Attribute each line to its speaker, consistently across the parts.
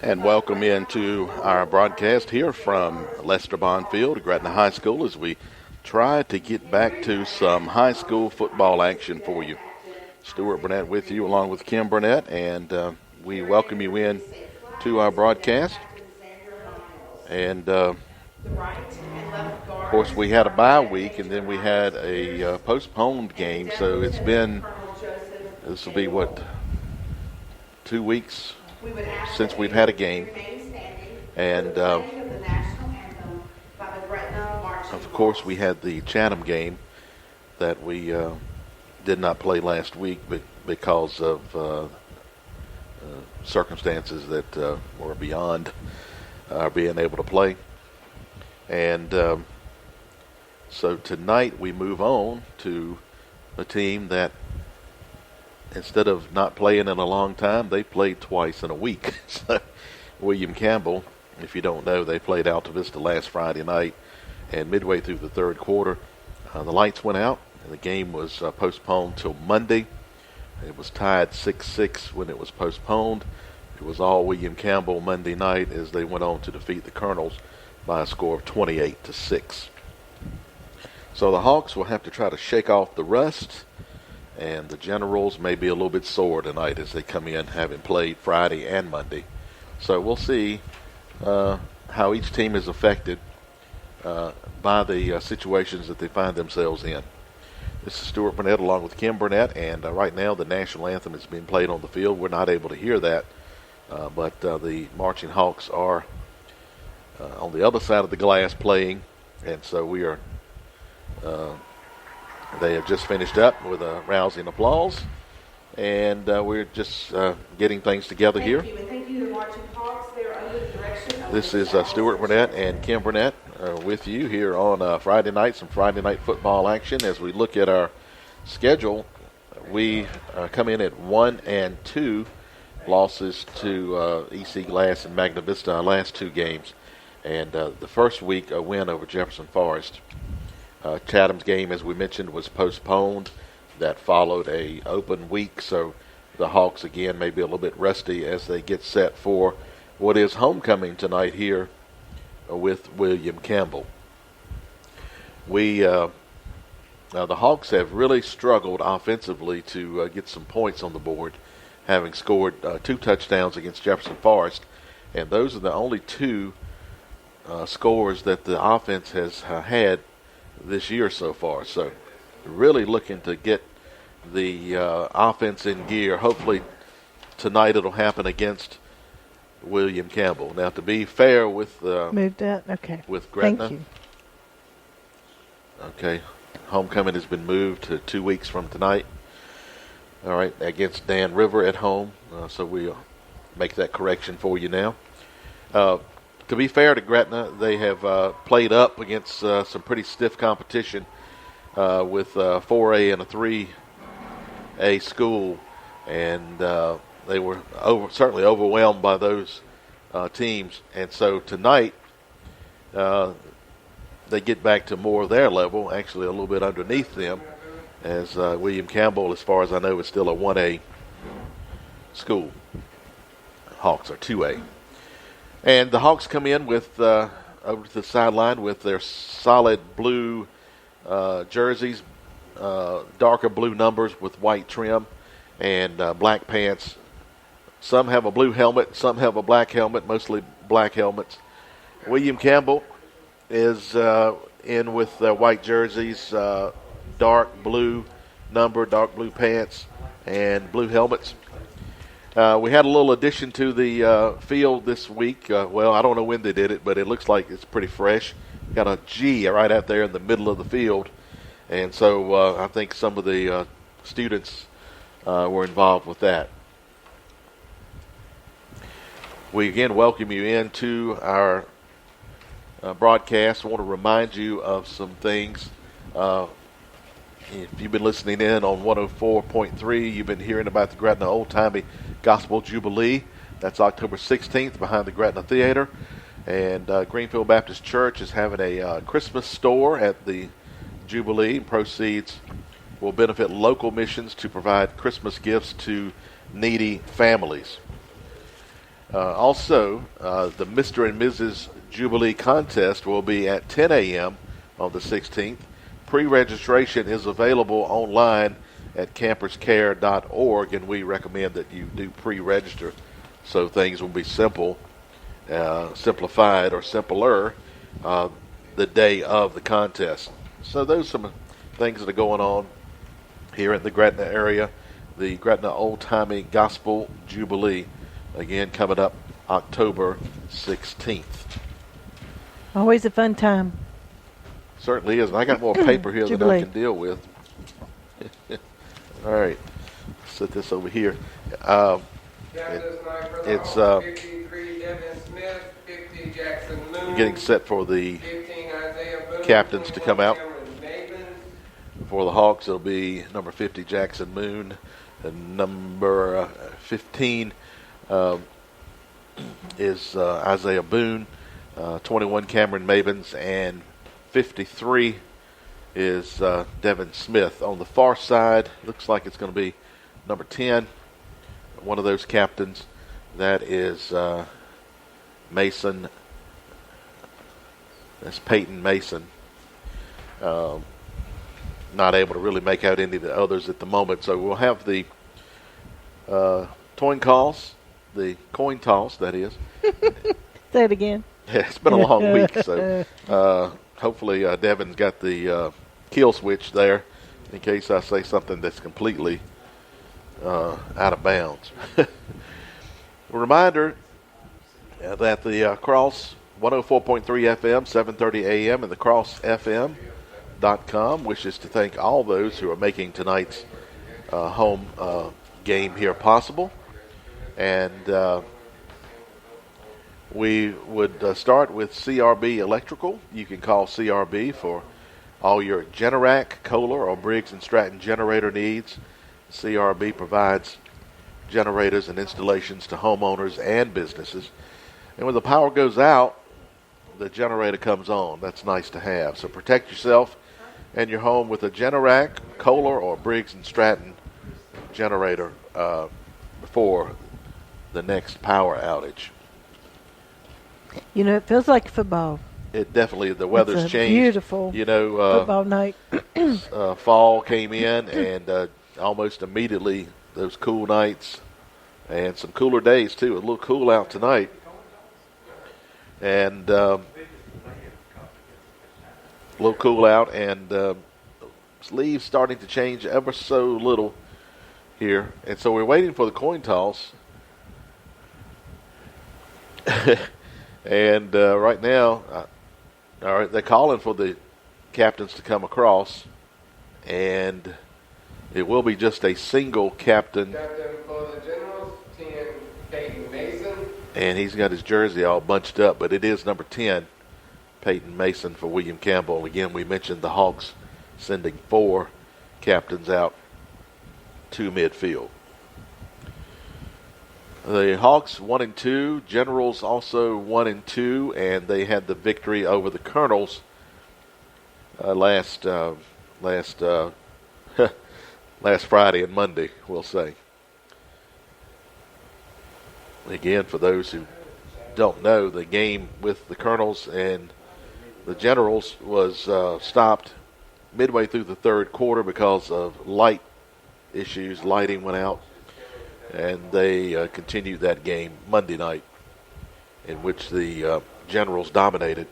Speaker 1: And welcome into our broadcast here from Lester Bond Field at Gretna High School as we try to get back to some high school football action for you. Stuart Burnett with you along with Kim Burnett, and we welcome you in to our broadcast. And of course we had a bye week and then we had a postponed game, so this will be 2 weeks since we've had a game. And of course we had the Chatham game that we did not play last week because of circumstances that were beyond being able to play. And so tonight we move on to a team that, instead of not playing in a long time, they played twice in a week. So William Campbell, if you don't know, they played Alta Vista last Friday night, and midway through the third quarter, the lights went out, and the game was postponed till Monday. It was tied 6-6 when it was postponed. It was all William Campbell Monday night as they went on to defeat the Colonels by a score of 28-6. So the Hawks will have to try to shake off the rust, and the Generals may be a little bit sore tonight as they come in having played Friday and Monday. So we'll see how each team is affected by the situations that they find themselves in. This is Stuart Burnett along with Kim Burnett, and right now the national anthem is being played on the field. We're not able to hear that, but the Marching Hawks are on the other side of the glass playing, and so we are they have just finished up with a rousing applause, and we're just getting things together here. This is Stuart Burnett and Kim Burnett with you here on Friday night, some Friday night football action. As we look at our schedule, we come in at 1-2 losses to EC Glass and Magna Vista, our last two games. And the first week, a win over Jefferson Forest. Chatham's game, as we mentioned, was postponed. That followed a open week, so the Hawks again may be a little bit rusty as they get set for what is homecoming tonight here with William Campbell. The Hawks have really struggled offensively to get some points on the board, having scored 2 touchdowns against Jefferson Forest, and those are the only 2 scores that the offense has had this year so far. So really looking to get the offense in gear. Hopefully tonight it'll happen against William Campbell. Now, to be fair with
Speaker 2: move that. Okay.
Speaker 1: With Gretna.
Speaker 2: Thank you.
Speaker 1: Okay. Homecoming has been moved to 2 weeks from tonight. All right, against Dan River at home. So we'll make that correction for you now. To be fair to Gretna, they have played up against some pretty stiff competition with 4A and a 3A school, and they were certainly overwhelmed by those teams. And so tonight, they get back to more of their level, actually a little bit underneath them, as William Campbell, as far as I know, is still a 1A school. Hawks are 2A. And the Hawks come in with over to the sideline with their solid blue jerseys, darker blue numbers with white trim, and black pants. Some have a blue helmet, some have a black helmet, mostly black helmets. William Campbell is in with white jerseys, dark blue number, dark blue pants, and blue helmets. We had a little addition to the field this week. Well, I don't know when they did it, but it looks like it's pretty fresh. Got a G right out there in the middle of the field. And so I think some of the students were involved with that. We again welcome you into our broadcast. I want to remind you of some things. If you've been listening in on 104.3, you've been hearing about the Gretna Old-Timey Gospel Jubilee. That's October 16th behind the Gretna Theater. And Greenfield Baptist Church is having a Christmas store at the Jubilee. Proceeds will benefit local missions to provide Christmas gifts to needy families. Also, the Mr. and Mrs. Jubilee contest will be at 10 a.m. on the 16th. Pre-registration is available online at camperscare.org, and we recommend that you do pre-register so things will be simplified or simpler the day of the contest. So those are some things that are going on here in the Gretna area. The Gretna Old-Timey Gospel Jubilee, again, coming up October 16th.
Speaker 2: Always a fun time.
Speaker 1: Certainly is. And I got more paper here than I can deal with. All right. Set this over here. It's
Speaker 3: 53 Devin Smith, 50 Jackson Moon,
Speaker 1: getting set for the
Speaker 3: 15 Isaiah Boone,
Speaker 1: captains to come out.
Speaker 3: Cameron Maven,
Speaker 1: For the Hawks, it'll be number 50 Jackson Moon, and number 15 is Isaiah Boone, 21 Cameron Mavens, and 53 is Devin Smith. On the far side, looks like it's going to be number 10, one of those captains. That is Mason. That's Peyton Mason. Not able to really make out any of the others at the moment. So we'll have the coin toss, that is.
Speaker 2: Say it again.
Speaker 1: Yeah, it's been a long week, so hopefully Devin's got the kill switch there in case I say something that's completely out of bounds. A reminder that the Cross 104.3 FM, 7:30 a.m. and the CrossFM.com wishes to thank all those who are making tonight's home game here possible. And we would start with CRB Electrical. You can call CRB for all your Generac, Kohler, or Briggs & Stratton generator needs. CRB provides generators and installations to homeowners and businesses. And when the power goes out, the generator comes on. That's nice to have. So protect yourself and your home with a Generac, Kohler, or Briggs & Stratton generator before the next power outage.
Speaker 2: You know, it feels like football.
Speaker 1: It definitely, the weather's
Speaker 2: it's a
Speaker 1: changed.
Speaker 2: Beautiful football night.
Speaker 1: Fall came in, and almost immediately those cool nights and some cooler days too. A little cool out tonight, and a little cool out, and leaves starting to change ever so little here, and so we're waiting for the coin toss. And right now, all right, they're calling for the captains to come across, and it will be just a single captain.
Speaker 3: Captain for the Generals, 10 Peyton Mason,
Speaker 1: And he's got his jersey all bunched up, but it is number 10, Peyton Mason for William Campbell. Again, we mentioned the Hawks sending 4 captains out to midfield. The Hawks 1-2, Generals also 1-2, and they had the victory over the Colonels last Friday and Monday, we'll say. Again, for those who don't know, the game with the Colonels and the Generals was stopped midway through the third quarter because of light issues. Lighting went out. And they continued that game Monday night, in which the Generals dominated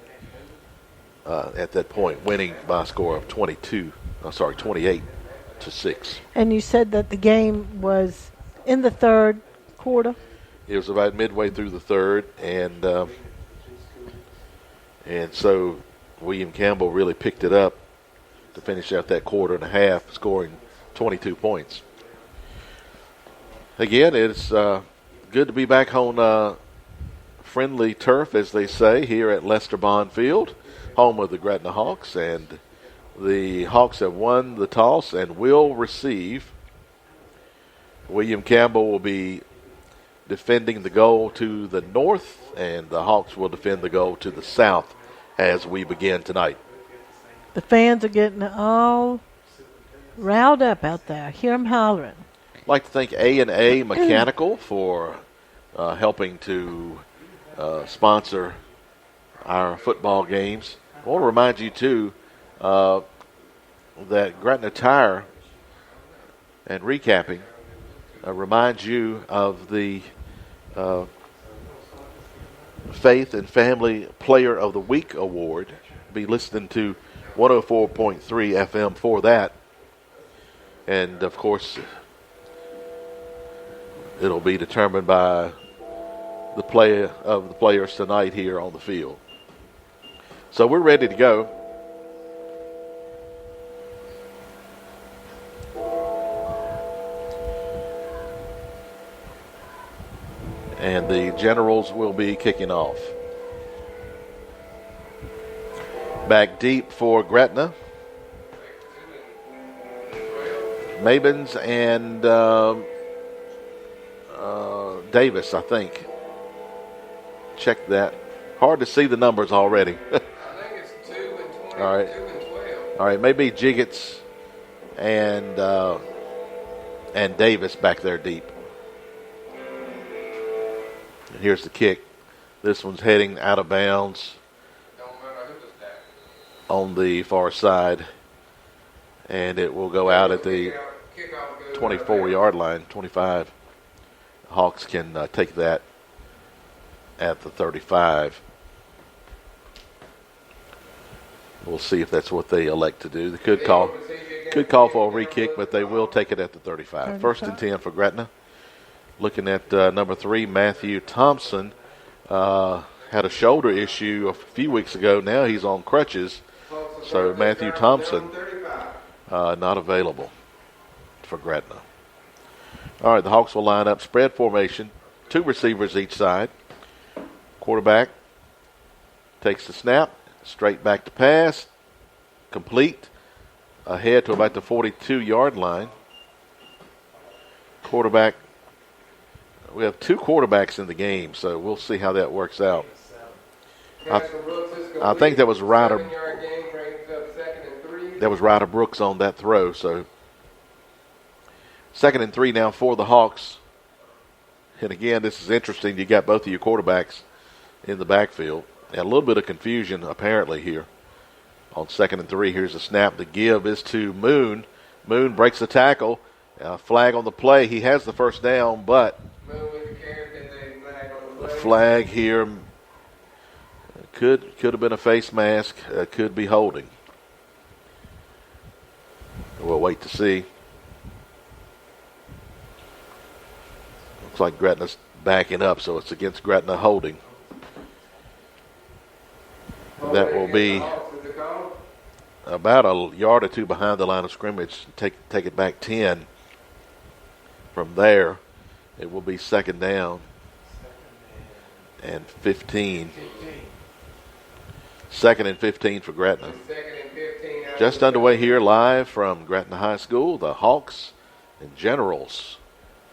Speaker 1: at that point, winning by a score of 28-6.
Speaker 2: And you said that the game was in the third quarter?
Speaker 1: It was about midway through the third, and so William Campbell really picked it up to finish out that quarter and a half, scoring 22 points. Again, it's good to be back on friendly turf, as they say, here at Lester Bond Field, home of the Gretna Hawks. And the Hawks have won the toss and will receive. William Campbell will be defending the goal to the north, and the Hawks will defend the goal to the south as we begin tonight.
Speaker 2: The fans are getting all riled up out there. Hear them hollering.
Speaker 1: I'd like to thank A&A Mechanical for helping to sponsor our football games. I want to remind you, too, that Gretna Tire, and recapping, reminds you of the Faith and Family Player of the Week Award. Be listening to 104.3 FM for that. And, of course, it'll be determined by the player of the players tonight here on the field. So we're ready to go. And the Generals will be kicking off. Back deep for Gretna. Mabins and Davis, I think. Check that. Hard to see the numbers already.
Speaker 3: I think it's 2 and 20,
Speaker 1: All right.
Speaker 3: 2 and 12.
Speaker 1: All right, maybe Jiggets and Davis back there deep. And here's the kick. This one's heading out of bounds
Speaker 3: Don't matter who was that.
Speaker 1: on the far side. And it will go out at the
Speaker 3: Kickoff goes
Speaker 1: 24-yard line, 25. Hawks can take that at the 35. We'll see if that's what they elect to do. They could call for a re-kick, but they will take it at the 35. First and 10 for Gretna. Looking at number 3, Matthew Thompson. Had a shoulder issue a few weeks ago. Now he's on crutches. So Matthew Thompson not available for Gretna. All right, the Hawks will line up spread formation. 2 receivers each side. Quarterback takes the snap. Straight back to pass. Complete. Ahead to about the 42-yard line. Quarterback. We have 2 quarterbacks in the game, so we'll see how that works out. I think that was Ryder. That was Ryder Brooks on that throw. So 2nd and 3 now for the Hawks. And again, this is interesting. You got both of your quarterbacks in the backfield. And a little bit of confusion apparently here on 2nd and 3. Here's the snap. The give is to Moon. Moon breaks the tackle. Flag on the play. He has the first down, but the flag here could have been a face mask. Could be holding. We'll wait to see. Looks like Gretna's backing up, so it's against Gretna holding. That will be about a yard or 2 behind the line of scrimmage. Take it back 10. From there, it will be 2nd down and 15. 2nd and 15 for Gretna. Just underway here live from Gretna High School, the Hawks and Generals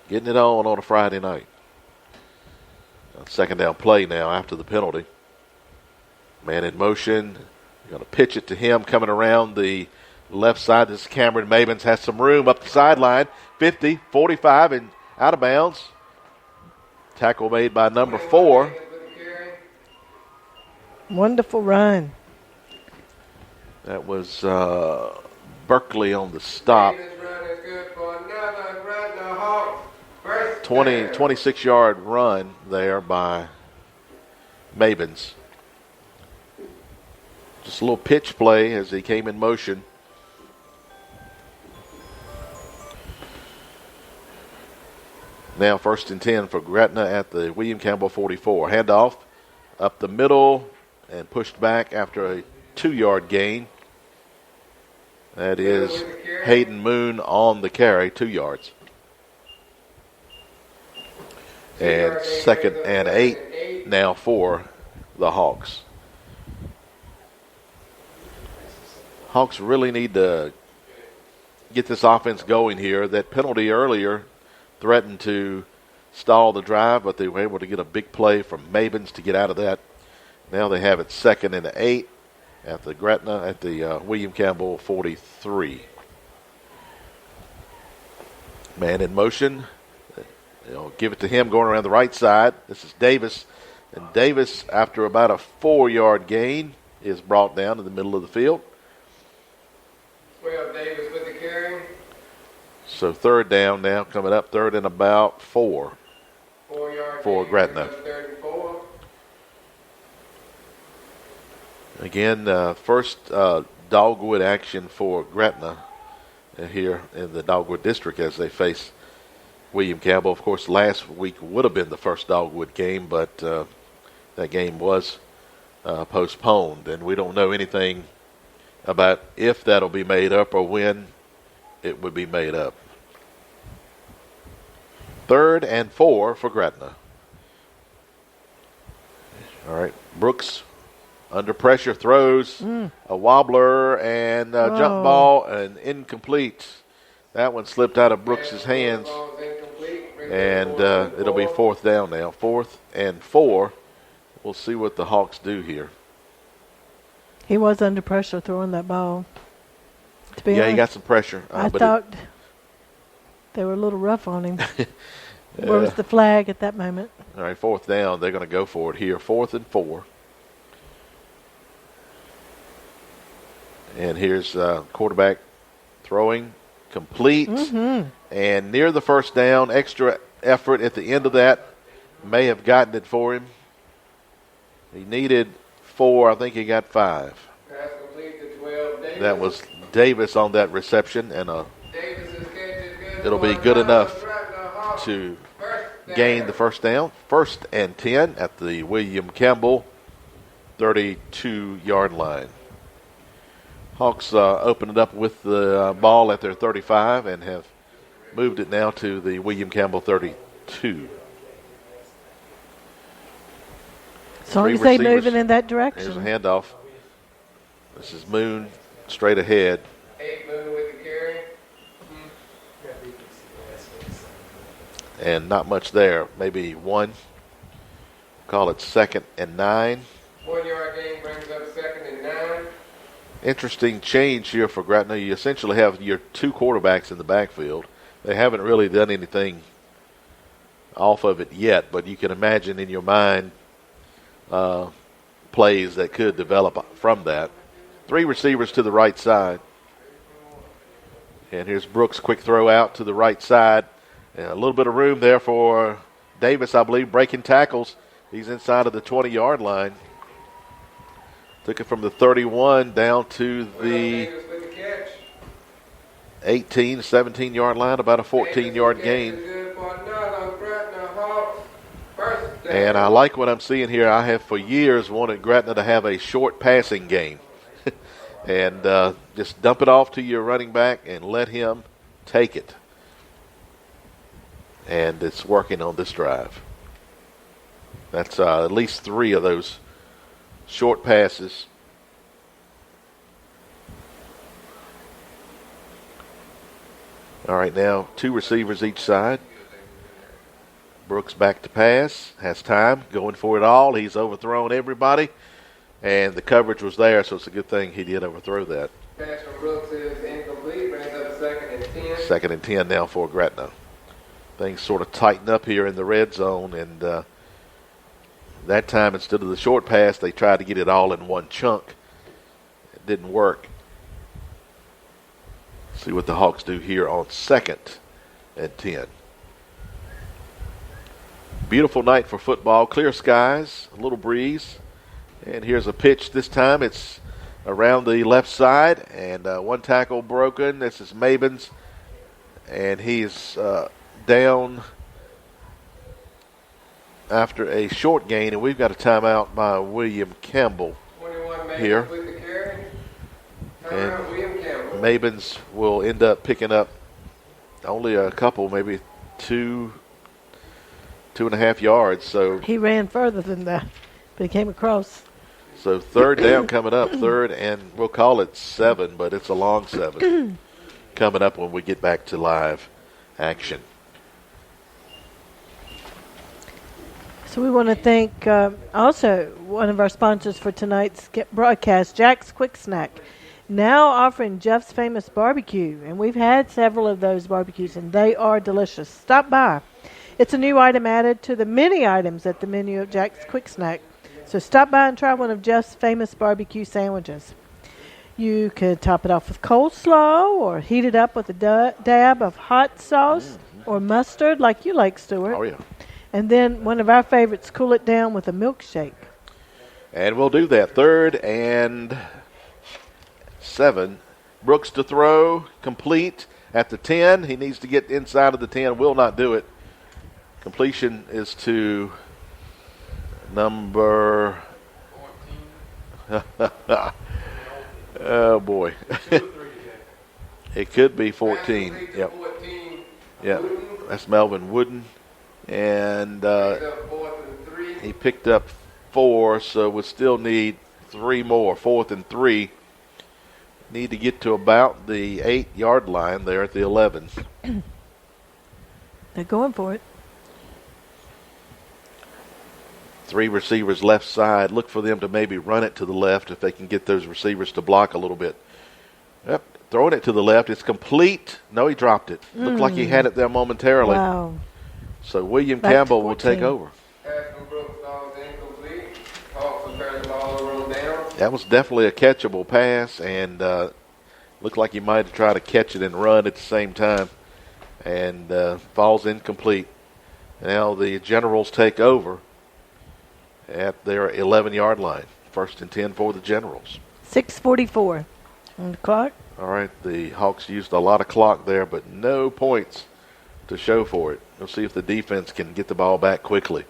Speaker 1: getting it on a Friday night. 2nd down play now after the penalty. Man in motion. You're going to pitch it to him coming around the left side. This is Cameron Mabins. Has some room up the sideline. 50, 45, and out of bounds. Tackle made by number 4.
Speaker 2: Wonderful run.
Speaker 1: That was Berkeley on the stop. 26-yard run there by Mabins. Just a little pitch play as he came in motion. Now 1st and 10 for Gretna at the William Campbell 44. Handoff up the middle and pushed back after a 2-yard gain. That is Hayden Moon on the carry, 2 yards. And 2nd and 8 now for the Hawks. Hawks really need to get this offense going here. That penalty earlier threatened to stall the drive, but they were able to get a big play from Mabins to get out of that. Now they have it 2nd and 8 at the Gretna, at the William Campbell 43. Man in motion. They'll give it to him going around the right side. This is Davis. And Davis, after about a 4-yard gain, is brought down in the middle of the field.
Speaker 3: 12 Davis with the carry.
Speaker 1: So third down now, coming up, third and about 4.
Speaker 3: 4-yard
Speaker 1: for
Speaker 3: gain,
Speaker 1: Gretna.
Speaker 3: Third and 4.
Speaker 1: Again, first dogwood action for Gretna here in the Dogwood District as they face William Campbell. Of course, last week would have been the first dogwood game, but that game was postponed, and we don't know anything about if that'll be made up or when it would be made up. 3rd and 4 for Gretna. All right, Brooks under pressure throws a wobbler and a jump ball and incomplete. That one slipped out of Brooks's hands, and it'll be 4th down now. 4th and 4. We'll see what the Hawks do here.
Speaker 2: He was under pressure throwing that ball. To be
Speaker 1: Yeah,
Speaker 2: honest,
Speaker 1: he got some pressure.
Speaker 2: I thought they were a little rough on him. Where was the flag at that moment?
Speaker 1: All right, 4th down. They're going to go for it here. 4th and 4. And here's quarterback throwing complete. And near the first down, extra effort at the end of that may have gotten it for him. He needed 4. I think he got 5.
Speaker 3: Pass complete to 12 Davis.
Speaker 1: That was Davis on that reception, and
Speaker 3: Davis's catch is good.
Speaker 1: it'll be good enough to gain the first down. 1st and 10 at the William Campbell 32-yard line. Hawks opened it up with the ball at their 35 and have moved it now to the William Campbell 32.
Speaker 2: As long as they
Speaker 1: receivers.
Speaker 2: moving in that
Speaker 1: Here's a
Speaker 2: direction.
Speaker 1: handoff. This is Moon straight ahead.
Speaker 3: 8 Moon with the carry.
Speaker 1: And not much there. Maybe 1. Call it 2nd and 9.
Speaker 3: 1-yard gain brings up 2nd and 9.
Speaker 1: Interesting change here for Gretna. You essentially have your 2 quarterbacks in the backfield. They haven't really done anything off of it yet, but you can imagine in your mind plays that could develop from that. 3 receivers to the right side. And here's Brooks, quick throw out to the right side. And a little bit of room there for Davis, I believe, breaking tackles. He's inside of the 20-yard line. Took it from the 31 down to the 18, 17-yard line, about a 14-yard gain. And I like what I'm seeing here. I have for years wanted Gretna to have a short passing game. And just dump it off to your running back and let him take it. And it's working on this drive. That's at least 3 of those short passes. All right, now 2 receivers each side. Brooks back to pass, has time, going for it all. He's overthrown everybody, and the coverage was there, so it's a good thing he did overthrow that.
Speaker 3: Pass from Brooks is incomplete, brings up 2nd and 10.
Speaker 1: 2nd and 10 now for Gretna. Things sort of tighten up here in the red zone, and that time, instead of the short pass, they tried to get it all in one chunk. It didn't work. See what the Hawks do here on 2nd and 10. Beautiful night for football. Clear skies, a little breeze. And here's a pitch this time. It's around the left side, and 1 tackle broken. This is Mabins, and he's down after a short gain, and we've got a timeout by William Campbell
Speaker 3: 21
Speaker 1: here.
Speaker 3: with the carry.
Speaker 1: And
Speaker 3: Timeout, William Campbell.
Speaker 1: Mabins will end up picking up only a couple, maybe 2.5 yards. So
Speaker 2: He ran further than that, but he came across.
Speaker 1: So 3rd down coming up, 3rd, and we'll call it 7, but it's a long 7 coming up when we get back to live action.
Speaker 2: So we want to thank also one of our sponsors for tonight's broadcast, Jack's Quick Snack, now offering Jeff's Famous Barbecue. And we've had several of those barbecues, and they are delicious. Stop by. It's a new item added to the many items at the menu of Jack's Quick Snack. So stop by and try one of Jeff's famous barbecue sandwiches. You could top it off with coleslaw or heat it up with a dab of hot sauce or mustard like you like, Stuart.
Speaker 1: Oh, yeah.
Speaker 2: And then one of our favorites, cool it down with a milkshake.
Speaker 1: And we'll do that. 3rd and 7. Brooks to throw, complete at the 10. He needs to get inside of the 10, will not do it. Completion is to number... Oh, boy. It could be 14. Yep. Yeah, that's Melvin Wooden. And he picked up 4, so we still need 3 more. 4th and 3. Need to get to about the 8-yard line there at the 11.
Speaker 2: They're going for it.
Speaker 1: 3 receivers left side. Look for them to maybe run it to the left if they can get those receivers to block a little bit. Yep, throwing it to the left. It's complete. No, he dropped it. Looked like he had it there momentarily.
Speaker 2: Wow.
Speaker 1: So William
Speaker 2: Back
Speaker 1: Campbell
Speaker 2: to
Speaker 1: will take
Speaker 2: 14.
Speaker 1: over.
Speaker 3: Pass from Brooks, ball is incomplete. Hawks will carry the ball over down.
Speaker 1: That was definitely a catchable pass, and looked like he might have tried to catch it and run at the same time, and falls incomplete. Now the Generals take over at their 11-yard line. 1st and 10 for the Generals.
Speaker 2: 6:44 on the clock.
Speaker 1: All right, the Hawks used a lot of clock there, but no points to show for it. We'll see if the defense can get the ball back quickly.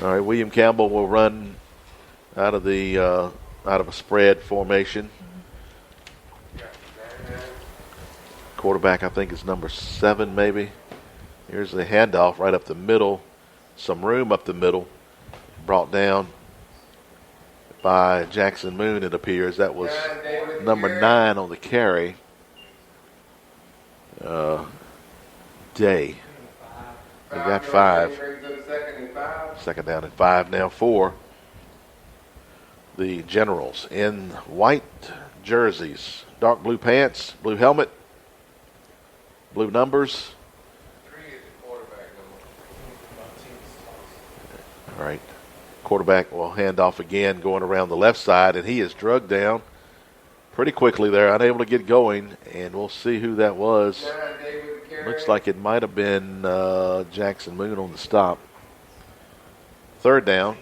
Speaker 1: All right, William Campbell will run out of a spread formation. Quarterback, I think, is number 7, maybe. Here's the handoff right up the middle. Some room up the middle. Brought down by Jackson Moon, it appears. That was number 9 on the carry. Day. They got 5. 2nd down and 5 now for the Generals in white jerseys, dark blue pants, blue helmet, blue numbers.
Speaker 3: 3 is the quarterback number.
Speaker 1: All right. Quarterback will hand off again, going around the left side, and he is drugged down pretty quickly there, unable to get going, and we'll see who that was. Looks like it might have been Jackson Moon on the stop. 3rd down.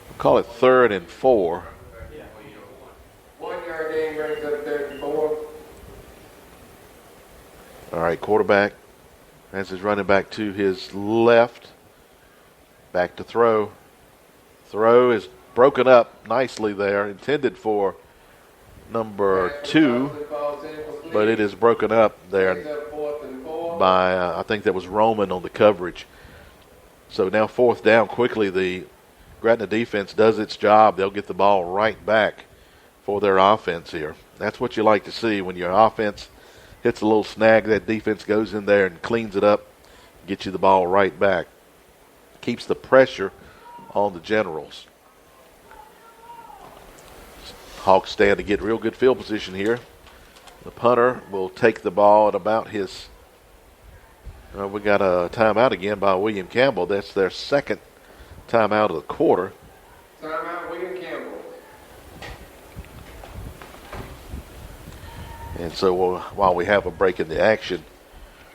Speaker 1: We'll call it 3rd and 4.
Speaker 3: 1 yard gain brings up 34.
Speaker 1: All right, quarterback has his running back to his left. Back to throw. Throw is broken up nicely there, intended for number 2, but it is broken up there by, I think that was Roman on the coverage. So now 4th down quickly. The Gretna defense does its job. They'll get the ball right back for their offense here. That's what you like to see when your offense hits a little snag. That defense goes in there and cleans it up, gets you the ball right back. Keeps the pressure on the Generals. Hawks stand to get real good field position here. The punter will take the ball at about his... we got a timeout again by William Campbell. That's their 2nd timeout of the quarter.
Speaker 3: Timeout, William Campbell.
Speaker 1: And so while we have a break in the action,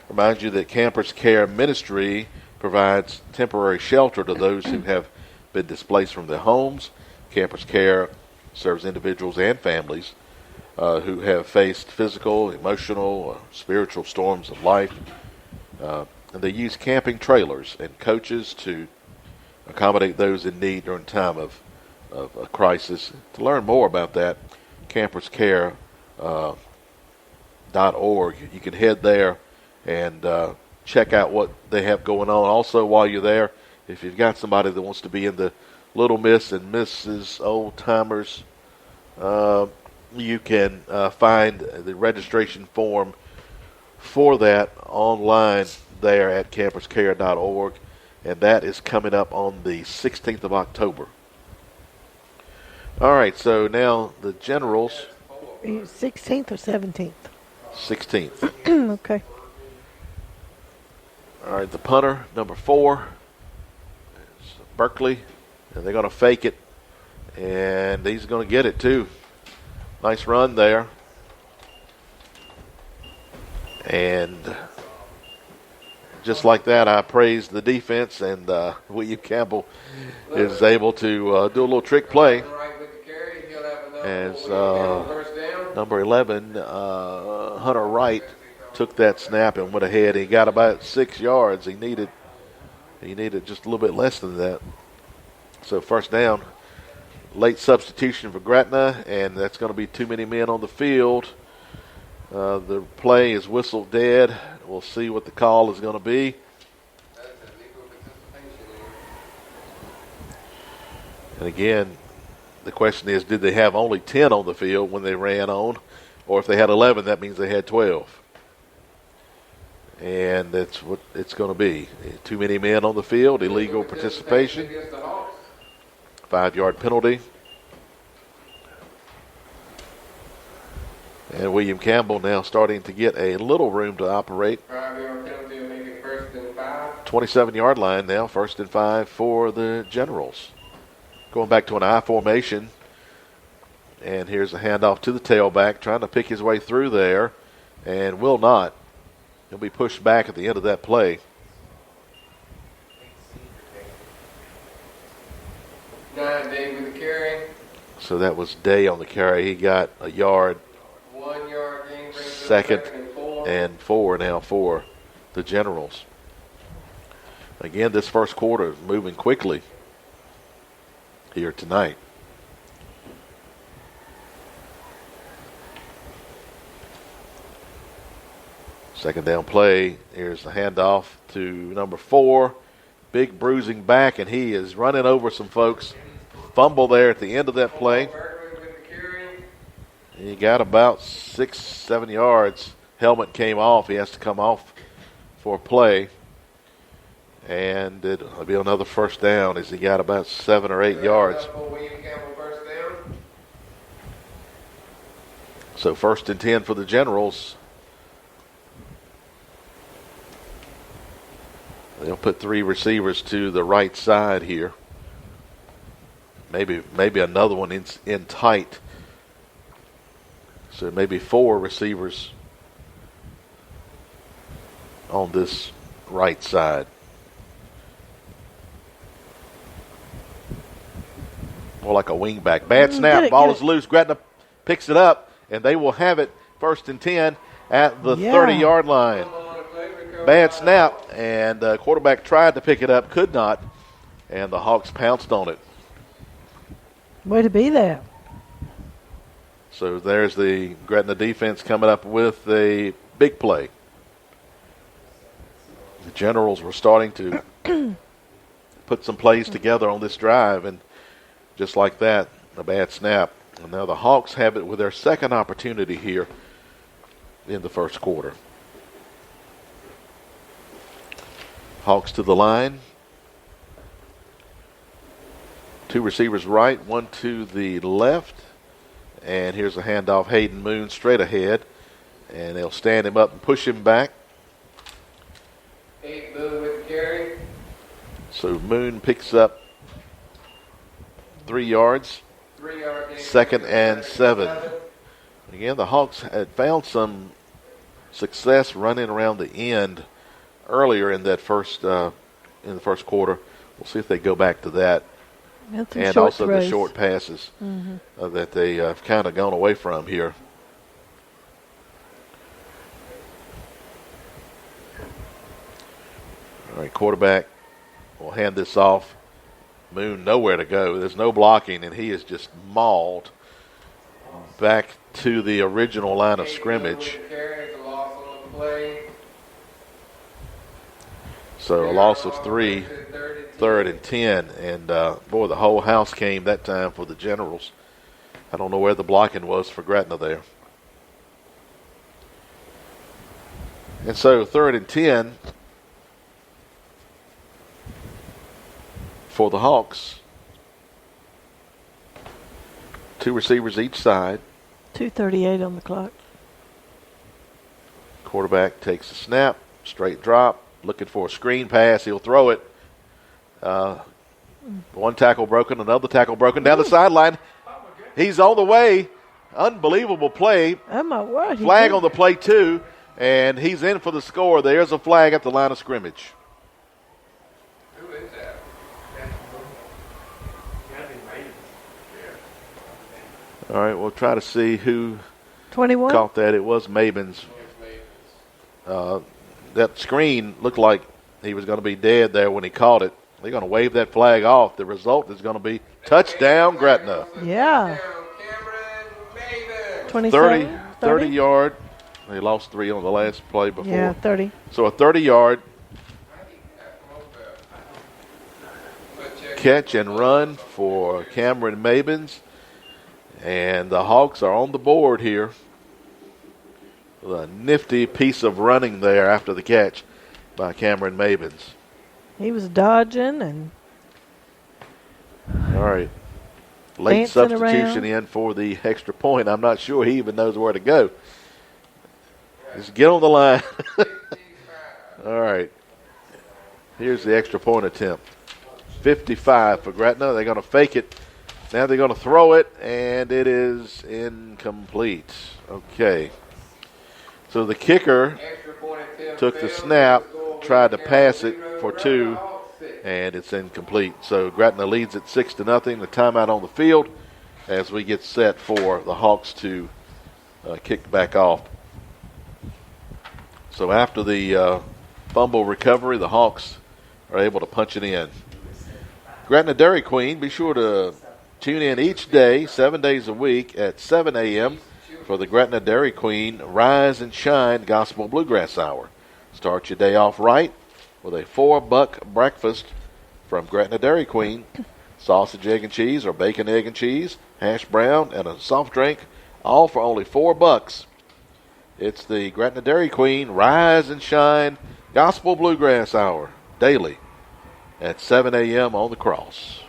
Speaker 1: remind you that Campers Care Ministry provides temporary shelter to those who have been displaced from their homes. Campers Care serves individuals and families who have faced physical, emotional, spiritual storms of life. And they use camping trailers and coaches to accommodate those in need during time of a crisis. To learn more about that, camperscare.org. You can head there and check out what they have going on. Also, while you're there, if you've got somebody that wants to be in the Little Miss and Mrs. Old-Timers, you can find the registration form for that online there at camperscare.org, and that is coming up on the 16th of October. All right, so now the Generals.
Speaker 2: 16th or 17th?
Speaker 1: 16th.
Speaker 2: Okay.
Speaker 1: All right, the punter, number 4, is Berkeley, and they're going to fake it, and he's going to get it too. Nice run there. And just like that, I praised the defense, and William Campbell is able to do a little trick play as number 11, Hunter Wright, took that snap and went ahead. He got about 6 yards. He needed just a little bit less than that. So first down. Late substitution for Gretna, and that's going to be too many men on the field. The play is whistled dead. We'll see what the call is going to be. And again, the question is, did they have only 10 on the field when they ran on? Or if they had 11, that means they had 12. And that's what it's going to be. Too many men on the field, illegal participation. 5-yard penalty. And William Campbell now starting to get a little room to operate.
Speaker 3: 5-yard penalty will make it 1st and 5.
Speaker 1: 27-yard line now, 1st and 5 for the Generals. Going back to an I formation. And here's a handoff to the tailback, trying to pick his way through there, and will not. He'll be pushed back at the end of that play.
Speaker 3: 9 Day with the carry.
Speaker 1: So that was Day on the carry. He got a yard.
Speaker 3: 1 yard gain.
Speaker 1: Second and 4 now for the Generals. Again, this first quarter is moving quickly here tonight. Second down play. Here's the handoff to number 4. Big bruising back, and he is running over some folks. Fumble there at the end of that play. He got about 6-7 yards. Helmet came off. He has to come off for a play. And it'll be another first down as he got about 7 or 8 yards. So 1st and 10 for the Generals. They'll put 3 receivers to the right side here. Maybe another one in tight. So maybe 4 receivers on this right side. More like a wingback. Bad snap. Ball is loose. Gretna picks it up, and they will have it 1st and 10 at the 30-yard line. Bad snap, and the quarterback tried to pick it up, could not, and the Hawks pounced on it.
Speaker 2: Way to be there.
Speaker 1: So there's the Gretna defense coming up with a big play. The Generals were starting to put some plays together on this drive, and just like that, a bad snap. And now the Hawks have it with their second opportunity here in the first quarter. Hawks to the line. 2 receivers right, 1 to the left. And here's a handoff, Hayden Moon straight ahead. And they'll stand him up and push him back.
Speaker 3: 8 Moon with the carry.
Speaker 1: So Moon picks up 3 yards.
Speaker 3: 3 yard gain.
Speaker 1: 2nd and 7. Again, the Hawks had found some success running around the end earlier in that first in the first quarter. We'll see if they go back to that. And also the short passes that they have kind of gone away from here. All right, quarterback will hand this off. Moon nowhere to go. There's no blocking, and he is just mauled back to the original line of scrimmage. So a loss of 3, 3rd and 10. And, boy, the whole house came that time for the Generals. I don't know where the blocking was for Gretna there. And so 3rd and 10 for the Hawks. 2 receivers each side.
Speaker 2: 2:38 on the clock.
Speaker 1: Quarterback takes a snap, straight drop, looking for a screen pass. He'll throw it. One tackle broken, another tackle broken down the sideline. He's on the way. Unbelievable play.
Speaker 2: Oh, my word.
Speaker 1: Flag on the play, too, and he's in for the score. There's a flag at the line of scrimmage.
Speaker 3: Who is that?
Speaker 1: All right, we'll try to see who
Speaker 2: 21?
Speaker 1: caught that. It was Mabins. That screen looked like he was going to be dead there when he caught it. They're going to wave that flag off. The result is going to be touchdown, Gretna.
Speaker 2: Yeah.
Speaker 3: Cameron Maven.
Speaker 2: 27?
Speaker 1: 30 yard. They lost 3 on the last play before.
Speaker 2: Yeah, 30.
Speaker 1: So a 30-yard catch and run for Cameron Mabins. And the Hawks are on the board here. With a nifty piece of running there after the catch by Cameron Mabins.
Speaker 2: He was dodging and
Speaker 1: All right. Late
Speaker 2: dancing
Speaker 1: substitution
Speaker 2: around.
Speaker 1: in for the extra point. I'm not sure he even knows where to go. Just get on the line. All right. Here's the extra point attempt. 55 for Gretna. They're going to fake it. Now they're going to throw it, and it is incomplete. Okay. So the kicker took the snap, tried to pass it for 2, and it's incomplete. So Gretna leads it 6-0. The timeout on the field as we get set for the Hawks to kick back off. So after the fumble recovery, the Hawks are able to punch it in. Gretna Dairy Queen, be sure to tune in each day, 7 days a week at 7 a.m. for the Gretna Dairy Queen Rise and Shine Gospel Bluegrass Hour. Start your day off right with a $4 breakfast from Gretna Dairy Queen. Sausage, egg, and cheese, or bacon, egg, and cheese, hash brown, and a soft drink, all for only $4. It's the Gretna Dairy Queen Rise and Shine Gospel Bluegrass Hour, daily at 7 a.m. on the Cross.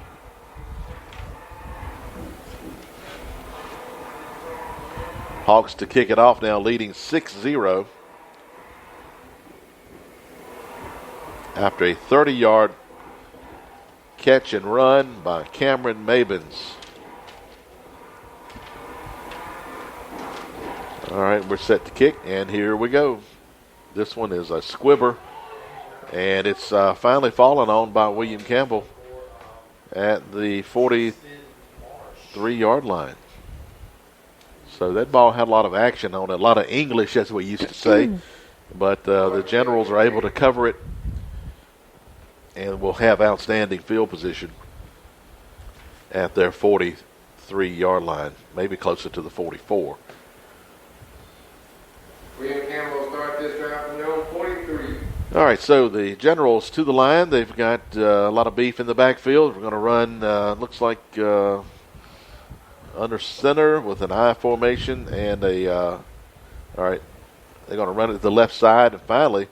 Speaker 1: Hawks to kick it off now, leading 6-0 after a 30-yard catch and run by Cameron Mabins. All right, we're set to kick, and here we go. This one is a squibber, and it's finally fallen on by William Campbell at the 43-yard line. So that ball had a lot of action on it, a lot of English, as we used to say. But the Generals are able to cover it and will have outstanding field position at their 43-yard line, maybe closer to the 44.
Speaker 3: William Campbell start this drive from their own 43.
Speaker 1: All right, so the Generals to the line. They've got a lot of beef in the backfield. We're going to run, looks like under center with an I formation and all right, they're going to run it to the left side, and finally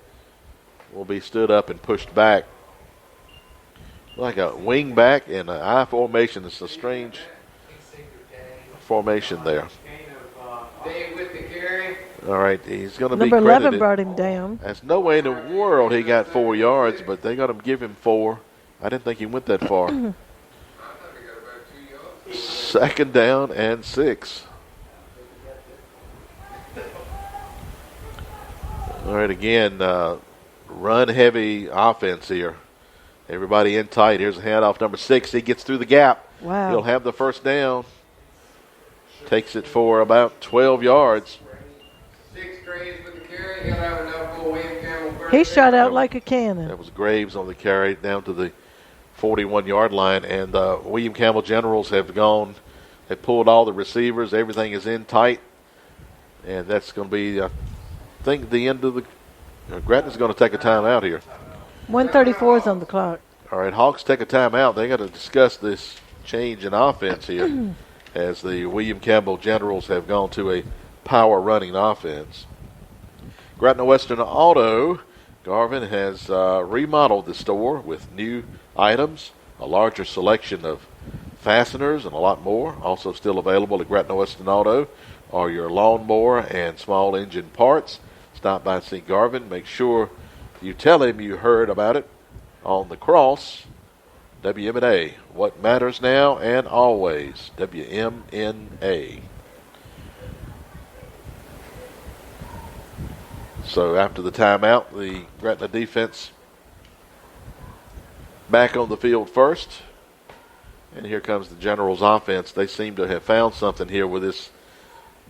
Speaker 1: will be stood up and pushed back. Like a wing back in an I formation. It's a strange formation there.
Speaker 3: Dave with the carry.
Speaker 1: All right, he's going to be
Speaker 2: Number
Speaker 1: credited.
Speaker 2: 11 brought him down.
Speaker 1: There's no way in the world he got 4 yards, but they got to give him 4. I didn't think he went that far.
Speaker 3: I thought he got about 2 yards.
Speaker 1: Second down and 6. All right, again, run-heavy offense here. Everybody in tight. Here's a handoff, number 6. He gets through the gap.
Speaker 2: Wow.
Speaker 1: He'll have the first down. Takes it for about 12 yards.
Speaker 3: 6 Graves with the carry. He'll have enough for William Campbell first.
Speaker 2: He shot out like a cannon.
Speaker 1: That was Graves on the carry down to the 41-yard line. And William Campbell Generals have gone. They pulled all the receivers. Everything is in tight. And that's going to be, I think, the end of the – Gretna's going to take a timeout here.
Speaker 2: 134 is on the clock.
Speaker 1: All right, Hawks take a timeout. They got to discuss this change in offense here as the William Campbell Generals have gone to a power running offense. Gretna Western Auto, Garvin has remodeled the store with new items, a larger selection of fasteners, and a lot more. Also still available at Gretna Western Auto are your lawnmower and small engine parts. stop by St. Garvin. Make sure you tell him you heard about it on the Cross. WMNA, what matters now and always. WMNA. So after the timeout, the Gretna defense back on the field first. And here comes the Generals offense. They seem to have found something here with this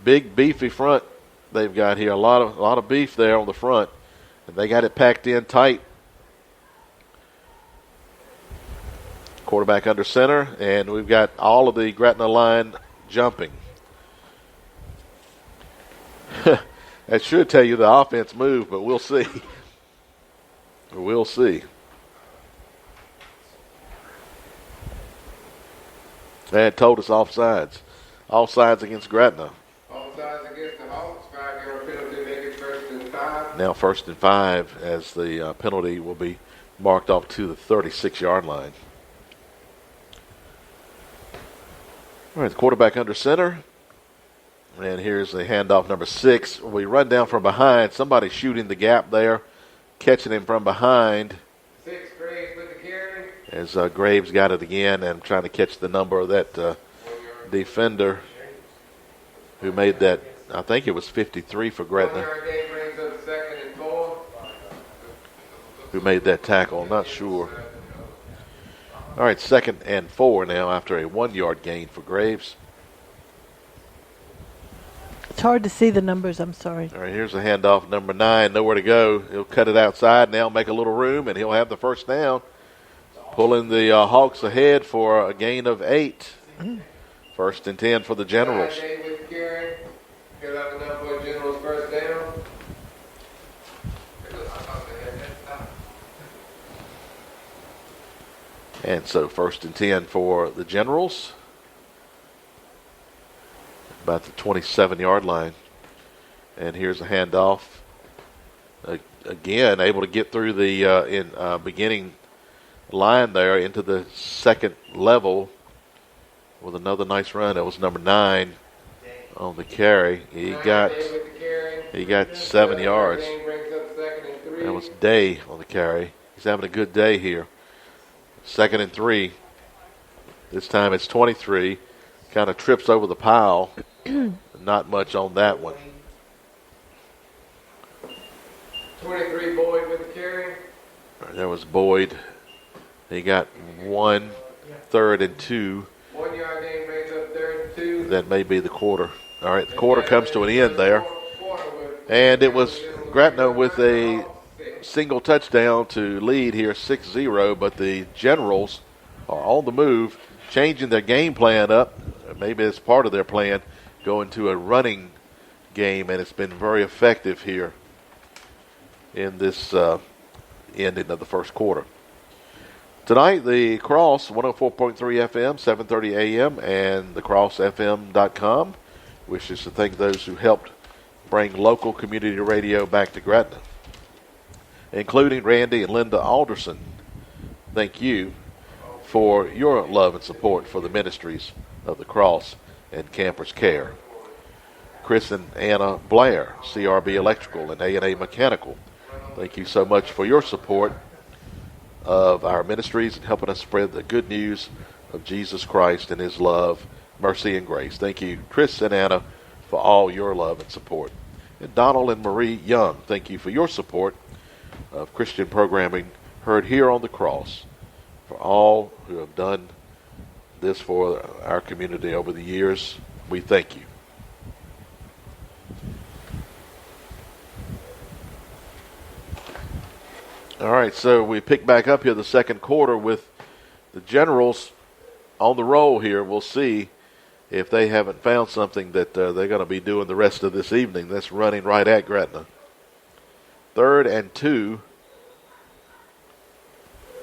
Speaker 1: big beefy front they've got here. A lot of beef there on the front. And they got it packed in tight. Quarterback under center, and we've got all of the Gretna line jumping. That should tell you the offense moved, but we'll see. We'll see. They had told us offsides. Offsides against Gretna.
Speaker 3: Offsides against the Hawks. 5-yard penalty, make it 1st and 5.
Speaker 1: Now 1st and 5 as the penalty will be marked off to the 36-yard line. All right, the quarterback under center. And here's the handoff number 6. We run down from behind. Somebody shooting the gap there, catching him from behind.
Speaker 3: 6, Graves with the carry.
Speaker 1: As Graves got it again and trying to catch the number of that defender who made that, I think it was 53 for Gretna.
Speaker 3: 1-yard gain brings up 2nd and 4.
Speaker 1: Who made that tackle, I'm not sure. All right, 2nd and 4 now after a 1-yard gain for Graves.
Speaker 2: It's hard to see the numbers, I'm sorry.
Speaker 1: All right, here's a handoff, number 9, nowhere to go. He'll cut it outside now, make a little room, and he'll have the first down. Pulling the Hawks ahead for a gain of 8. 1st and 10 for the Generals.
Speaker 3: With the carry. He'll have enough for the Generals' first down.
Speaker 1: And so 1st and 10 for the Generals. About the 27-yard line. And here's a handoff. Again, able to get through the beginning line there into the second level with another nice run. That was number 9 on the carry. He got 7 yards. That was Day on the carry. He's having a good day here. 2nd and 3. This time it's 23. Kind of trips over the pile. Not much on that one.
Speaker 3: 23, Boyd with the carry.
Speaker 1: There was Boyd. He got 1, 3rd and 2.
Speaker 3: 1-yard gain brings up 3rd and 2.
Speaker 1: That may be the quarter. All right, the quarter comes to an end there. And it was Gretna with a single touchdown to lead here 6-0, but the Generals are on the move, changing their game plan up. Maybe it's part of their plan, going to a running game, and it's been very effective here in this ending of the first quarter. Tonight, the Cross, 104.3 FM, 7:30 a.m., and thecrossfm.com wishes to thank those who helped bring local community radio back to Gretna, including Randy and Linda Alderson. Thank you for your love and support for the ministries of the Cross and Campers Care. Chris and Anna Blair, CRB Electrical and A&A Mechanical. Thank you so much for your support of our ministries and helping us spread the good news of Jesus Christ and his love, mercy, and grace. Thank you, Chris and Anna, for all your love and support. And Donald and Marie Young, thank you for your support of Christian programming heard here on the Cross. For all who have done this for our community over the years, we thank you. All right, so we pick back up here the second quarter with the Generals on the roll here. We'll see if they haven't found something that they're going to be doing the rest of this evening. That's running right at Gretna. 3rd and 2.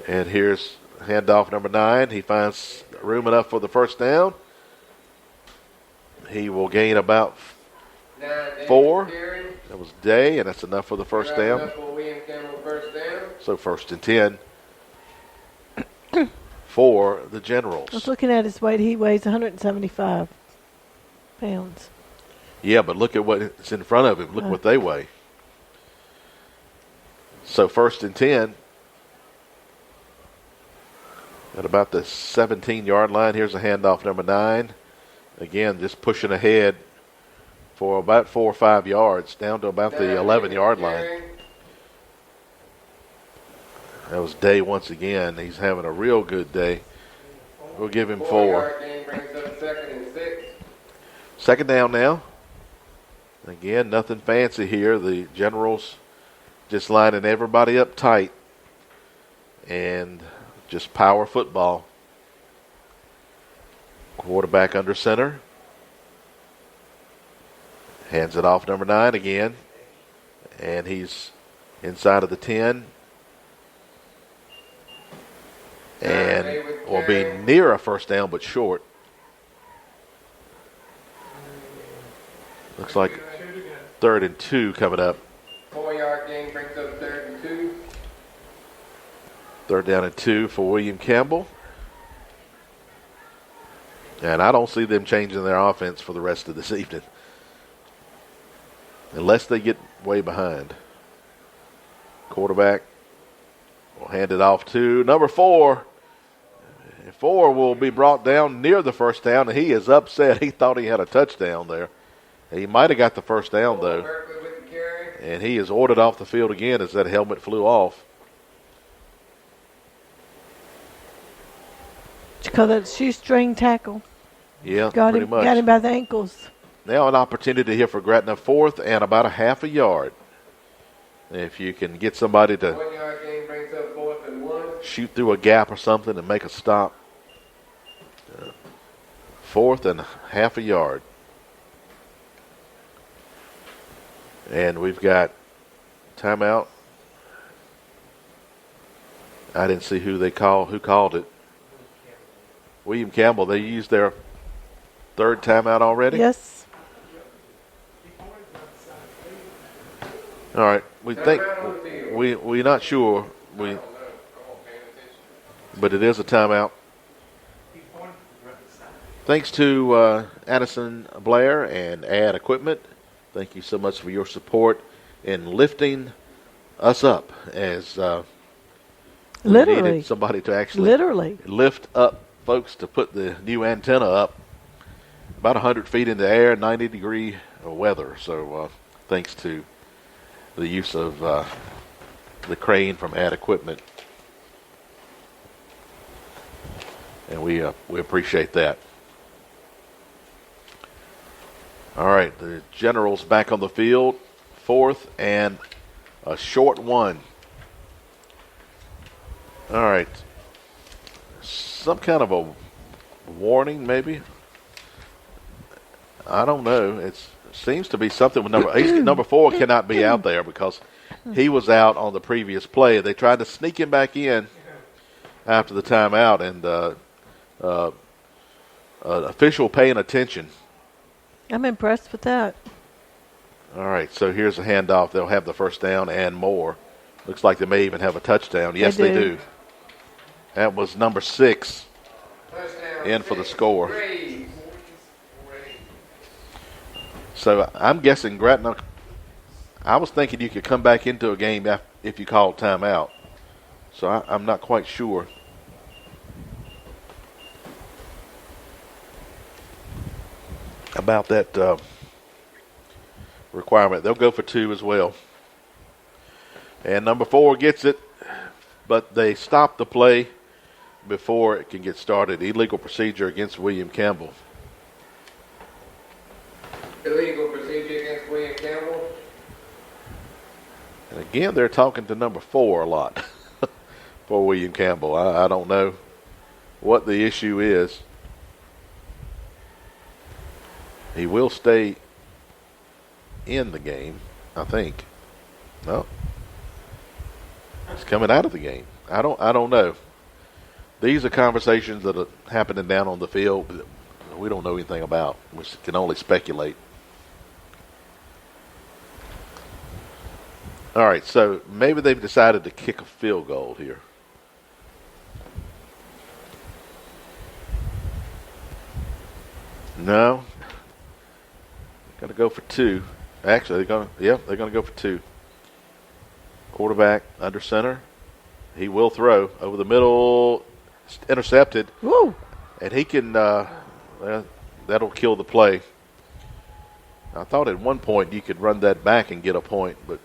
Speaker 1: And here's handoff number 9. He finds room enough for the first down. He will gain about 4. That was Day, and that's enough for the first down. So 1st and 10 for the Generals.
Speaker 2: I was looking at his weight. He weighs 175 pounds.
Speaker 1: Yeah, but look at what's in front of him. Look what they weigh. So 1st and 10 at about the 17-yard line. Here's a handoff, number 9. Again, just pushing ahead for about 4 or 5 yards, down to about the 11-yard line. That was Day once again. He's having a real good day. We'll give him 4.
Speaker 3: 4-yard gain brings up 2nd and 6.
Speaker 1: 2nd down now. Again, nothing fancy here. The Generals just lining everybody up tight and just power football. Quarterback under center. Hands it off, number 9 again. And he's inside of the 10. And will be near a 1st down, but short. Looks like 3rd and 2 coming up.
Speaker 3: 4-yard gain brings up 3rd and 2.
Speaker 1: 3rd down and 2 for William Campbell. And I don't see them changing their offense for the rest of this evening, unless they get way behind. Quarterback will hand it off to number 4. 4 will be brought down near the 1st down, and he is upset. He thought he had a touchdown there. He might have got the 1st down, though. And he is ordered off the field again as that helmet flew off.
Speaker 2: Did you call that a shoestring tackle?
Speaker 1: Yeah,
Speaker 2: got
Speaker 1: pretty
Speaker 2: him,
Speaker 1: much.
Speaker 2: Got him by the ankles.
Speaker 1: Now an opportunity here for Gretna, 4th and about a half a yard. If you can get somebody to
Speaker 3: 1-yard gain brings up 4th and 1.
Speaker 1: shoot through a gap or something and make a stop. 4th and half a yard. And we've got timeout. I didn't see who called it. William Campbell. They used their 3rd timeout already?
Speaker 2: Yes.
Speaker 1: All right. We think we're not sure. But it is a timeout. Thanks to Addison Blair and Ad Equipment. Thank you so much for your support in lifting us up as we
Speaker 2: Literally.
Speaker 1: needed somebody to actually lift up folks to put the new antenna up about 100 feet in the air, 90-degree weather. So thanks to the use of the crane from Ad Equipment. And we appreciate that. All right, the Generals back on the field, 4th and a short 1. All right, some kind of a warning, maybe. I don't know. It seems to be something with number 4 cannot be out there because he was out on the previous play. They tried to sneak him back in after the timeout, and official paying attention.
Speaker 2: I'm impressed with that.
Speaker 1: All right, so here's a handoff. They'll have the 1st down and more. Looks like they may even have a touchdown. Yes, they do. That was number 6 in for the score. So I'm guessing Gretna, I was thinking you could come back into a game if you called timeout. So I'm not quite sure. About that requirement. They'll go for 2 as well. And number 4 gets it, but they stop the play before it can get started. Illegal procedure against William Campbell.
Speaker 3: Illegal procedure against William Campbell.
Speaker 1: And again, they're talking to number 4 a lot for William Campbell. I don't know what the issue is. He will stay in the game, I think. No. He's coming out of the game. I don't know. These are conversations that are happening down on the field that we don't know anything about. We can only speculate. All right, so maybe they've decided to kick a field goal here. No. Going to go for 2. Actually, they're going to go for 2. Quarterback under center. He will throw over the middle, intercepted.
Speaker 2: Woo!
Speaker 1: And he can, that'll kill the play. I thought at one point you could run that back and get a point, but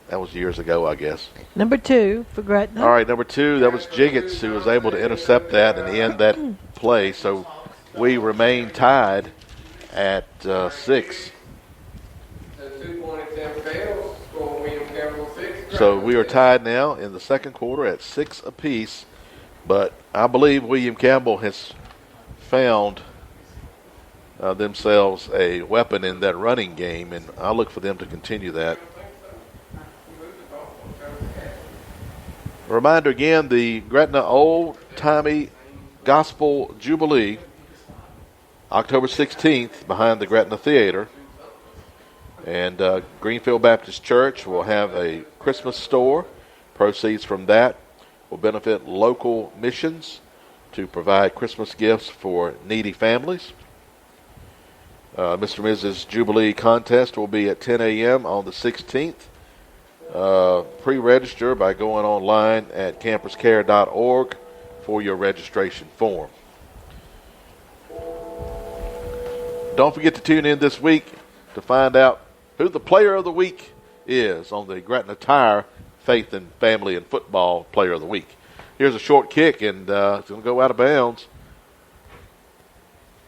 Speaker 1: that was years ago, I guess.
Speaker 2: Number 2 for Gretna.
Speaker 1: All right, number 2, that was Jiggets who was able to intercept that and end that play. So we remain tied at 6. So we are tied now in the second quarter at 6 apiece. But I believe William Campbell has found themselves a weapon in that running game, and I look for them to continue that. A reminder again, the Gretna Old-Timey Gospel Jubilee, October 16th, behind the Gretna Theater. And Greenfield Baptist Church will have a Christmas store. Proceeds from that will benefit local missions to provide Christmas gifts for needy families. Mr. and Mrs. Jubilee contest will be at 10 a.m. on the 16th. Pre-register by going online at camperscare.org for your registration form. Don't forget to tune in this week to find out who the player of the week is on the Gretna Tire Faith and Family and Football Player of the Week. Here's a short kick, and it's going to go out of bounds.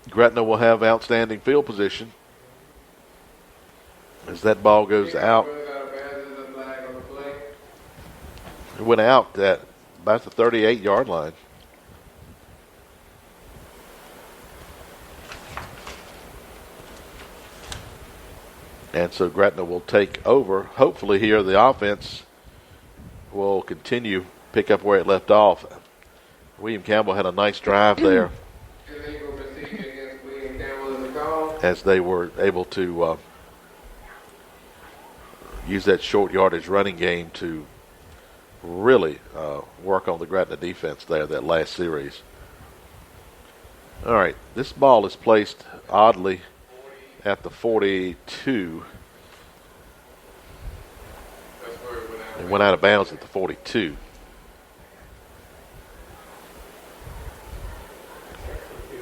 Speaker 1: Gretna will have outstanding field position as that ball goes out. It went out at about the 38-yard line. And so Gretna will take over. Hopefully here the offense will continue, pick up where it left off. William Campbell had a nice drive there as they were able to use that short yardage running game to really work on the Gretna defense there, that last series. All right, this ball is placed oddly at the 42. It went out of bounds at the 42.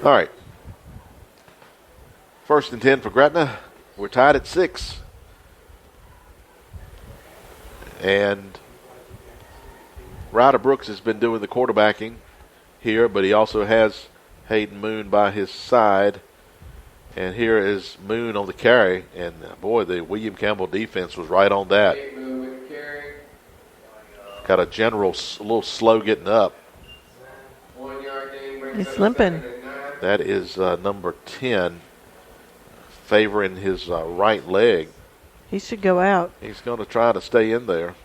Speaker 1: All right. 1st and 10 for Gretna. We're tied at 6. And Ryder Brooks has been doing the quarterbacking here, but he also has Hayden Moon by his side. And here is Moon on the carry. And, boy, the William Campbell defense was right on that. Got a general a little slow getting up.
Speaker 2: He's limping.
Speaker 1: That is number 10, favoring his right leg.
Speaker 2: He should go out.
Speaker 1: He's going to try to stay in there.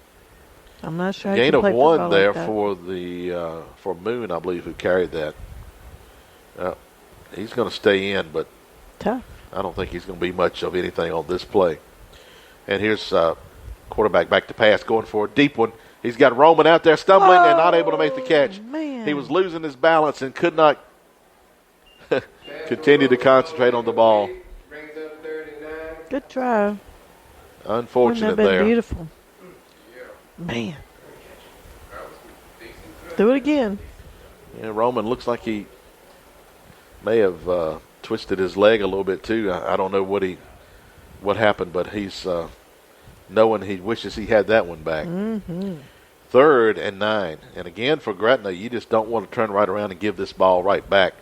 Speaker 2: I'm not sure.
Speaker 1: Gain of 1 there
Speaker 2: like
Speaker 1: for the for Moon, I believe, who carried that. He's going to stay in, but
Speaker 2: tough.
Speaker 1: I don't think he's going to be much of anything on this play. And here's quarterback back to pass, going for a deep one. He's got Roman out there stumbling and not able to make the catch.
Speaker 2: Man.
Speaker 1: He was losing his balance and could not continue to concentrate on the ball.
Speaker 2: Good try.
Speaker 1: Unfortunate
Speaker 2: Wouldn't that have been
Speaker 1: there.
Speaker 2: Beautiful. Man. Do it again.
Speaker 1: Yeah, Roman looks like he may have twisted his leg a little bit too. I don't know what happened, but he's knowing he wishes he had that one back.
Speaker 2: Mm-hmm.
Speaker 1: 3rd and 9. And again for Gretna, you just don't want to turn right around and give this ball right back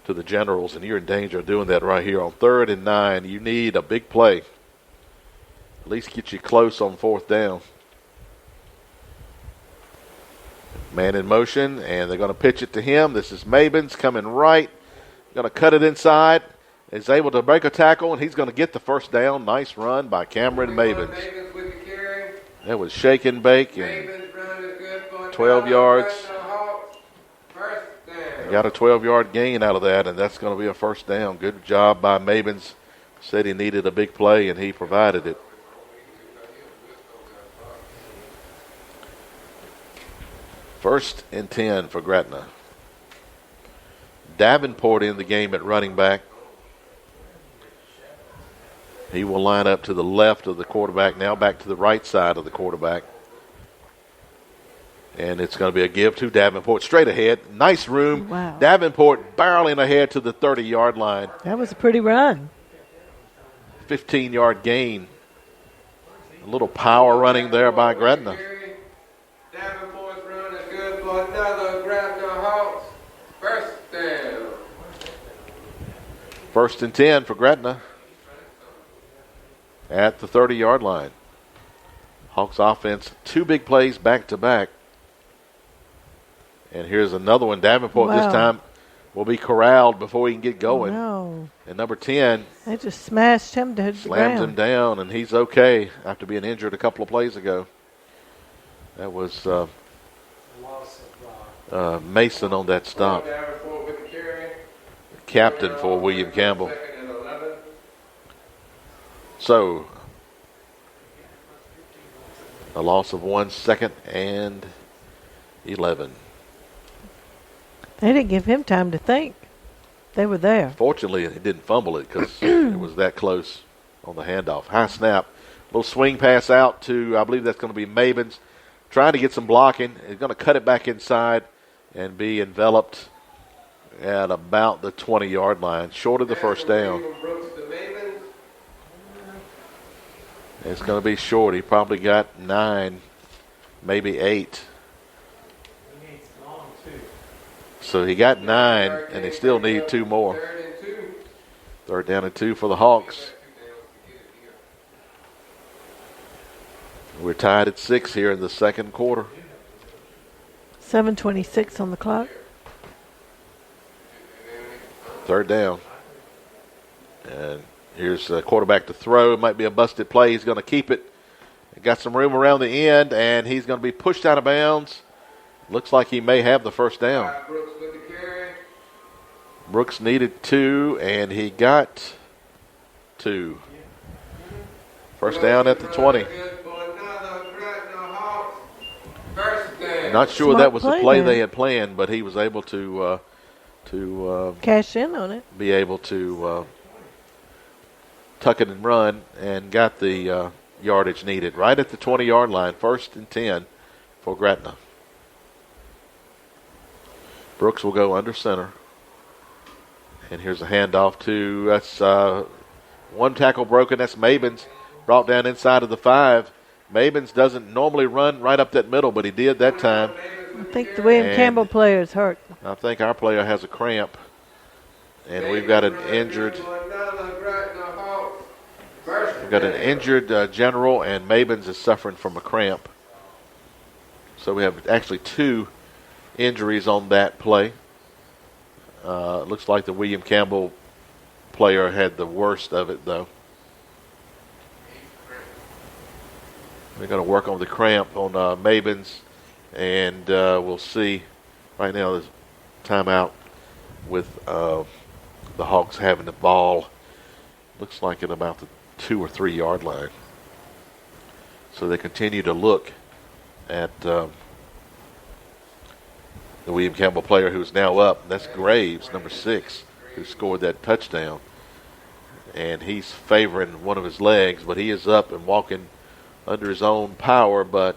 Speaker 1: to the Generals, and you're in danger of doing that right here on 3rd and 9. You need a big play. At least get you close on 4th down. Man in motion, and they're going to pitch it to him. This is Mabins coming right. Going to cut it inside. Is able to break a tackle, and he's going to get the 1st down. Nice run by Cameron Mabins. That was shake and bake, and 12 yards. Got a 12-yard gain out of that, and that's going to be a 1st down. Good job by Mabins. Said he needed a big play, and he provided it. First and 10 for Gretna. Davenport in the game at running back. He will line up to the left of the quarterback now, back to the right side of the quarterback. And it's going to be a give to Davenport. Straight ahead. Nice room.
Speaker 2: Wow.
Speaker 1: Davenport barreling ahead to the 30-yard line.
Speaker 2: That was a pretty run.
Speaker 1: 15-yard gain. A little power running there by Gretna.
Speaker 3: Davenport's run is good for another Gretna Hawks. First down.
Speaker 1: 1st and 10 for Gretna at the 30-yard line. Hawks offense, 2 big plays back to back. And here's another one. Davenport this time will be corralled before he can get going.
Speaker 2: No.
Speaker 1: And number 10
Speaker 2: they just smashed him to the
Speaker 1: slams
Speaker 2: ground.
Speaker 1: him down, and he's okay after being injured a couple of plays ago. That was Mason on that stop.
Speaker 3: Davenport with the carry.
Speaker 1: Captain for William Campbell.
Speaker 3: 2nd and 11.
Speaker 1: So, a loss of 1, 2nd and 11.
Speaker 2: They didn't give him time to think. They were there.
Speaker 1: Fortunately, he didn't fumble it because it was that close on the handoff. High snap. Little swing pass out to, I believe that's going to be Mabins. Trying to get some blocking. He's going to cut it back inside and be enveloped at about the 20-yard line, short of the first down. It's going to be short. He probably got 9, maybe 8. So he got 9, and they still need 2 more. 3rd down and 2 for the Hawks. We're tied at 6 here in the second quarter.
Speaker 2: 7:26 on the clock.
Speaker 1: 3rd down. And here's the quarterback to throw. It might be a busted play. He's going to keep it. Got some room around the end, and he's going to be pushed out of bounds. Looks like he may have the first down.
Speaker 3: Brooks with the carry.
Speaker 1: Brooks needed 2, and he got 2. First down at the 20. Not sure
Speaker 2: Smart
Speaker 1: that was the play
Speaker 2: there.
Speaker 1: they had planned, but he was able to
Speaker 2: Cash in on it.
Speaker 1: be able to tuck it and run, and got the yardage needed right at the 20-yard line. 1st and 10 for Gretna. Brooks will go under center. And here's a handoff to, that's 1 tackle broken. That's Mabins, brought down inside of the 5. Mabins doesn't normally run right up that middle, but he did that time.
Speaker 2: I think the William Campbell player is hurt.
Speaker 1: I think our player has a cramp. And we've got an injured general, and Mabins is suffering from a cramp. So we have actually 2 injuries on that play. Looks like the William Campbell player had the worst of it, though. They're going to work on the cramp on Mabins, and we'll see. Right now, there's timeout with the Hawks having the ball. Looks like at about the 2 or 3 yard line. So they continue to look at the William Campbell player who's now up. That's Graves, number 6, who scored that touchdown. And he's favoring one of his legs, but he is up and walking under his own power, but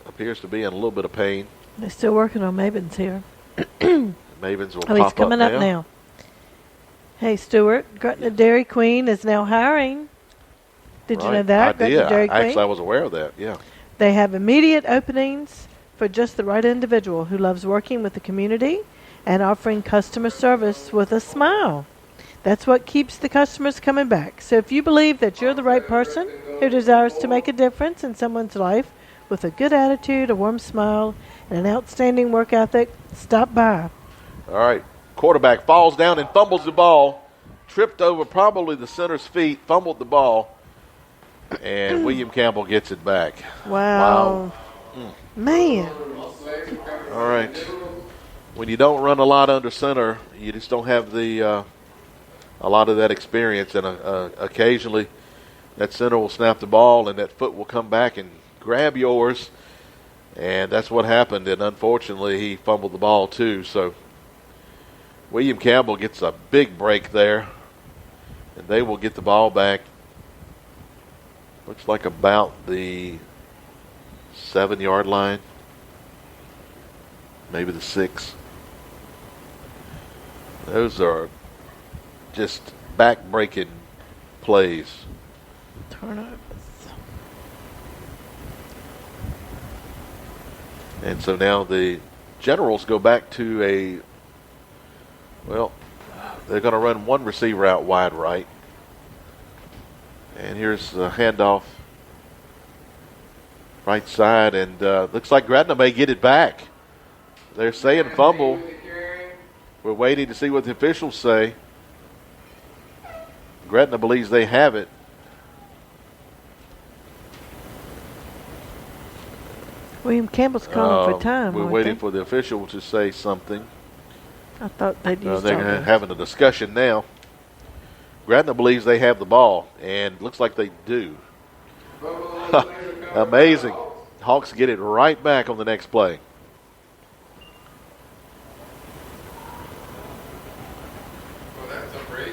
Speaker 1: appears to be in a little bit of pain.
Speaker 2: They're still working on Mabins here.
Speaker 1: Mavens will
Speaker 2: Oh,
Speaker 1: pop
Speaker 2: he's coming up now. Hey, Stuart, Gretna Dairy Queen is now hiring. Did you know that?
Speaker 1: I did.
Speaker 2: Gretna Dairy Queen?
Speaker 1: Actually, I was aware of that, yeah.
Speaker 2: They have immediate openings for just the right individual who loves working with the community and offering customer service with a smile. That's what keeps the customers coming back. So if you believe that you're the right person who desires to make a difference in someone's life with a good attitude, a warm smile, and an outstanding work ethic, stop by.
Speaker 1: All right. Quarterback falls down and fumbles the ball. Tripped over probably the center's feet, fumbled the ball, and William Campbell gets it back.
Speaker 2: Wow. Man.
Speaker 1: All right. When you don't run a lot under center, you just don't have the a lot of that experience, and occasionally that center will snap the ball and that foot will come back and grab yours, and that's what happened, and unfortunately he fumbled the ball too. So William Campbell gets a big break there, and they will get the ball back. Looks like about the 7 yard line. maybe the 6. Those are just back-breaking plays.
Speaker 2: Turnovers.
Speaker 1: And so now the Generals go back to they're going to run one receiver out wide right. And here's the handoff right side, and looks like Gretna may get it back. They're saying fumble. We're waiting to see what the officials say. Gretna believes they have it.
Speaker 2: William Campbell's calling for time.
Speaker 1: We're waiting for the official to say something.
Speaker 2: I thought they'd use
Speaker 1: they're having a discussion now. Gretna believes they have the ball, and looks like they do. Amazing. Hawks get it right back on the next play.
Speaker 3: Well, that's a break.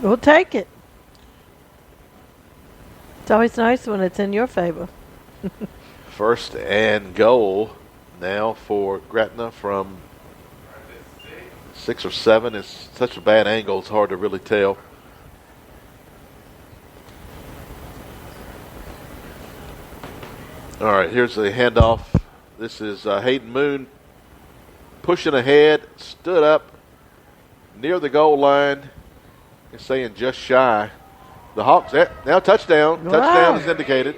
Speaker 2: We'll take it. It's always nice when it's in your favor.
Speaker 1: 1st and goal now for Gretna from 6 or 7. It's such a bad angle, it's hard to really tell. All right, here's the handoff. This is Hayden Moon pushing ahead, stood up near the goal line. It's saying just shy. The Hawks, now touchdown.
Speaker 2: Wow.
Speaker 1: Touchdown is indicated.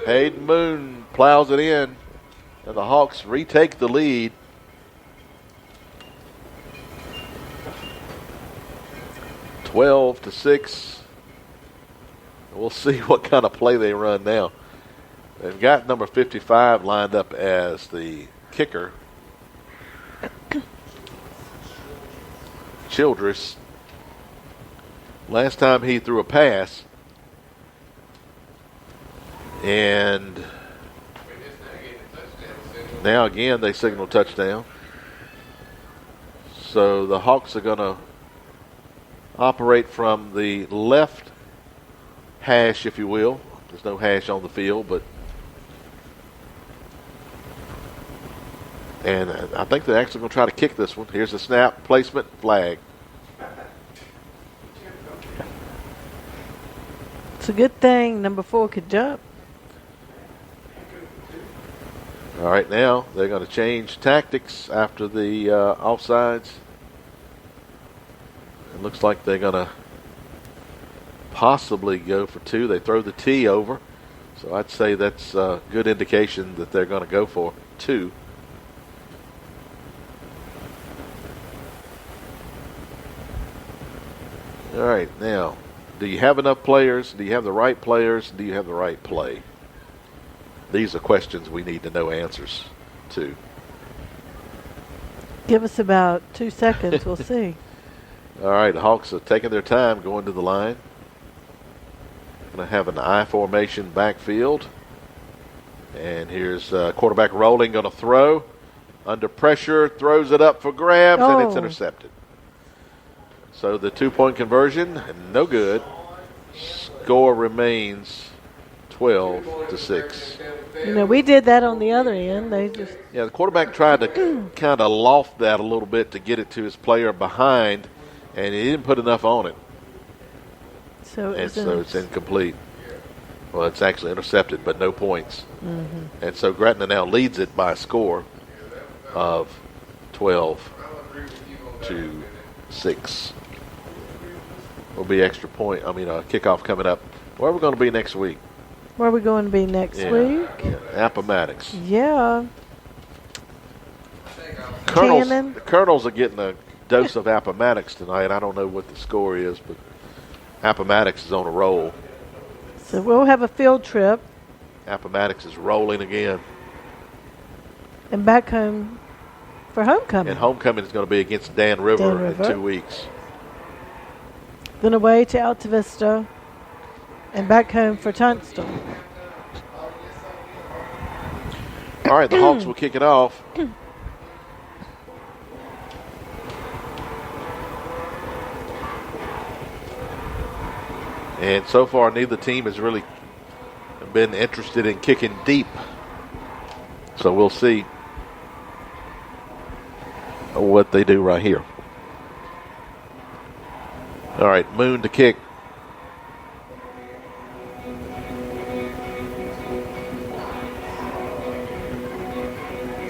Speaker 1: Hayden Moon plows it in, and the Hawks retake the lead. (12-6). We'll see what kind of play they run now. They've got number 55 lined up as the kicker. Childress. Last time he threw a pass. And now again they signal touchdown. So the Hawks are going to operate from the left hash, if you will. There's no hash on the field, and I think they're actually going to try to kick this one. Here's the snap, placement, flag.
Speaker 2: It's a good thing number 4 could jump.
Speaker 1: All right, now they're going to change tactics after the offsides. It looks like they're going to possibly go for 2. They throw the T over, so I'd say that's a good indication that they're going to go for 2. All right, now, do you have enough players? Do you have the right players? Do you have the right play? These are questions we need to know answers to.
Speaker 2: Give us about 2 seconds. We'll see.
Speaker 1: All right, the Hawks are taking their time going to the line. Going to have an I formation backfield. And here's quarterback rolling, going to throw. Under pressure, throws it up for grabs, and it's intercepted. So the 2-point conversion, no good. Score remains 12-6.
Speaker 2: You know, we did that on the other end.
Speaker 1: The quarterback tried to kind of loft that a little bit to get it to his player behind, and he didn't put enough on it.
Speaker 2: So
Speaker 1: it's incomplete. Well, it's actually intercepted, but no points.
Speaker 2: Mm-hmm.
Speaker 1: And so Gretna now leads it by a score of 12-6. Will be extra point. Kickoff coming up. Where are we going to be next week?
Speaker 2: Where are we going to be next week?
Speaker 1: Appomattox.
Speaker 2: Yeah.
Speaker 1: The Colonels are getting a dose of Appomattox tonight. I don't know what the score is, but Appomattox is on a roll.
Speaker 2: So we'll have a field trip.
Speaker 1: Appomattox is rolling again.
Speaker 2: And back home for homecoming.
Speaker 1: And homecoming is going to be against Dan River in 2 weeks.
Speaker 2: Then away to Alta Vista and back home for Tunstall.
Speaker 1: All right, the Hawks will kick it off. And so far, neither team has really been interested in kicking deep. So we'll see. what they do right here. All right, Moon to kick.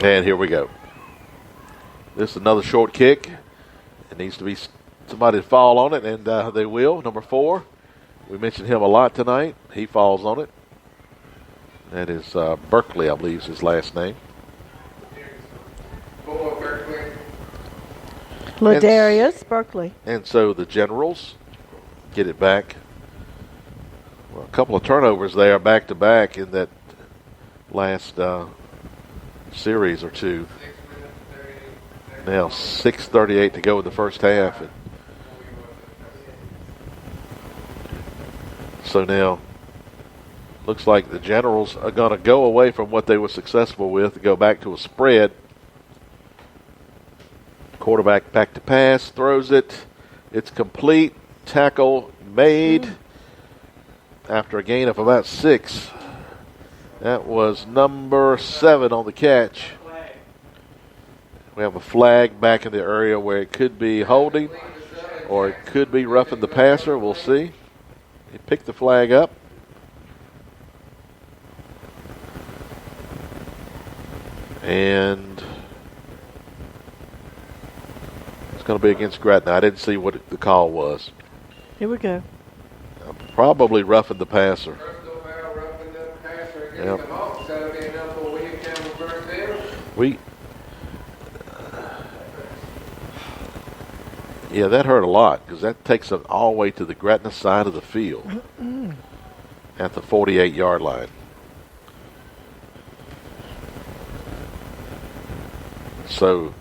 Speaker 1: And here we go. This is another short kick. It needs to be somebody to fall on it, and they will. Number 4. We mentioned him a lot tonight. He falls on it. That is Berkeley, I believe is his last name.
Speaker 2: Ladarius Berkeley.
Speaker 1: And so the Generals get it back. Well, a couple of turnovers there back-to-back in that last series or two. Now 6:38 to go in the first half. And so now looks like the Generals are going to go away from what they were successful with to go back to a spread. Quarterback back to pass, throws it. It's complete. Tackle made after a gain of about 6. That was number 7 on the catch. We have a flag back in the area where it could be holding or it could be roughing the passer. We'll see. He picked the flag up. And it's going to be against Gretna. I didn't see what the call was.
Speaker 2: Here we go.
Speaker 1: Probably roughing the passer.
Speaker 3: Yep.
Speaker 1: Yeah, that hurt a lot because that takes it all the way to the Gretna side of the field at the 48-yard line. So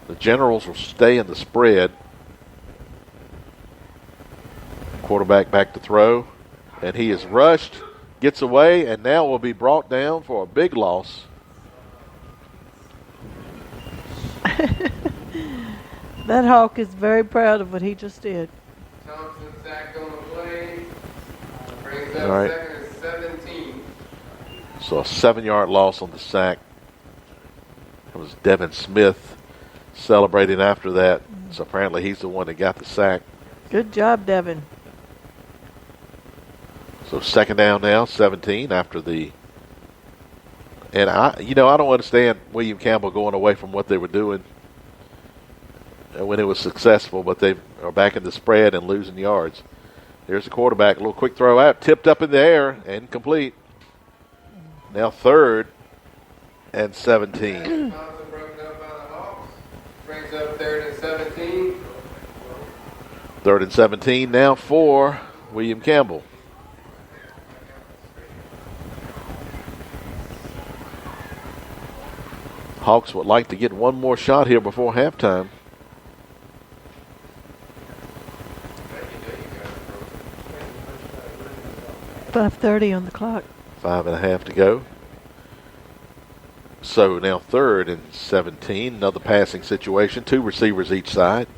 Speaker 1: the Generals will stay in the spread. Quarterback back to throw, and he is rushed, gets away, and now will be brought down for a big loss.
Speaker 2: That Hawk is very proud of what he just did.
Speaker 3: Thompson sacked on the play. Brings up
Speaker 1: All right.
Speaker 3: 2nd and 17.
Speaker 1: So a 7-yard loss on the sack. It was Devin Smith celebrating after that. So apparently he's the one that got the sack.
Speaker 2: Good job, Devin.
Speaker 1: So 2nd down now, 17 after the. And I don't understand William Campbell going away from what they were doing when it was successful, but they are back in the spread and losing yards. There's the quarterback, a little quick throw out, tipped up in the air and complete. Now 3rd and 17.
Speaker 3: Thompson broken up by the Hawks. Brings up 3rd and 17.
Speaker 1: 3rd and 17 now for William Campbell. Hawks would like to get one more shot here before halftime.
Speaker 2: .5:30 on the clock.
Speaker 1: 5.5 to go. So now 3rd and 17. Another passing situation. 2 receivers each side.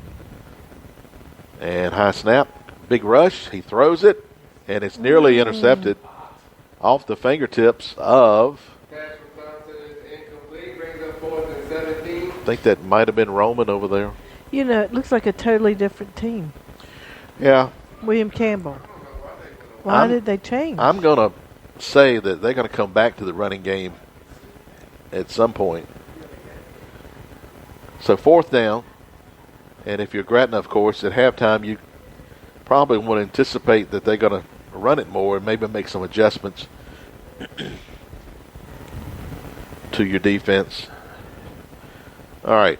Speaker 1: And high snap. Big rush. He throws it. And it's nearly intercepted off the fingertips of.
Speaker 3: Catch from Thompson is incomplete. Brings up 4th and 17.
Speaker 1: I think that might have been Roman over there.
Speaker 2: You know, it looks like a totally different team.
Speaker 1: Yeah.
Speaker 2: William Campbell. Why did they change?
Speaker 1: I'm going to say that they're going to come back to the running game at some point. So 4th down. And if you're Gretna, of course, at halftime, you probably want to anticipate that they're going to run it more and maybe make some adjustments to your defense. All right.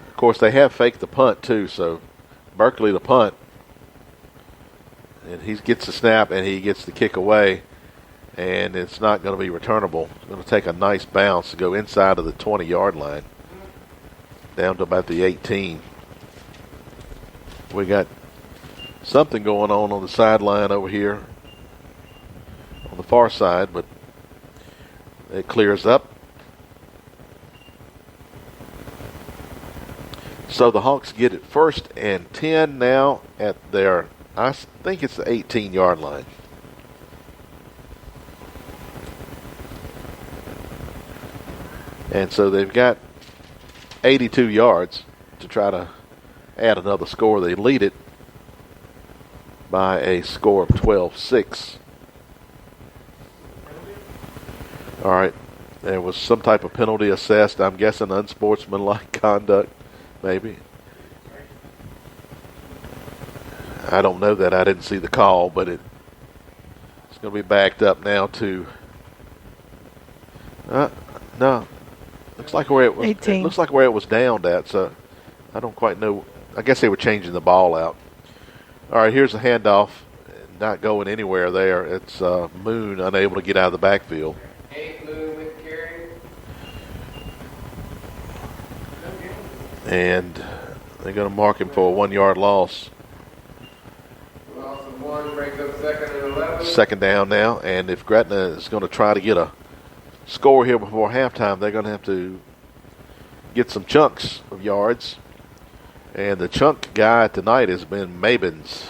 Speaker 1: Of course, they have faked the punt, too. So Berkeley, the punt. And he gets the snap and he gets the kick away. And it's not going to be returnable. It's going to take a nice bounce to go inside of the 20-yard line. Down to about the 18. We got something going on the sideline over here on the far side, but it clears up. So the Hawks get it 1st and 10 now at their, I think it's the 18-yard line. And so they've got 82 yards to try to add another score. They lead it by a score of 12-6. All right. There was some type of penalty assessed. I'm guessing unsportsmanlike conduct, maybe. I don't know that. I didn't see the call, but it's going to be backed up now to. No, looks like where it was.
Speaker 2: 18.
Speaker 1: It looks like where it was downed at. So I don't quite know. I guess they were changing the ball out. All right, here's a handoff. Not going anywhere there. It's Moon unable to get out of the backfield.
Speaker 3: Moon with carry.
Speaker 1: And they're going to mark him for a 1 yard loss.
Speaker 3: Loss of 1, brings up 2nd and 11.
Speaker 1: Second down now, and if Gretna is going to try to get a score here before halftime, they're going to have to get some chunks of yards. And the chunk guy tonight has been Mabins.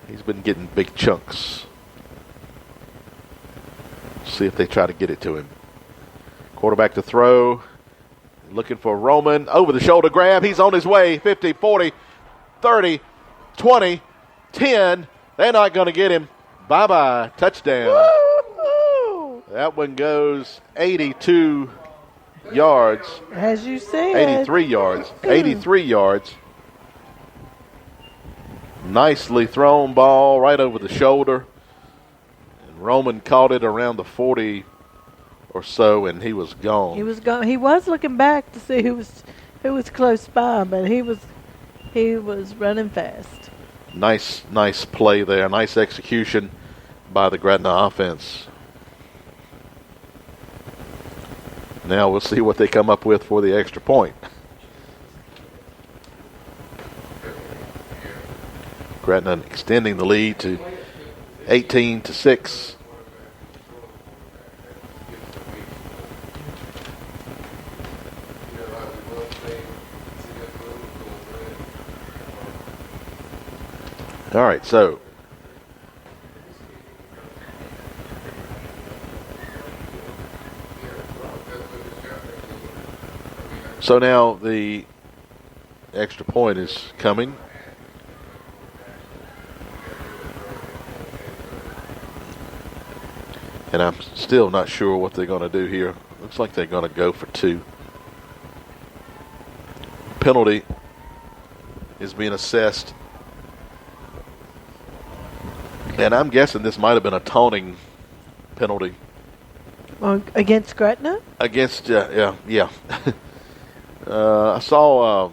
Speaker 1: He's been getting big chunks. See if they try to get it to him. Quarterback to throw. Looking for Roman. Over the shoulder grab. He's on his way. 50, 40, 30, 20, 10. They're not going to get him. Bye-bye. Touchdown.
Speaker 2: Woo-hoo!
Speaker 1: That one goes 82 yards.
Speaker 2: As you said.
Speaker 1: 83 yards. 83 yards. Nicely thrown ball right over the shoulder. And Roman caught it around the 40 or so, and he was gone.
Speaker 2: He was gone. He was looking back to see who was close by, but he was running fast.
Speaker 1: Nice play there. Nice execution by the Gretna offense. Now we'll see what they come up with for the extra point. Gretna extending the lead to 18-6. All right, so now the extra point is coming. And I'm still not sure what they're going to do here. Looks like they're going to go for 2. Penalty is being assessed. And I'm guessing this might have been a taunting penalty.
Speaker 2: Against Gretna?
Speaker 1: Against, yeah. I saw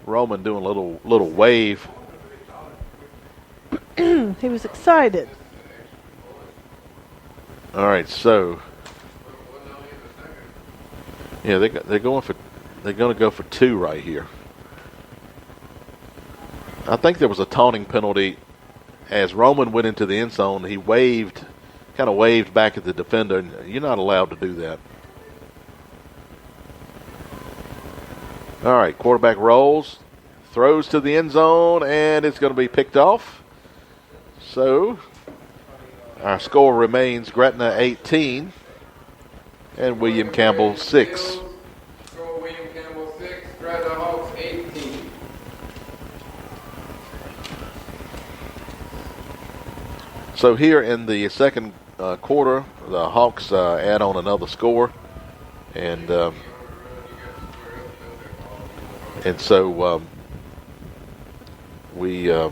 Speaker 1: Roman doing a little wave.
Speaker 2: He was excited.
Speaker 1: All right, so yeah, they're going to go for 2 right here. I think there was a taunting penalty as Roman went into the end zone. He kind of waved back at the defender, and you're not allowed to do that. All right, quarterback rolls, throws to the end zone, and it's going to be picked off. So our score remains Gretna 18 and William Campbell 6.
Speaker 3: Score William Campbell 6, Gretna Hawks 18.
Speaker 1: So here in the second quarter, the Hawks add on another score, and so we're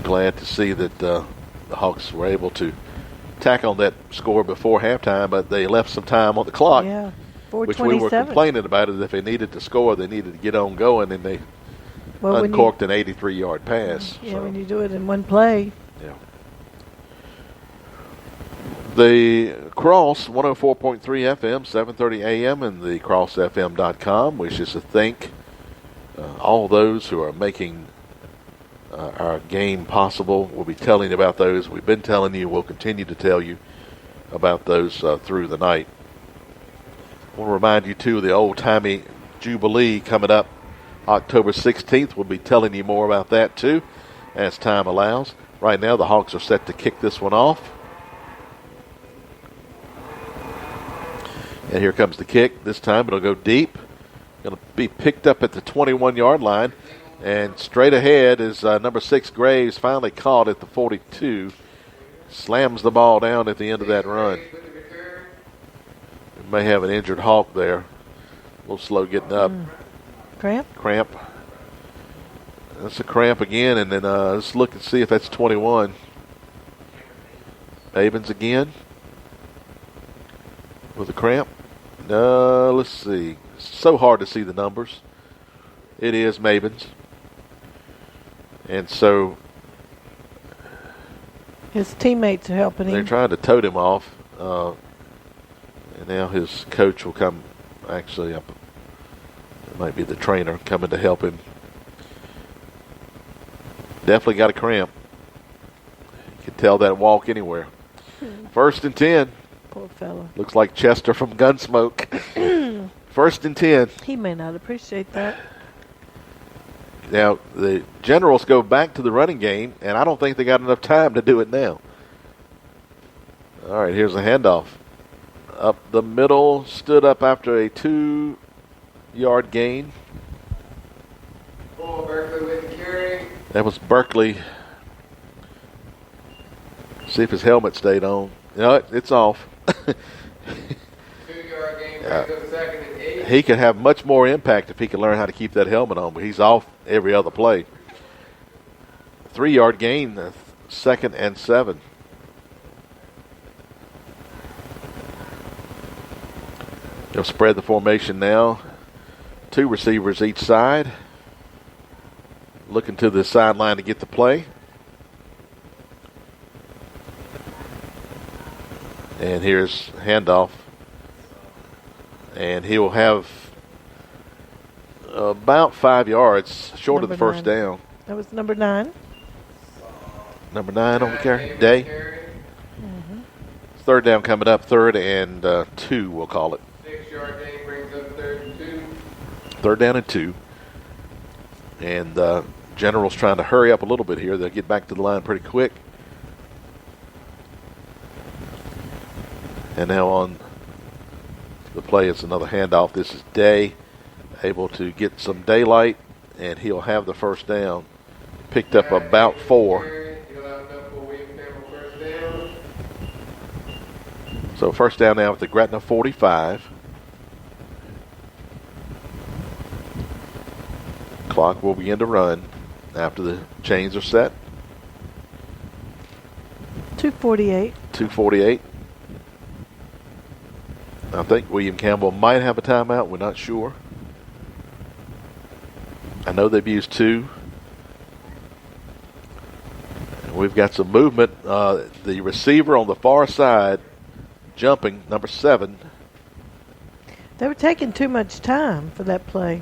Speaker 1: glad to see that the Hawks were able to tack on that score before halftime, but they left some time on the clock.
Speaker 2: Yeah,
Speaker 1: which we were complaining about it. If they needed to score, they needed to get on going, and they uncorked an 83-yard pass.
Speaker 2: Yeah, so when you do it in one play.
Speaker 1: Yeah. The Cross 104.3 FM, 7:30 a.m. and the crossfm.com wishes to thank all those who are making our game possible. We'll be telling you about those. We've been telling you. We'll continue to tell you about those through the night. I want to remind you, too, of the Old-Timey Jubilee coming up October 16th. We'll be telling you more about that, too, as time allows. Right now, the Hawks are set to kick this one off. And here comes the kick. This time it'll go deep. Going to be picked up at the 21-yard line. And straight ahead is number 6, Graves, finally caught at the 42. Slams the ball down at the end of that run. May have an injured Hawk there. A little slow getting up.
Speaker 2: Cramp.
Speaker 1: That's a cramp again. And then let's look and see if that's 21. Avens again with a cramp. No, let's see. It's so hard to see the numbers. It is Mavens. And so
Speaker 2: his teammates are helping him.
Speaker 1: They're trying to tote him off. And now his coach will come. Actually, it might be the trainer coming to help him. Definitely got a cramp. You can tell that walk anywhere. 1st and 10.
Speaker 2: Poor fella.
Speaker 1: Looks like Chester from Gunsmoke. 1st and 10.
Speaker 2: He may not appreciate that.
Speaker 1: Now, the Generals go back to the running game, and I don't think they got enough time to do it now. All right, here's a handoff. Up the middle, stood up after a 2-yard gain.
Speaker 3: Berkeley with the carry.
Speaker 1: That was Berkeley. See if his helmet stayed on. No, it's off.
Speaker 3: 2-yard gain, brings up 2nd and 8.
Speaker 1: He could have much more impact if he could learn how to keep that helmet on, but he's off every other play. 3-yard gain, 2nd and 7. They'll spread the formation now. 2 receivers each side. Looking to the sideline to get the play. And here's handoff. And he will have about 5 yards short of the first down.
Speaker 2: That was number 9.
Speaker 1: Number 9 on the carry. Day. 3rd down coming up. 3rd and 2, we'll call it.
Speaker 3: 6-yard gain brings up 3rd and 2.
Speaker 1: 3rd down and 2. And General's trying to hurry up a little bit here. They'll get back to the line pretty quick. And now on the play, it's another handoff. This is Day, able to get some daylight, and he'll have the first down. Picked up about 4.
Speaker 3: He'll have enough for William Campbell first down.
Speaker 1: So first down now at the Gretna 45. Clock will begin to run after the chains are set.
Speaker 2: 2:48.
Speaker 1: 2:48. I think William Campbell might have a timeout. We're not sure. I know they've used 2. And we've got some movement. The receiver on the far side jumping, number 7.
Speaker 2: They were taking too much time for that play.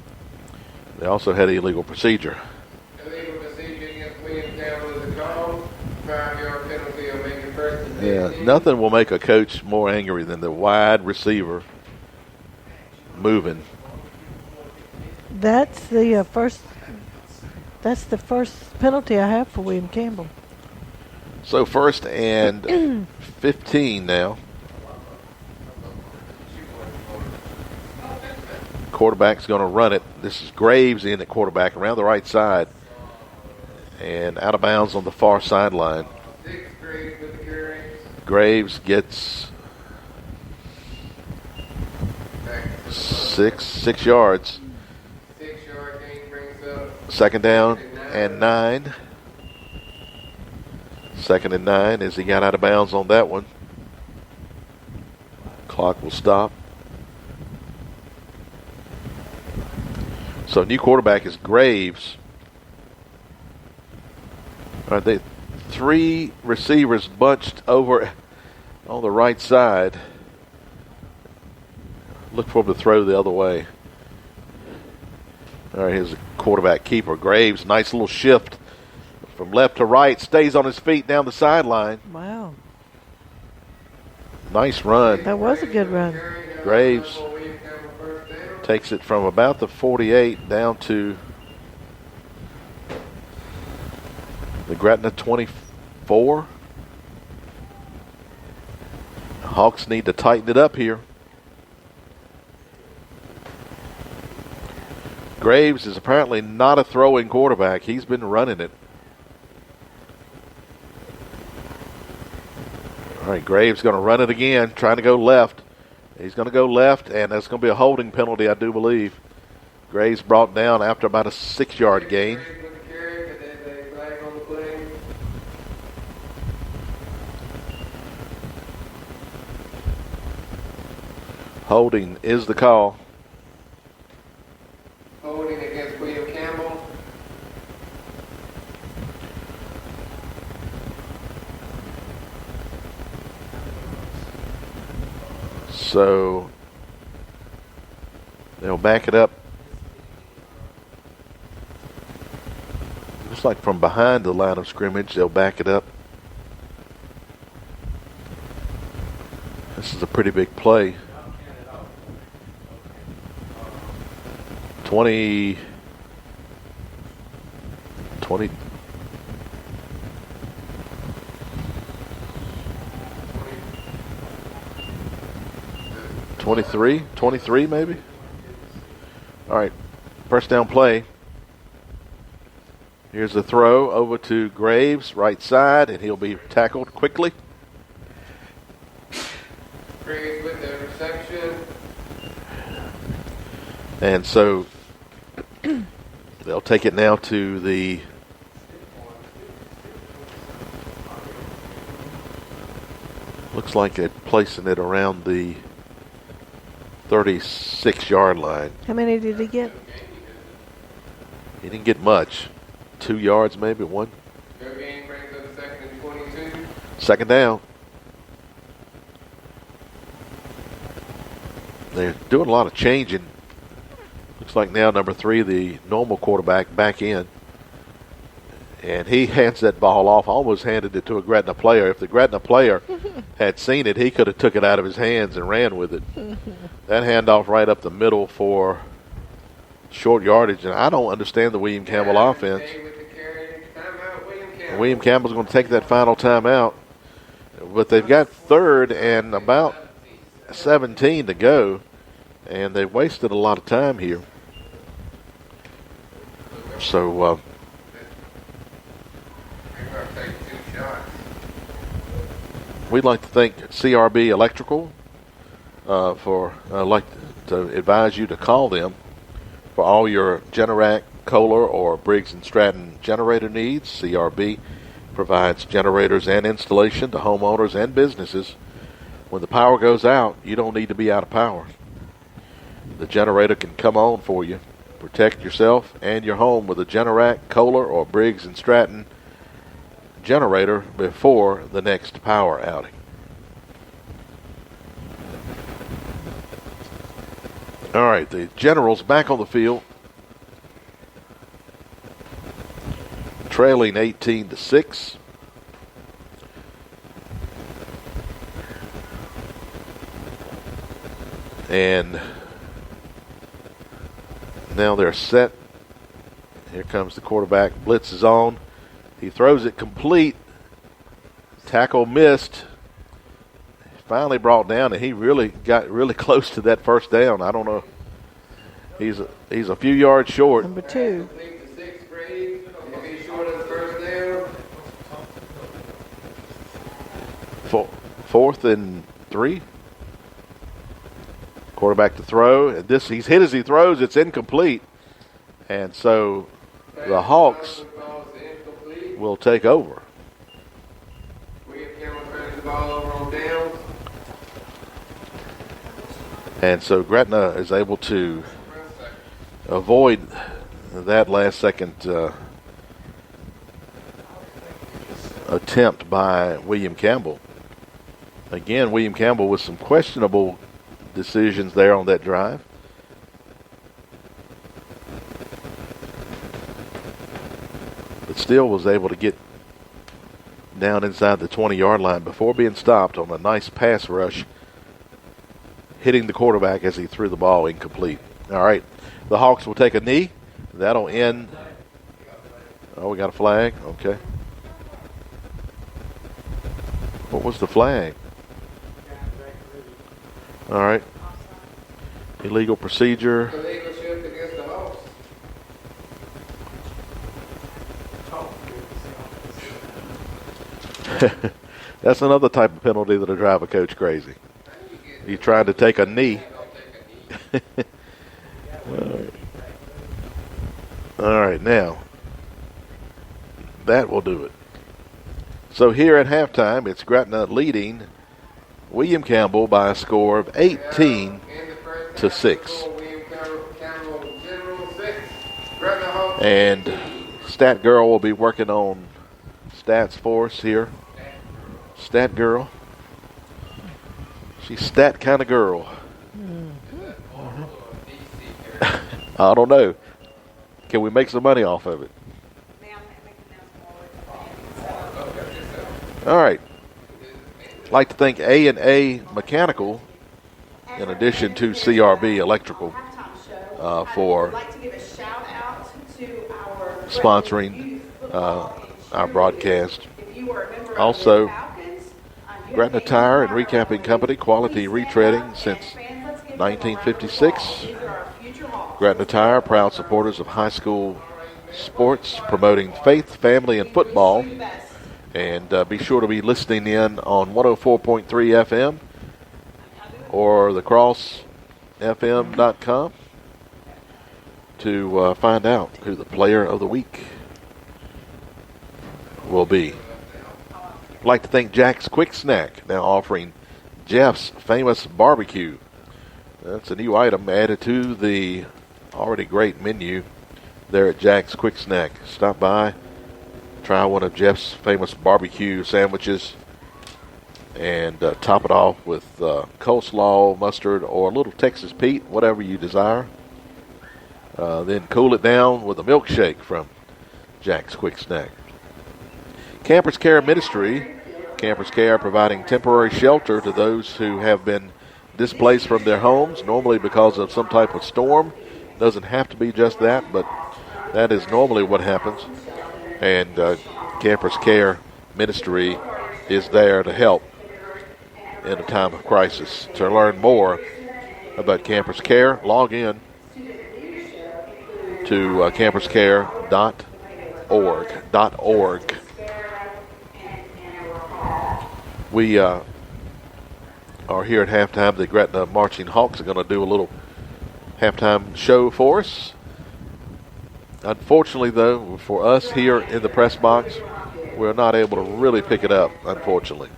Speaker 1: They also had illegal procedure.
Speaker 3: Illegal procedure against William Campbell is a call. 5-yard penalty will make it 1st and 15.
Speaker 1: Nothing will make a coach more angry than the wide receiver moving.
Speaker 2: That's the first. That's the first penalty I have for William Campbell.
Speaker 1: So 1st and 15 now. Quarterback's going to run it. This is Graves in at quarterback around the right side. And out of bounds on the far sideline.
Speaker 3: 6 Graves with the carry.
Speaker 1: Graves gets 6 yards.
Speaker 3: 6-yard gain brings up
Speaker 1: 2nd down and 9. 2nd and 9 as he got out of bounds on that one. Clock will stop. So new quarterback is Graves. All right, they 3 receivers bunched over on the right side. Look for him to throw the other way. All right, here's the quarterback keeper. Graves, nice little shift from left to right. Stays on his feet down the sideline.
Speaker 2: Wow.
Speaker 1: Nice run.
Speaker 2: That was a good run.
Speaker 1: Graves takes it from about the 48 down to the Gretna 24. Hawks need to tighten it up here. Graves is apparently not a throwing quarterback. He's been running it. All right, Graves going to run it again, trying to go left. He's going to go left, and that's going to be a holding penalty, I do believe. Graves brought down after about a 6-yard gain. Holding is the call.
Speaker 3: Holding against William Campbell.
Speaker 1: So they'll back it up. Looks like from behind the line of scrimmage, they'll back it up. This is a pretty big play. 20, 23 maybe. All right, first down play. Here's the throw over to Graves, right side, and he'll be tackled quickly.
Speaker 3: Graves with the reception.
Speaker 1: And so they'll take it now to the looks like they're placing it around the 36-yard line.
Speaker 2: How many did he get?
Speaker 1: He didn't get much. 2 yards maybe, one.
Speaker 3: Your game brings up 2nd and 22.
Speaker 1: Second down. They're doing a lot of changing. Looks like now number 3, the normal quarterback, back in. And he hands that ball off, almost handed it to a Gretna player. If the Gretna player had seen it, he could have took it out of his hands and ran with it. That handoff right up the middle for short yardage. And I don't understand the William Campbell offense. William Campbell's going to take that final timeout. But they've got 3rd and about 17 to go. And they've wasted a lot of time here. So, we'd like to thank CRB Electrical for like to advise you to call them for all your Generac, Kohler, or Briggs & Stratton generator needs. CRB provides generators and installation to homeowners and businesses. When the power goes out, you don't need to be out of power. The generator can come on for you. Protect yourself and your home with a Generac, Kohler, or Briggs & Stratton generator before the next power outing. All right, the Generals back on the field, trailing 18-6. And now they're set. Here comes the quarterback. Blitz is on. He throws it complete. Tackle missed. Finally brought down, and he really got really close to that first down. I don't know. He's a few yards short.
Speaker 2: Number 2.
Speaker 1: Fourth and 3. Quarterback to throw. And he's hit as he throws. It's incomplete. And so the Hawks will take over. And so Gretna is able to avoid that last second attempt by William Campbell. Again, William Campbell with some questionable decisions there on that drive. But still was able to get down inside the 20-yard line before being stopped on a nice pass rush, hitting the quarterback as he threw the ball incomplete. All right, the Hawks will take a knee. That'll end. Oh, we got a flag. Okay. What was the flag? All right. Illegal procedure.
Speaker 3: Illegal shift against the Hawks.
Speaker 1: That's another type of penalty that'll drive a coach crazy. He's trying to take a knee. All right, now that will do it. So here at halftime, it's Gretna leading William Campbell by a score of 18 to 6. And Stat Girl will be working on stats for us here. Stat Girl. She's stat kind of girl. I don't know. Can we make some money off of it? All right. I'd like to thank A&A Mechanical, in addition to CRB Electrical, for sponsoring our broadcast. Also, Gretna Tire and Recapping Company, quality retreading since 1956. Gretna Tire, proud supporters of high school sports, promoting faith, family, and football. And be sure to be listening in on 104.3 FM or thecrossfm.com to find out who the player of the week will be. I'd like to thank Jack's Quick Snack, now offering Jeff's Famous Barbecue. That's a new item added to the already great menu there at Jack's Quick Snack. Stop by, try one of Jeff's famous barbecue sandwiches, and top it off with coleslaw, mustard, or a little Texas Pete, whatever you desire. Then cool it down with a milkshake from Jack's Quick Snack. Campers Care Ministry. Campers Care providing temporary shelter to those who have been displaced from their homes, normally because of some type of storm. Doesn't have to be just that, but that is normally what happens. And Campers Care Ministry is there to help in a time of crisis. To learn more about Campers Care, log in to camperscare.org. We are here at halftime. The Gretna Marching Hawks are going to do a little halftime show for us. Unfortunately, though, for us here in the press box, we're not able to really pick it up, unfortunately.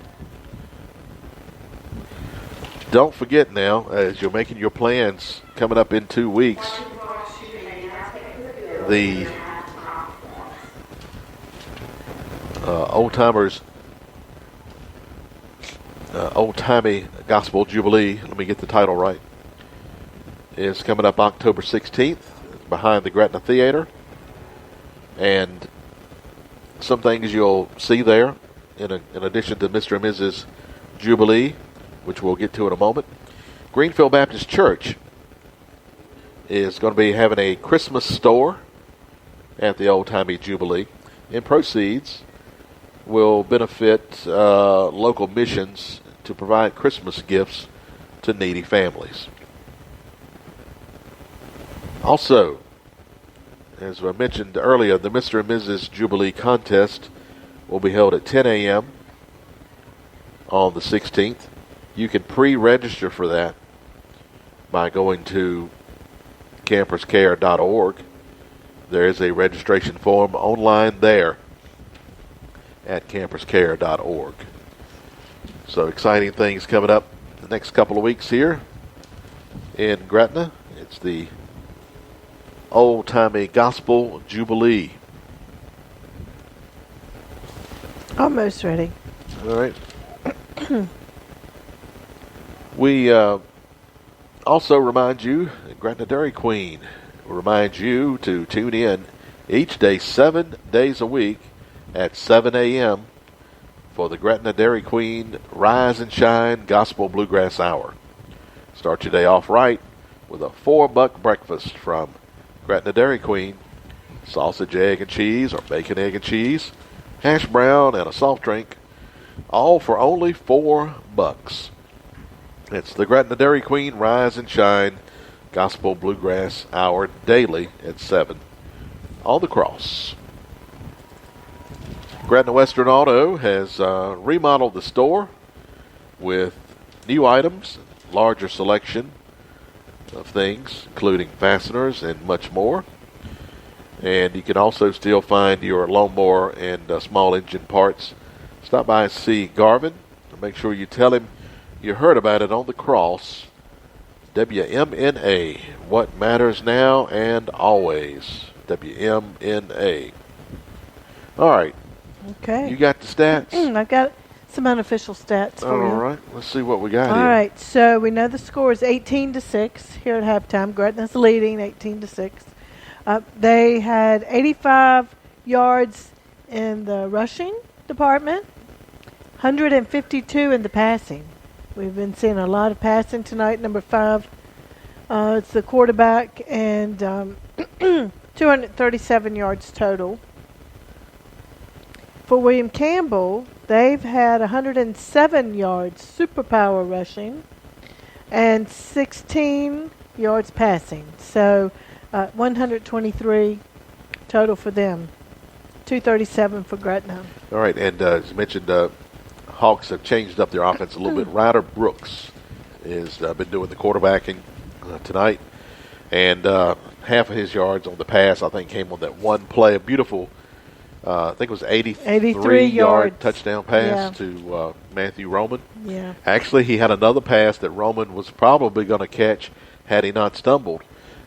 Speaker 1: Don't forget now, as you're making your plans coming up in 2 weeks, the Old-Timey Gospel Jubilee, let me get the title right, is coming up October 16th behind the Gretna Theater. And some things you'll see there, in addition to Mr. and Mrs. Jubilee, which we'll get to in a moment. Greenfield Baptist Church is going to be having a Christmas store at the Old-Timey Jubilee, and proceeds will benefit local missions to provide Christmas gifts to needy families. Also, as I mentioned earlier, the Mr. and Mrs. Jubilee contest will be held at 10 a.m. on the 16th. You can pre-register for that by going to camperscare.org. There is a registration form online there at camperscare.org. So exciting things coming up the next couple of weeks here in Gretna. It's the Old-Timey Gospel Jubilee.
Speaker 2: Almost ready.
Speaker 1: All right. We also remind you, Gretna Dairy Queen reminds you to tune in each day, 7 days a week at 7 a.m. for the Gretna Dairy Queen Rise and Shine Gospel Bluegrass Hour. Start your day off right with a $4 breakfast from Gretna Dairy Queen. Sausage, egg, and cheese, or bacon, egg, and cheese, hash brown, and a soft drink, all for only $4. It's the Gretna Dairy Queen Rise and Shine Gospel Bluegrass Hour daily at 7 on the Cross. Gretna Western Auto has remodeled the store with new items, larger selection of things, including fasteners and much more. And you can also still find your lawnmower and small engine parts. Stop by and see Garvin. Make sure you tell him you heard about it on the cross. WMNA, what matters now and always. WMNA. All right.
Speaker 2: Okay.
Speaker 1: You got the stats?
Speaker 2: I've got some unofficial stats for you.
Speaker 1: All right. Let's see what we got
Speaker 2: All
Speaker 1: here.
Speaker 2: right. So we know the score is 18-6 here at halftime. Gretna's leading 18-6. They had 85 yards in the rushing department, 152 in the passing. We've been seeing a lot of passing tonight. Number 5, it's the quarterback, and 237 yards total. For William Campbell, they've had 107 yards superpower rushing and 16 yards passing. So 123 total for them. 237 for Gretna.
Speaker 1: All right, and as you mentioned, Hawks have changed up their offense a little bit. Ryder Brooks has been doing the quarterbacking tonight, and half of his yards on the pass, I think, came on that one play. A beautiful, I think it was 83-yard
Speaker 2: yards.
Speaker 1: touchdown pass to Matthew Roman.
Speaker 2: Yeah.
Speaker 1: Actually, he had another pass that Roman was probably going to catch had he not stumbled.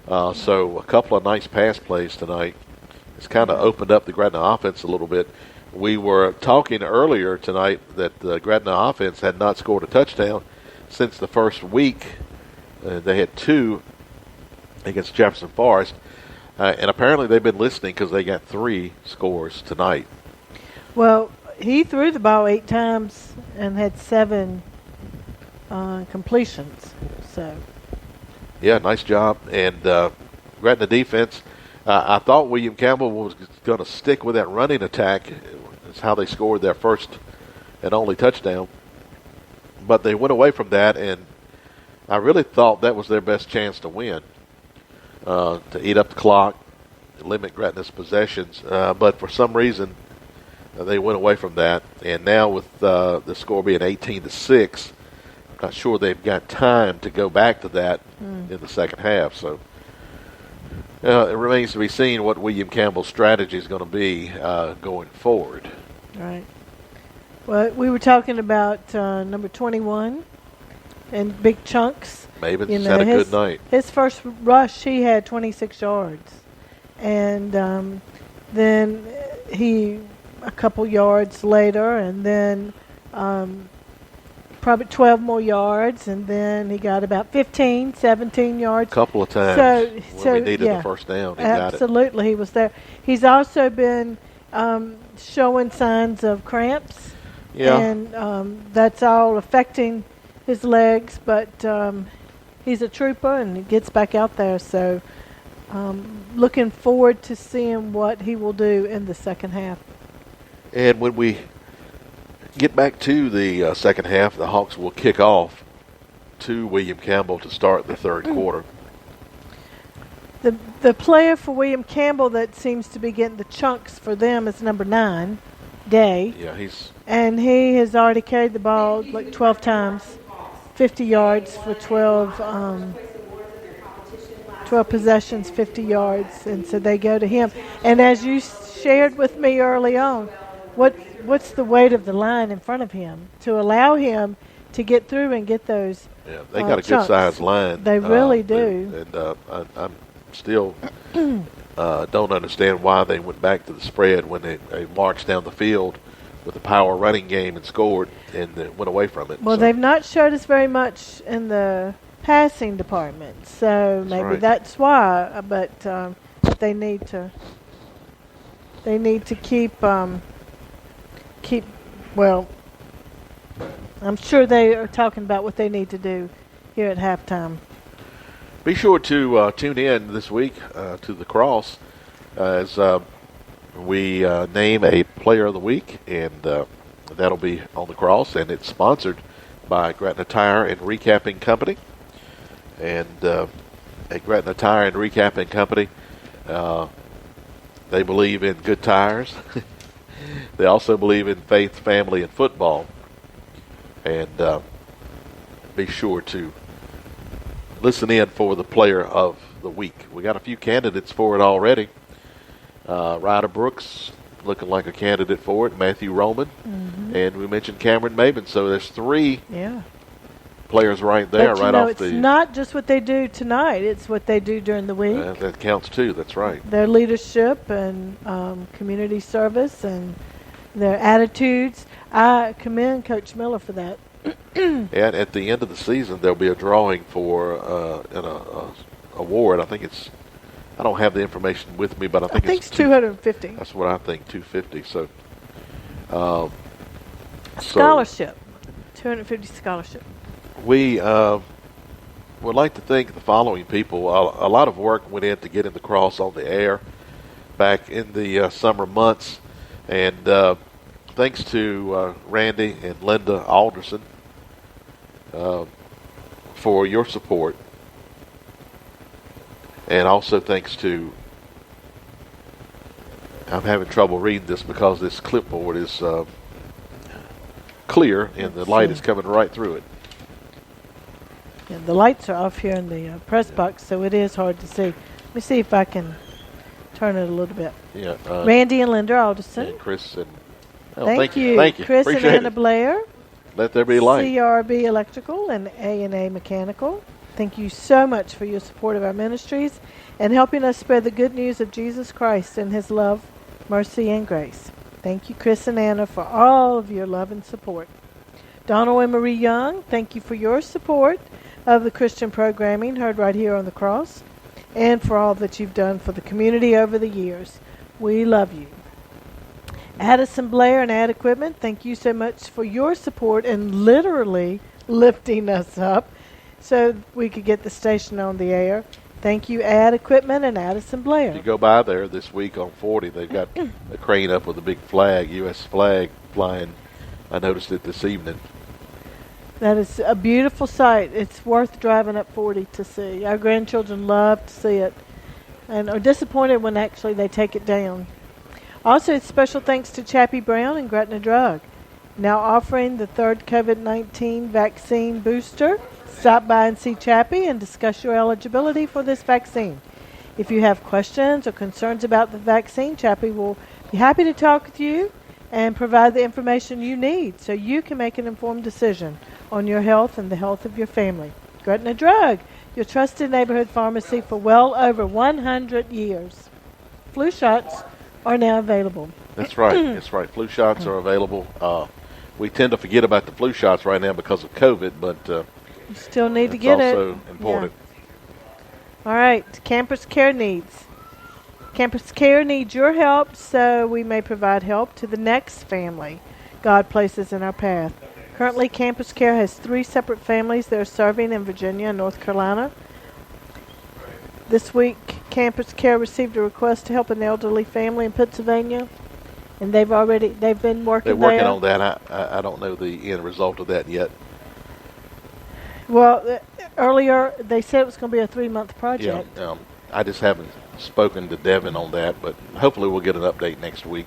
Speaker 1: So a couple of nice pass plays tonight. It's kind of opened up the Gretna offense a little bit. We were talking earlier tonight that the Gretna offense had not scored a touchdown since the first week. They had 2 against Jefferson Forest. And apparently they've been listening because they got 3 scores tonight.
Speaker 2: Well, he threw the ball 8 times and had 7 completions. So.
Speaker 1: Yeah, nice job. And Gretna defense, I thought William Campbell was going to stick with that running attack. It's how they scored their first and only touchdown. But they went away from that, and I really thought that was their best chance to win, to eat up the clock, limit Gretna's possessions. But for some reason, they went away from that. And now with the score being 18-6, I'm not sure they've got time to go back to that in the second half. So it remains to be seen what William Campbell's strategy is going to be going forward.
Speaker 2: Right. Well, we were talking about number 21 and big chunks.
Speaker 1: Maven's had a good night.
Speaker 2: His first rush, he had 26 yards. And then he, a couple yards later, and then probably 12 more yards, and then he got about 15, 17 yards.
Speaker 1: A couple of times when we needed the first down. He got it.
Speaker 2: Absolutely, he was there. He's also been showing signs of cramps.
Speaker 1: Yeah.
Speaker 2: And that's all affecting his legs, but he's a trooper and he gets back out there. So looking forward to seeing what he will do in the second half.
Speaker 1: And when we get back to the second half, the Hawks will kick off to William Campbell to start the third quarter.
Speaker 2: The player for William Campbell that seems to be getting the chunks for them is number 9, Day.
Speaker 1: Yeah,
Speaker 2: and he has already carried the ball like 12 times, 50 yards for 12 possessions, 50 yards, and so they go to him. And as you shared with me early on, what's the weight of the line in front of him to allow him to get through and get those?
Speaker 1: Yeah, they got a good-sized line.
Speaker 2: They really do.
Speaker 1: And I'm still don't understand why they went back to the spread when they marched down the field with a power running game and scored and went away from it.
Speaker 2: Well, they've not showed us very much in the passing department, so maybe that's why. But they need to keep. Well, I'm sure they are talking about what they need to do here at halftime.
Speaker 1: Be sure to tune in this week to the Cross as we name a Player of the Week, and that'll be on the Cross, and it's sponsored by Gretna Tire and Recapping Company. And at Gretna Tire and Recapping Company, they believe in good tires. They also believe in faith, family, and football. And be sure to listen in for the player of the week. We got a few candidates for it already. Ryder Brooks looking like a candidate for it. Matthew Roman. Mm-hmm. And we mentioned Cameron Maben. So there's 3 players right there,
Speaker 2: but
Speaker 1: right off the...
Speaker 2: It's not just what they do tonight. It's what they do during the week.
Speaker 1: That counts too. That's right.
Speaker 2: Their leadership and community service and their attitudes. I commend Coach Miller for that.
Speaker 1: And at the end of the season, there'll be a drawing for an award. I think it's... I don't have the information with me, but I think
Speaker 2: it's 250.
Speaker 1: That's what I think, 250. So,
Speaker 2: scholarship, 250 scholarship.
Speaker 1: We would like to thank the following people. A lot of work went in to getting the cross on the air back in the summer months, and thanks to Randy and Linda Alderson for your support. And also thanks to, I'm having trouble reading this because this clipboard is clear and the light is coming right through it.
Speaker 2: Yeah, the lights are off here in the press box, so it is hard to see. Let me see if I can turn it a little bit.
Speaker 1: Yeah,
Speaker 2: Randy and Linda Alderson.
Speaker 1: And Chris and...
Speaker 2: Thank you. Chris
Speaker 1: Appreciate
Speaker 2: and Anna
Speaker 1: it.
Speaker 2: Blair.
Speaker 1: Let there be light.
Speaker 2: CRB Electrical and A&A Mechanical. Thank you so much for your support of our ministries and helping us spread the good news of Jesus Christ and his love, mercy, and grace. Thank you, Chris and Anna, for all of your love and support. Donald and Marie Young, thank you for your support of the Christian programming heard right here on the cross and for all that you've done for the community over the years. We love you. Addison Blair and Ad Equipment, thank you so much for your support and literally lifting us up so we could get the station on the air. Thank you, Ad Equipment and Addison Blair.
Speaker 1: If you go by there this week on 40, they've got a crane up with a big flag, U.S. flag, flying. I noticed it this evening.
Speaker 2: That is a beautiful sight. It's worth driving up 40 to see. Our grandchildren love to see it and are disappointed when actually they take it down. Also, special thanks to Chappie Brown and Gretna Drug, now offering the 3rd COVID-19 vaccine booster. Stop by and see Chappie and discuss your eligibility for this vaccine. If you have questions or concerns about the vaccine, Chappie will be happy to talk with you and provide the information you need so you can make an informed decision on your health and the health of your family. Gretna Drug, your trusted neighborhood pharmacy for well over 100 years. Flu shots are now available.
Speaker 1: That's right. That's right. Flu shots are available. We tend to forget about the flu shots right now because of COVID, but
Speaker 2: you still need to get it.
Speaker 1: It's also important.
Speaker 2: Yeah. All right. Campus Care needs. Campus Care needs your help so we may provide help to the next family God places in our path. Currently, Campus Care has 3 separate families they're serving in Virginia and North Carolina. This week, Campus Care received a request to help an elderly family in Pennsylvania, and they've been working
Speaker 1: They're working on that. I don't know the end result of that yet.
Speaker 2: Well, earlier they said it was going to be a 3-month project.
Speaker 1: Yeah, I just haven't spoken to Devin on that, but hopefully we'll get an update next week.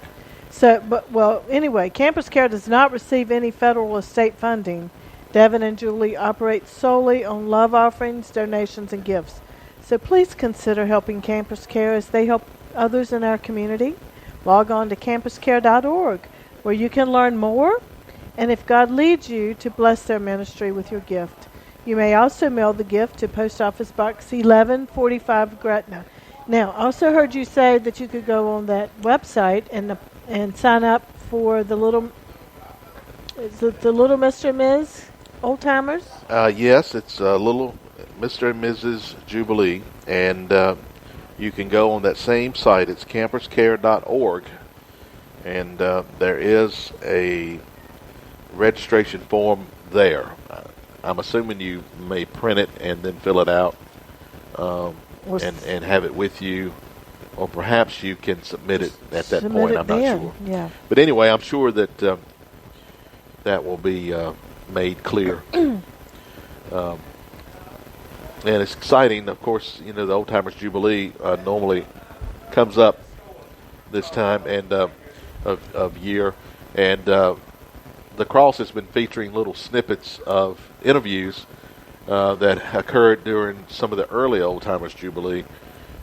Speaker 2: Anyway, Campus Care does not receive any federal or state funding. Devin and Jubilee operate solely on love offerings, donations, and gifts. So please consider helping Campus Care as they help others in our community. Log on to campuscare.org where you can learn more, and if God leads you, to bless their ministry with your gift. You may also mail the gift to Post Office Box 1145 Gretna. Now, I also heard you say that you could go on that website and sign up for the little Mr. and Ms. Old-Timers?
Speaker 1: Yes, it's little Mr. and Mrs. Jubilee, and you can go on that same site. It's campuscare.org, and there is a registration form there. I'm assuming you may print it and then fill it out and have it with you, or perhaps you can submit it at that point. I'm not sure.
Speaker 2: Yeah.
Speaker 1: But anyway, I'm sure that that will be made clear. And it's exciting. Of course, the Old-Timers Jubilee normally comes up this time, and of year. And the Cross has been featuring little snippets of interviews that occurred during some of the early Old-Timers Jubilee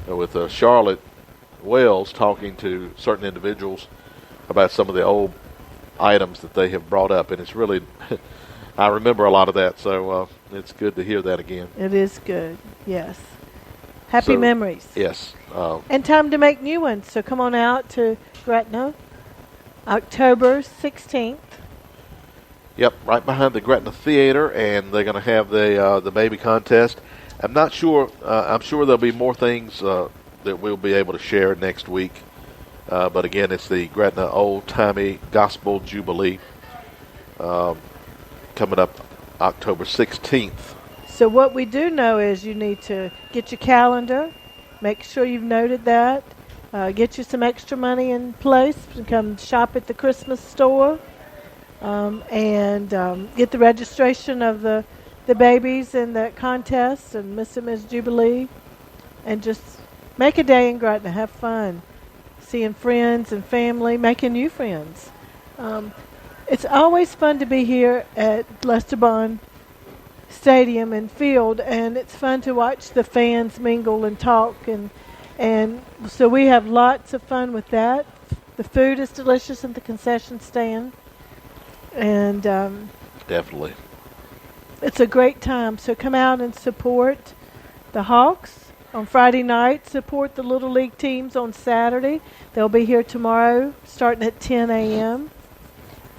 Speaker 1: with Charlotte Wells talking to certain individuals about some of the old items that they have brought up. And it's really, I remember a lot of that, so it's good to hear that again.
Speaker 2: It is good, yes. Happy memories.
Speaker 1: Yes.
Speaker 2: And time to make new ones. So come on out to Gretna, October 16th.
Speaker 1: Yep, right behind the Gretna Theater, and they're going to have the baby contest. I'm not sure. I'm sure there'll be more things that we'll be able to share next week. But again, it's the Gretna Old-Timey Gospel Jubilee coming up October 16th.
Speaker 2: So what we do know is you need to get your calendar, make sure you've noted that, get you some extra money in place and come shop at the Christmas store, and get the registration of the babies in that contest and Miss and Ms. Jubilee, and just make a day in Gretna. Have fun, seeing friends and family, making new friends. It's always fun to be here at Lester Bond Stadium and Field, and it's fun to watch the fans mingle and talk, and so we have lots of fun with that. The food is delicious at the concession stand, and
Speaker 1: Definitely.
Speaker 2: It's a great time. So come out and support the Hawks on Friday night. Support the Little League teams on Saturday. They'll be here tomorrow starting at 10 a.m.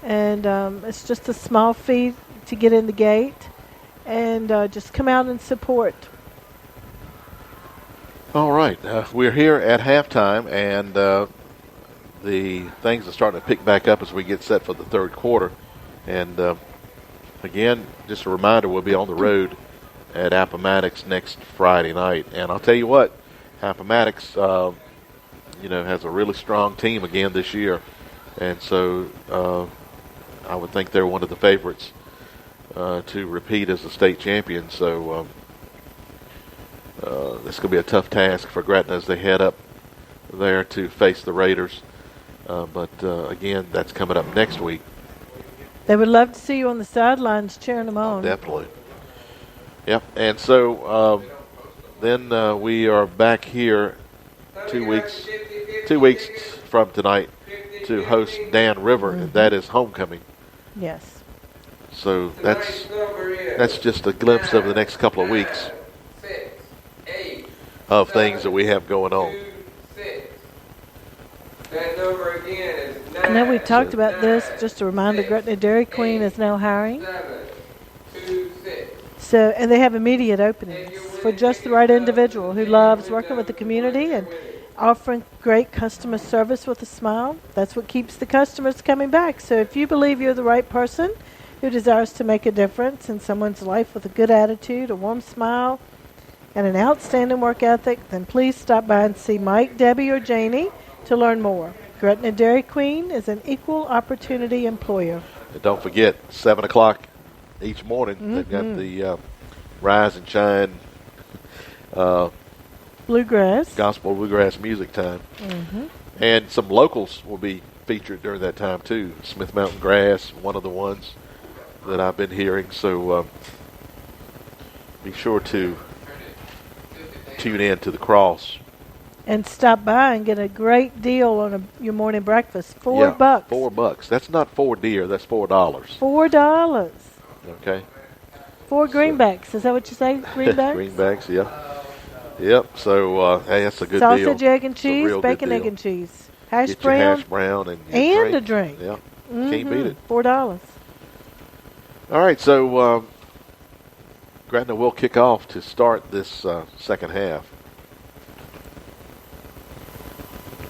Speaker 2: And it's just a small fee to get in the gate. And just come out and support.
Speaker 1: All right. We're here at halftime, and the things are starting to pick back up as we get set for the third quarter. And again, just a reminder, we'll be on the road at Appomattox next Friday night. And I'll tell you what, Appomattox, has a really strong team again this year. And so I would think they're one of the favorites to repeat as the state champion. So this is going to be a tough task for Gretna as they head up there to face the Raiders. But again, that's coming up next week.
Speaker 2: They would love to see you on the sidelines cheering them on.
Speaker 1: Definitely. Yep. And so then we are back here 2 weeks from tonight to host Dan River, and that is homecoming.
Speaker 2: Yes.
Speaker 1: So that's just a glimpse of the next couple of weeks of things that we have going on.
Speaker 3: That number again is 9.
Speaker 2: I know we talked about this. Just a reminder, Gretna Dairy Queen is now hiring.
Speaker 3: 726.
Speaker 2: So, and they have immediate openings for just the right individual who loves working with the community and offering great customer service with a smile. That's what keeps the customers coming back. So if you believe you're the right person who desires to make a difference in someone's life with a good attitude, a warm smile, and an outstanding work ethic, then please stop by and see Mike, Debbie, or Janie to learn more. Gretna Dairy Queen is an equal opportunity employer.
Speaker 1: And don't forget, 7 o'clock each morning, they've got the Rise and Shine
Speaker 2: Bluegrass.
Speaker 1: Gospel Bluegrass music time. And some locals will be featured during that time, too. Smith Mountain Grass, one of the ones that I've been hearing. So be sure to tune in to the Cross.
Speaker 2: And stop by and get a great deal on your morning breakfast. $4.
Speaker 1: $4. That's not 4 deer. That's $4.
Speaker 2: $4.
Speaker 1: Okay.
Speaker 2: 4 greenbacks. Is that what you say? Greenbacks?
Speaker 1: Greenbacks, yeah. Yep. So hey, that's a good deal.
Speaker 2: Sausage, egg, and
Speaker 1: It's a
Speaker 2: cheese,
Speaker 1: real
Speaker 2: bacon,
Speaker 1: good
Speaker 2: egg,
Speaker 1: deal.
Speaker 2: and cheese. Hash
Speaker 1: Get your
Speaker 2: brown.
Speaker 1: hash brown and
Speaker 2: And a drink.
Speaker 1: Yeah. Can't beat it.
Speaker 2: $4.
Speaker 1: All right. So Gretna will kick off to start this second half,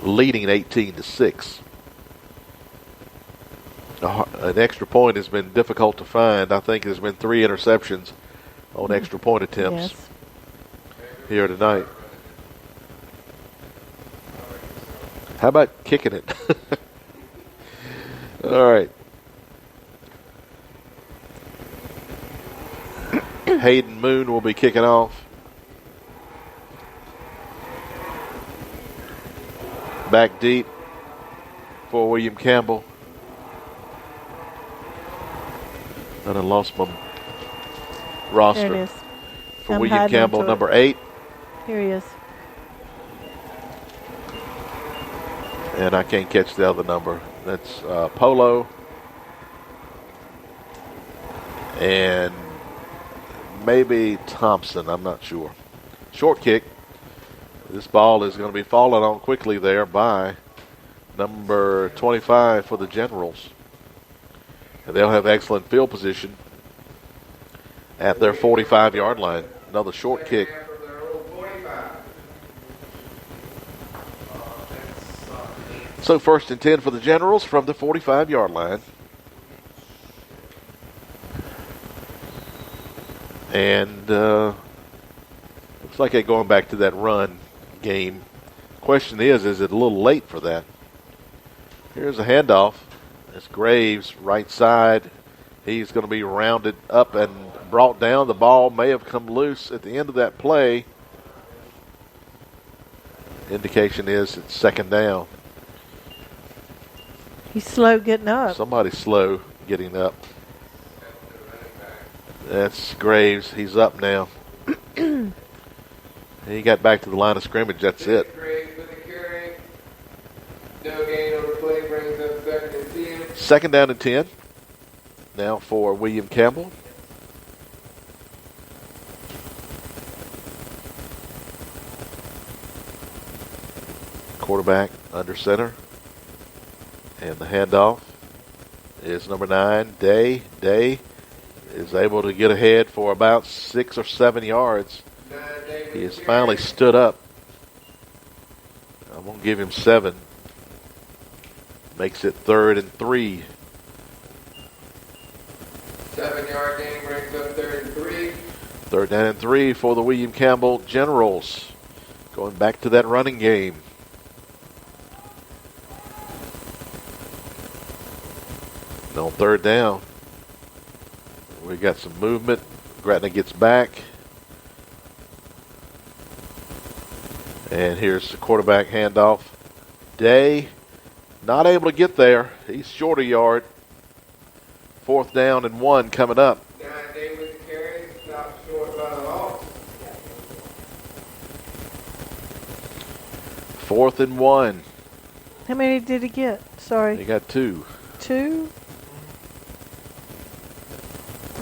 Speaker 1: leading 18-6. An extra point has been difficult to find. I think there's been 3 interceptions on extra point attempts here tonight. How about kicking it? All right. Hayden Moon will be kicking off. Back deep. for William Campbell. And I lost my roster.
Speaker 2: There it is.
Speaker 1: For
Speaker 2: I'm
Speaker 1: William
Speaker 2: hiding
Speaker 1: Campbell,
Speaker 2: onto it.
Speaker 1: number 8.
Speaker 2: Here he is.
Speaker 1: And I can't catch the other number. That's Polo. And maybe Thompson. I'm not sure. Short kick. This ball is going to be fallen on quickly there by number 25 for the Generals. And they'll have excellent field position at their 45-yard line. Another short kick. So 1st and 10 for the Generals from the 45-yard line. And looks like they're going back to that run game. Question is it a little late for that? Here's a handoff. It's Graves, right side. He's going to be rounded up and brought down. The ball may have come loose at the end of that play. Indication is it's 2nd down.
Speaker 2: He's slow getting up.
Speaker 1: Somebody's slow getting up. That's Graves. He's up now. He got back to the line of scrimmage. That's it.
Speaker 3: Graves with the carry. No gain on the play, brings up 2nd and 10.
Speaker 1: 2nd down and 10. Now for William Campbell. Quarterback under center. And the handoff is number 9, Day. Day is able to get ahead for about 6 or 7 yards. He has finally stood up. I'm going to give him 7. Makes it 3rd and 3.
Speaker 3: 7-yard gain brings up 3rd and 3.
Speaker 1: 3rd down and 3 for the William Campbell Generals. Going back to that running game. And on 3rd down, we got some movement. Gretna gets back. And here's the quarterback handoff. Day not able to get there. He's short a yard. 4th down and 1 coming up.
Speaker 3: Day with the carry. Stopped short by the Hawks.
Speaker 1: 4th and 1.
Speaker 2: How many did he get?
Speaker 1: He
Speaker 2: Sorry.
Speaker 1: got 2.
Speaker 2: 2?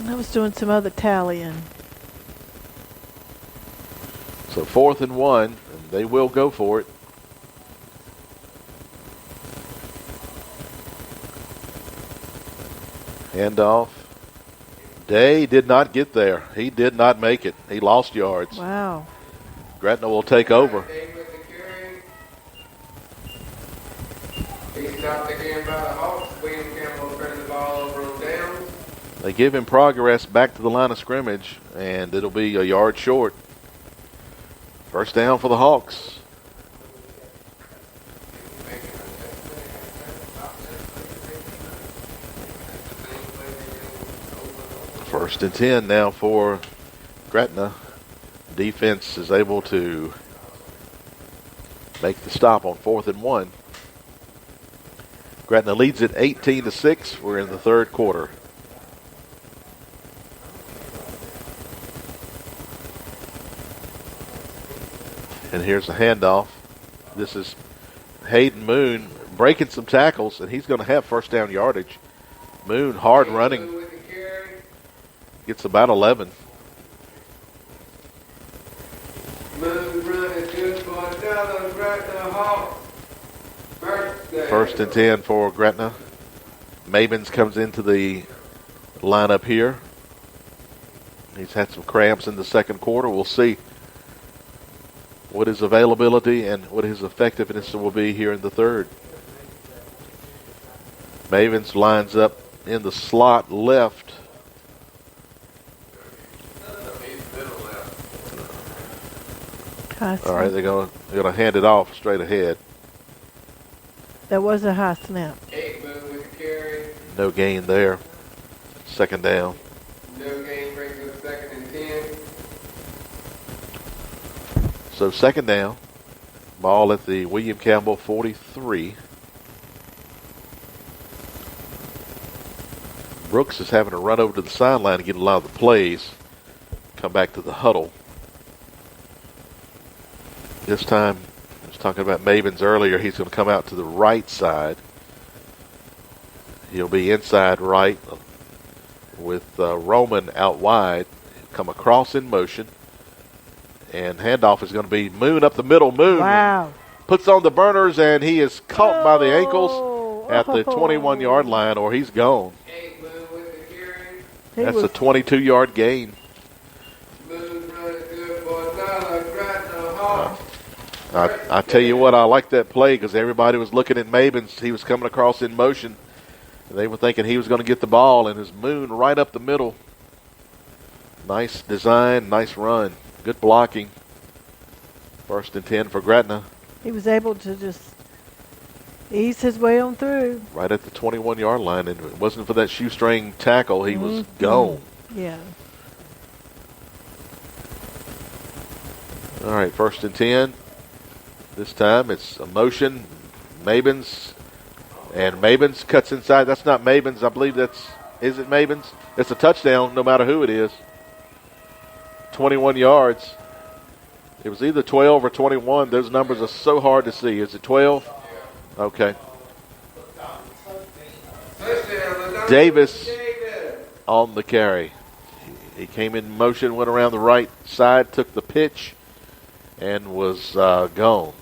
Speaker 2: I was doing some other tallying.
Speaker 1: So 4th and 1, and they will go for it. Handoff. Day did not get there. He did not make it. He lost yards.
Speaker 2: Wow.
Speaker 1: Gretna will take over.
Speaker 3: Day with the carry. He stopped again by the Hawks. William Campbell turned the ball over on downs.
Speaker 1: They give him progress back to the line of scrimmage, and it'll be a yard short. 1st down for the Hawks. First and 10 now for Gretna. Defense is able to make the stop on 4th and 1. Gretna leads it 18-6. We're in the 3rd quarter. And here's the handoff. This is Hayden Moon breaking some tackles, and he's going to have 1st down yardage. Moon hard running. Gets about 11.
Speaker 3: Moon run is good for another Gretna Hawks.
Speaker 1: 1st and 10 for Gretna. Mabins comes into the lineup here. He's had some cramps in the 2nd quarter. We'll see what his availability and what his effectiveness will be here in the 3rd. Mavens lines up in the slot left. All right, they're gonna hand it off straight ahead.
Speaker 2: That was a high snap.
Speaker 3: 8 Moon with the carry.
Speaker 1: No gain there. 2nd down.
Speaker 3: No gain brings up 2nd and 10.
Speaker 1: So 2nd down. Ball at the William Campbell 43. Brooks is having to run over to the sideline to get a lot of the plays. Come back to the huddle. This time, I was talking about Mavens earlier. He's going to come out to the right side. He'll be inside right with Roman out wide. Come across in motion. And handoff is going to be Moon up the middle. Moon puts on the burners, and he is caught by the ankles at the 21-yard line, or he's gone. That's a 22-yard gain. I tell you what, I like that play because everybody was looking at Mavens. He was coming across in motion. They were thinking he was going to get the ball, and his Moon right up the middle. Nice design, nice run. Good blocking. 1st and 10 for Gretna.
Speaker 2: He was able to just ease his way on through.
Speaker 1: Right at the 21-yard line, and if it wasn't for that shoestring tackle, he was gone.
Speaker 2: Yeah.
Speaker 1: All right, 1st and 10. This time it's a motion. Mavens. And Mavens cuts inside. That's not Mavens. I believe is it Mavens? It's a touchdown no matter who it is. 21 yards. It was either 12 or 21. Those numbers are so hard to see. Is it 12? Okay. Davis on the carry. He came in motion, went around the right side, took the pitch, and was gone.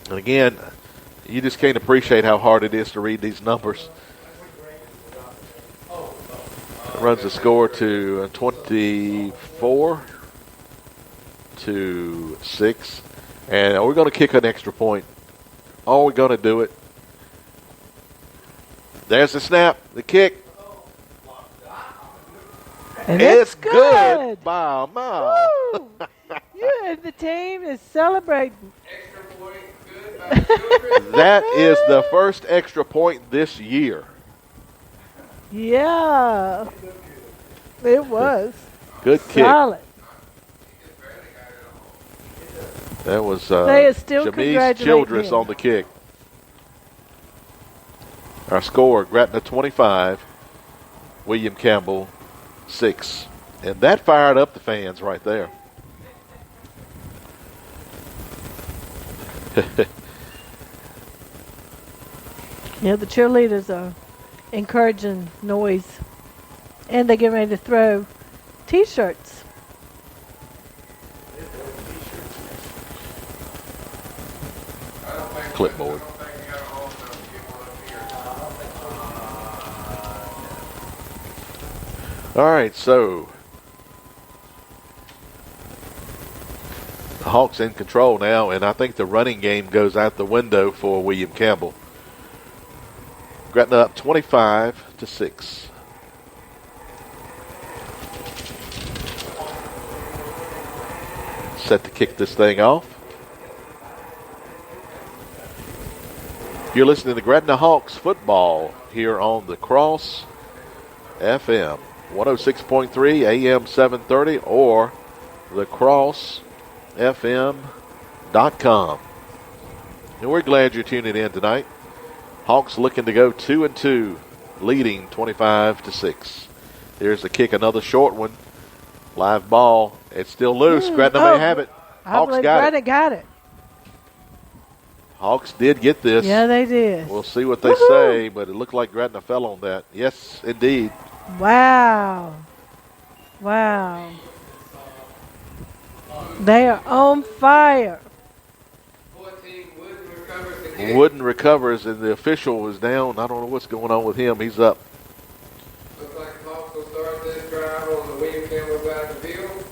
Speaker 1: And again, you just can't appreciate how hard it is to read these numbers. It runs the score to 24-6. And we're going to kick an extra point. Oh, we're going to do it. There's the snap, the kick.
Speaker 2: And
Speaker 1: it's good by a mile.
Speaker 2: You and the team is celebrating.
Speaker 3: Extra point, good by children.
Speaker 1: That is the first extra point this year.
Speaker 2: Yeah. It was.
Speaker 1: Good kick.
Speaker 2: Solid.
Speaker 1: That was
Speaker 2: They are still
Speaker 1: Jamise
Speaker 2: congratulating
Speaker 1: Childress
Speaker 2: him.
Speaker 1: on the kick. Our score, Gretna 25, William Campbell 6. And that fired up the fans right there.
Speaker 2: Yeah, the cheerleaders are encouraging noise. And they get ready to throw T-shirts.
Speaker 1: Clipboard. All right, so the Hawks in control now, and I think the running game goes out the window for William Campbell. Gretna up 25-6. Set to kick this thing off. You're listening to Gretna Hawks football here on the Cross FM 106.3 AM 730 or thecrossfm.com. And we're glad you're tuning in tonight. Hawks looking to go 2-2, leading 25-6. Here's the kick, another short one. Live ball. It's still loose. Gretna may have it. Hawks got it.
Speaker 2: got it.
Speaker 1: Hawks did get this.
Speaker 2: Yeah, they did.
Speaker 1: We'll see what they say, but it looked like Gretna fell on that. Yes, indeed.
Speaker 2: Wow. Wow. They are on fire.
Speaker 3: 14, Wooden recovers the kick.
Speaker 1: Wooden recovers, and the official was down. I don't know what's going on with him. He's up.
Speaker 3: Looks like the Hawks will start this drive on the William Campbell side of the field.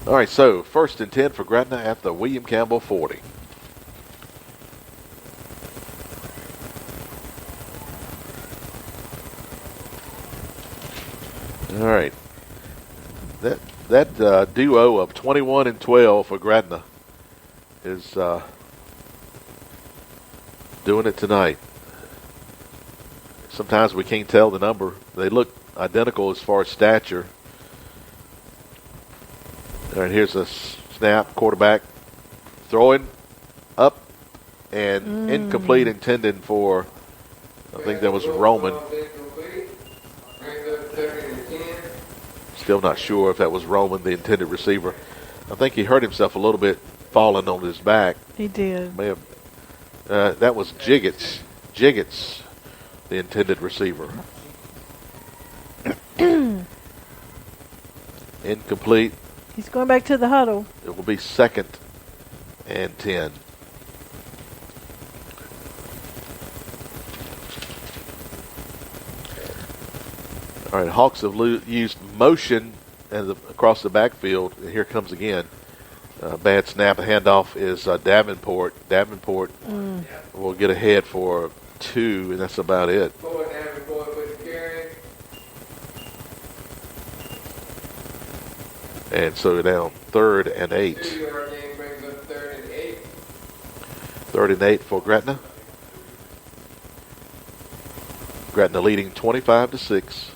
Speaker 1: All right, so 1st and 10 for Gretna at the William Campbell 40. All right. That duo of 21 and 12 for Gretna is doing it tonight. Sometimes we can't tell the number. They look identical as far as stature. All right, here's a snap. Quarterback throwing up and incomplete, intended for, I think that was Roman. Still not sure if that was Roman, the intended receiver. I think he hurt himself a little bit falling on his back.
Speaker 2: He did.
Speaker 1: May have. That was Jiggets. Jiggets, the intended receiver. Incomplete.
Speaker 2: He's going back to the huddle.
Speaker 1: It will be 2nd and 10. All right, Hawks have used motion across the backfield, and here comes again. Bad snap. Handoff is Davenport. Davenport will get ahead for 2, and that's about it.
Speaker 3: Forward Davenport with the carry.
Speaker 1: And so now 3rd and 8.
Speaker 3: 2-yard gain brings up 3rd and 8.
Speaker 1: 3rd and 8 for Gretna. Gretna leading 25-6.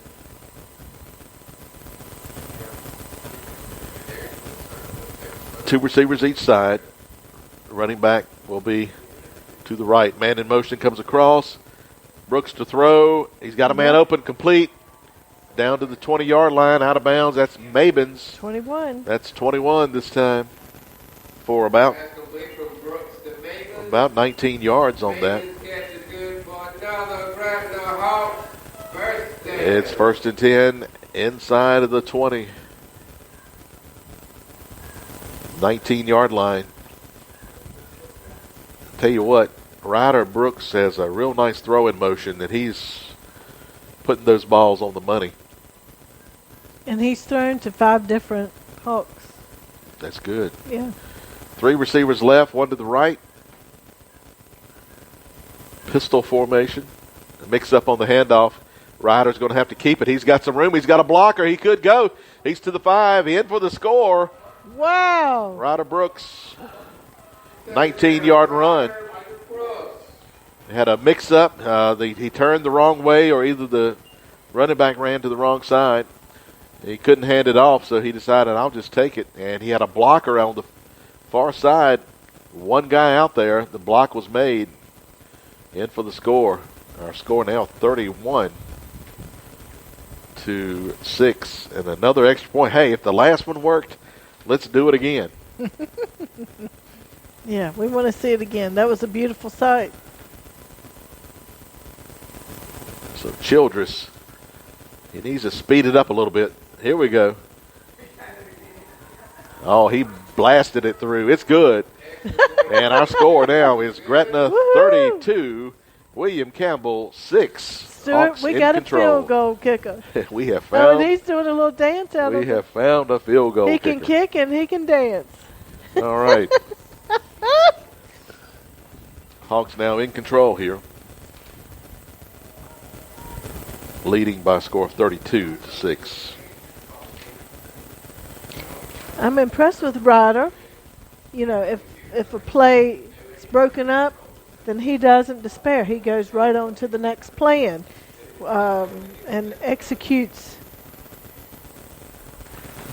Speaker 1: Two receivers each side. Running back will be to the right. Man in motion comes across. Brooks to throw. He's got a man open, complete. Down to the 20-yard line, out of bounds. That's Mabins.
Speaker 2: 21.
Speaker 1: That's 21 this time for about
Speaker 3: Pass complete from Brooks to Mabins.
Speaker 1: About 19 yards on that.
Speaker 3: Mabins catch is good for another Gretna Hawks. First down.
Speaker 1: It's 1st and 10 inside of the 20. 19-yard line. Tell you what, Ryder Brooks has a real nice throw in motion that he's putting those balls on the money.
Speaker 2: And he's thrown to 5 different Hawks.
Speaker 1: That's good.
Speaker 2: Yeah.
Speaker 1: 3 receivers left, 1 to the right. Pistol formation. Mix up on the handoff. Ryder's going to have to keep it. He's got some room. He's got a blocker. He could go. He's to the 5. In for the score.
Speaker 2: Wow.
Speaker 1: Ryder Brooks, 19-yard run. Had a mix-up. He turned the wrong way, or either the running back ran to the wrong side. He couldn't hand it off, so he decided, I'll just take it. And he had a blocker on the far side. One guy out there. The block was made. In for the score. Our score now 31-6. And another extra point. Hey, if the last one worked, let's do it again.
Speaker 2: Yeah, we want to see it again. That was a beautiful sight.
Speaker 1: So Childress, he needs to speed it up a little bit. Here we go. Oh, he blasted it through. It's good. And our score now is Gretna 32, William Campbell 6.
Speaker 2: Stuart,
Speaker 1: Hawks
Speaker 2: we
Speaker 1: in
Speaker 2: got
Speaker 1: control.
Speaker 2: a field goal kicker.
Speaker 1: We have
Speaker 2: Oh, and
Speaker 1: found.
Speaker 2: he's doing a little dance out of
Speaker 1: We
Speaker 2: it.
Speaker 1: have found a field goal
Speaker 2: He
Speaker 1: kicker.
Speaker 2: can kick and he can dance.
Speaker 1: All right. Hawks now in control here. Leading by a score of 32-6.
Speaker 2: I'm impressed with Ryder. You know, if a play is broken up, then he doesn't despair. He goes right on to the next plan and executes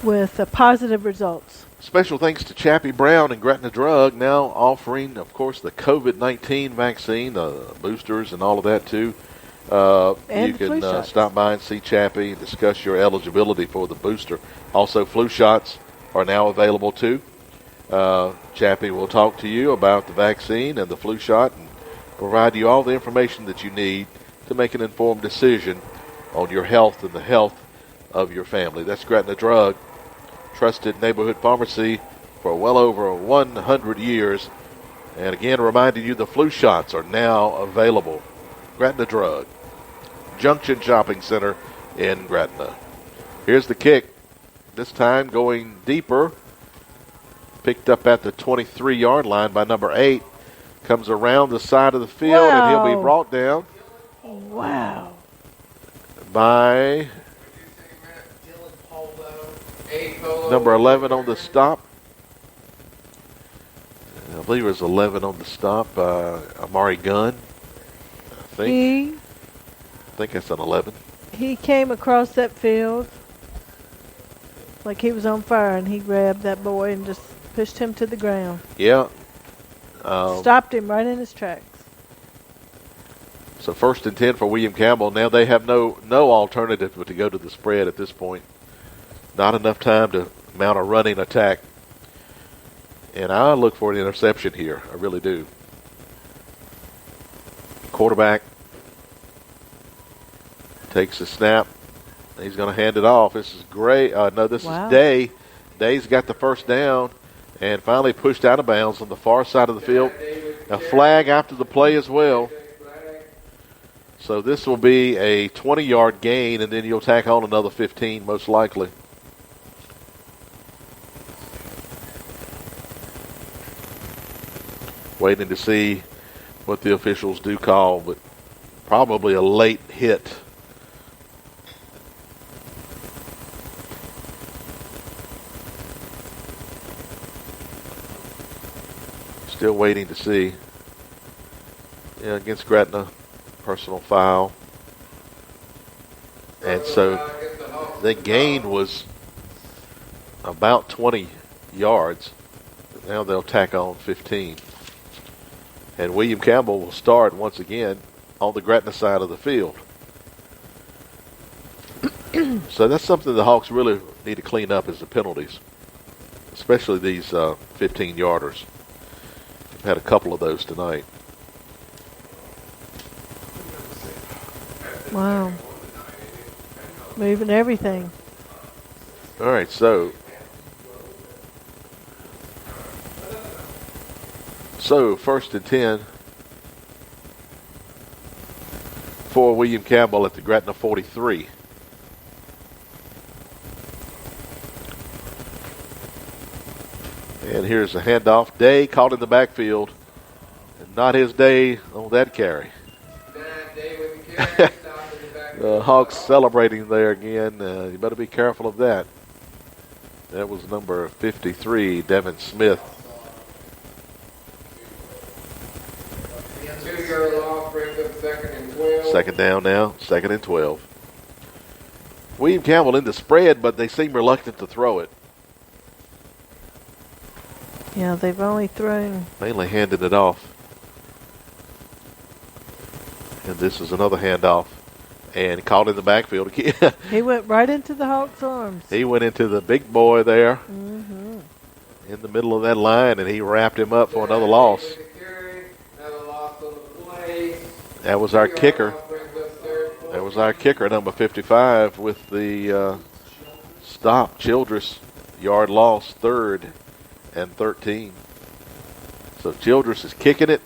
Speaker 2: with positive results.
Speaker 1: Special thanks to Chappie Brown and Gretna Drug, now offering, of course, the COVID-19 vaccine, boosters and all of that, too.
Speaker 2: And
Speaker 1: you
Speaker 2: flu
Speaker 1: can
Speaker 2: shots.
Speaker 1: stop by and see Chappie and discuss your eligibility for the booster. Also, flu shots are now available, too. Chappie will talk to you about the vaccine and the flu shot and provide you all the information that you need to make an informed decision on your health and the health of your family. That's Gretna Drug, trusted neighborhood pharmacy for well over 100 years. And again, reminding you the flu shots are now available. Gretna Drug, Junction Shopping Center in Gretna. Here's the kick. This time going deeper. Picked up at the 23-yard line by number 8. Comes around the side of the field, and he'll be
Speaker 2: Wow.
Speaker 1: brought down
Speaker 2: Wow.
Speaker 1: by number 11 on the stop. I believe it was 11 on the stop. Amari Gunn, I think that's an 11.
Speaker 2: He came across that field like he was on fire, and he grabbed that boy and just pushed him to the ground.
Speaker 1: Yeah.
Speaker 2: Stopped him right in his tracks.
Speaker 1: So 1st and 10 for William Campbell. Now they have no alternative but to go to the spread at this point. Not enough time to mount a running attack. And I look for an interception here. I really do. Quarterback takes the snap. He's going to hand it off. This is great. No, this is Day. Day's got the first down and finally pushed out of bounds on the far side of the field. A flag after the play as well. So this will be a 20-yard gain, and then you'll tack on another 15 most likely. Waiting to see what the officials do call, but probably a late hit. Still waiting to see. Yeah, against Gretna, personal foul. And so the gain was about 20 yards. Now they'll tack on 15. And William Campbell will start once again on the Gretna side of the field. So that's something the Hawks really need to clean up is the penalties, especially these 15-yarders. We've had a couple of those tonight.
Speaker 2: Wow. Moving everything.
Speaker 1: All right, so first and 10 for William Campbell at the Gretna 43. And here's a handoff. Day caught in the backfield. And not his day on that carry. The Hawks celebrating there again. You better be careful of that. That was number 53, Devin Smith.
Speaker 3: 2-yard loss brings up 2nd and 12.
Speaker 1: Second down now, 2nd and 12. William Campbell in the spread, but they seem reluctant to throw it.
Speaker 2: Yeah, they've only thrown.
Speaker 1: Mainly handed it off. And this is another handoff. And caught in the backfield again.
Speaker 2: He went right into the Hawks' arms.
Speaker 1: He went into the big boy there.
Speaker 2: Mm-hmm.
Speaker 1: In the middle of that line, and he wrapped him up for another loss. That was our kicker. That was our kicker, number 55, with the stop. Childress, yard loss, 3rd and 13. So Childress is kicking it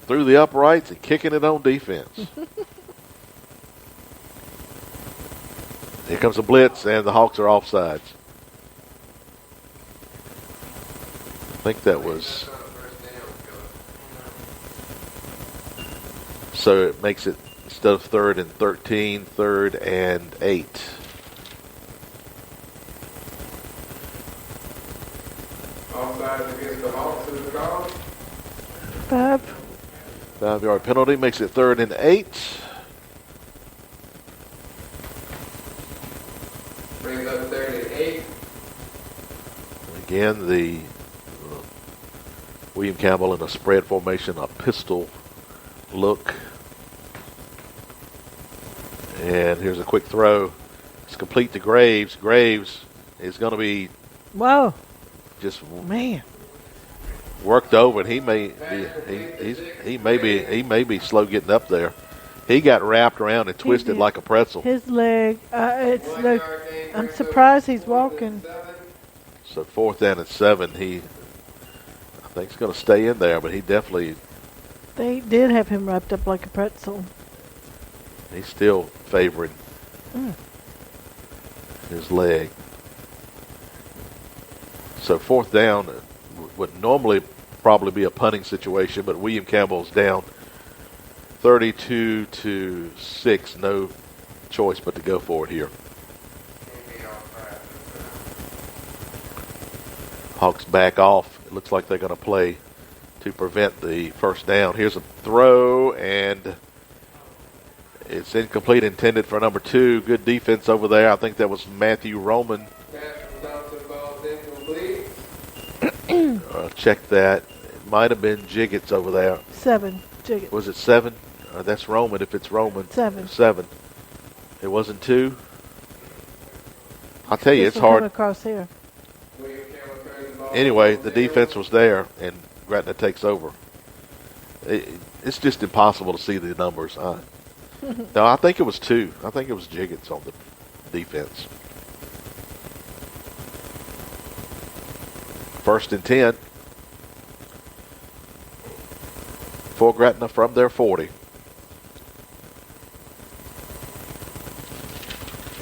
Speaker 1: through the uprights and kicking it on defense. Here comes a blitz, and the Hawks are offsides. I think that was. So it makes it, instead of 3rd and 13, 3rd and 8.
Speaker 3: Offsides against the Hawks is the call.
Speaker 1: 5-yard penalty makes it 3rd and 8.
Speaker 3: Brings up 3rd and 8.
Speaker 1: Again, the William Campbell in a spread formation, a pistol look. And here's a quick throw. It's complete to Graves. Graves is going to be just worked over, and he may be slow getting up there. He got wrapped around and twisted like a pretzel.
Speaker 2: His leg, I'm surprised he's walking.
Speaker 1: So 4th down and 7. I think he's going to stay in there, but he definitely.
Speaker 2: They did have him wrapped up like a pretzel.
Speaker 1: He's still favoring his leg. So 4th down would normally probably be a punting situation, but William Campbell's down 32-6. No choice but to go for it here. Hawks back off. It looks like they're going to play to prevent the first down. Here's a throw, and it's incomplete, intended for number 2. Good defense over there. I think that was Matthew Roman. Check that. It might have been Jiggets over there.
Speaker 2: 7. Jiggets.
Speaker 1: Was it 7? That's Roman if it's Roman.
Speaker 2: 7.
Speaker 1: 7. It wasn't 2? I'll tell you,
Speaker 2: This
Speaker 1: it's
Speaker 2: will come
Speaker 1: hard.
Speaker 2: across here.
Speaker 3: William Campbell turns the ball
Speaker 1: Anyway,
Speaker 3: over.
Speaker 1: the defense was there, and Gretna takes over. It's just impossible to see the numbers. No, I think it was 2. I think it was Jiggets on the defense. 1st and 10 for Gretna from their 40.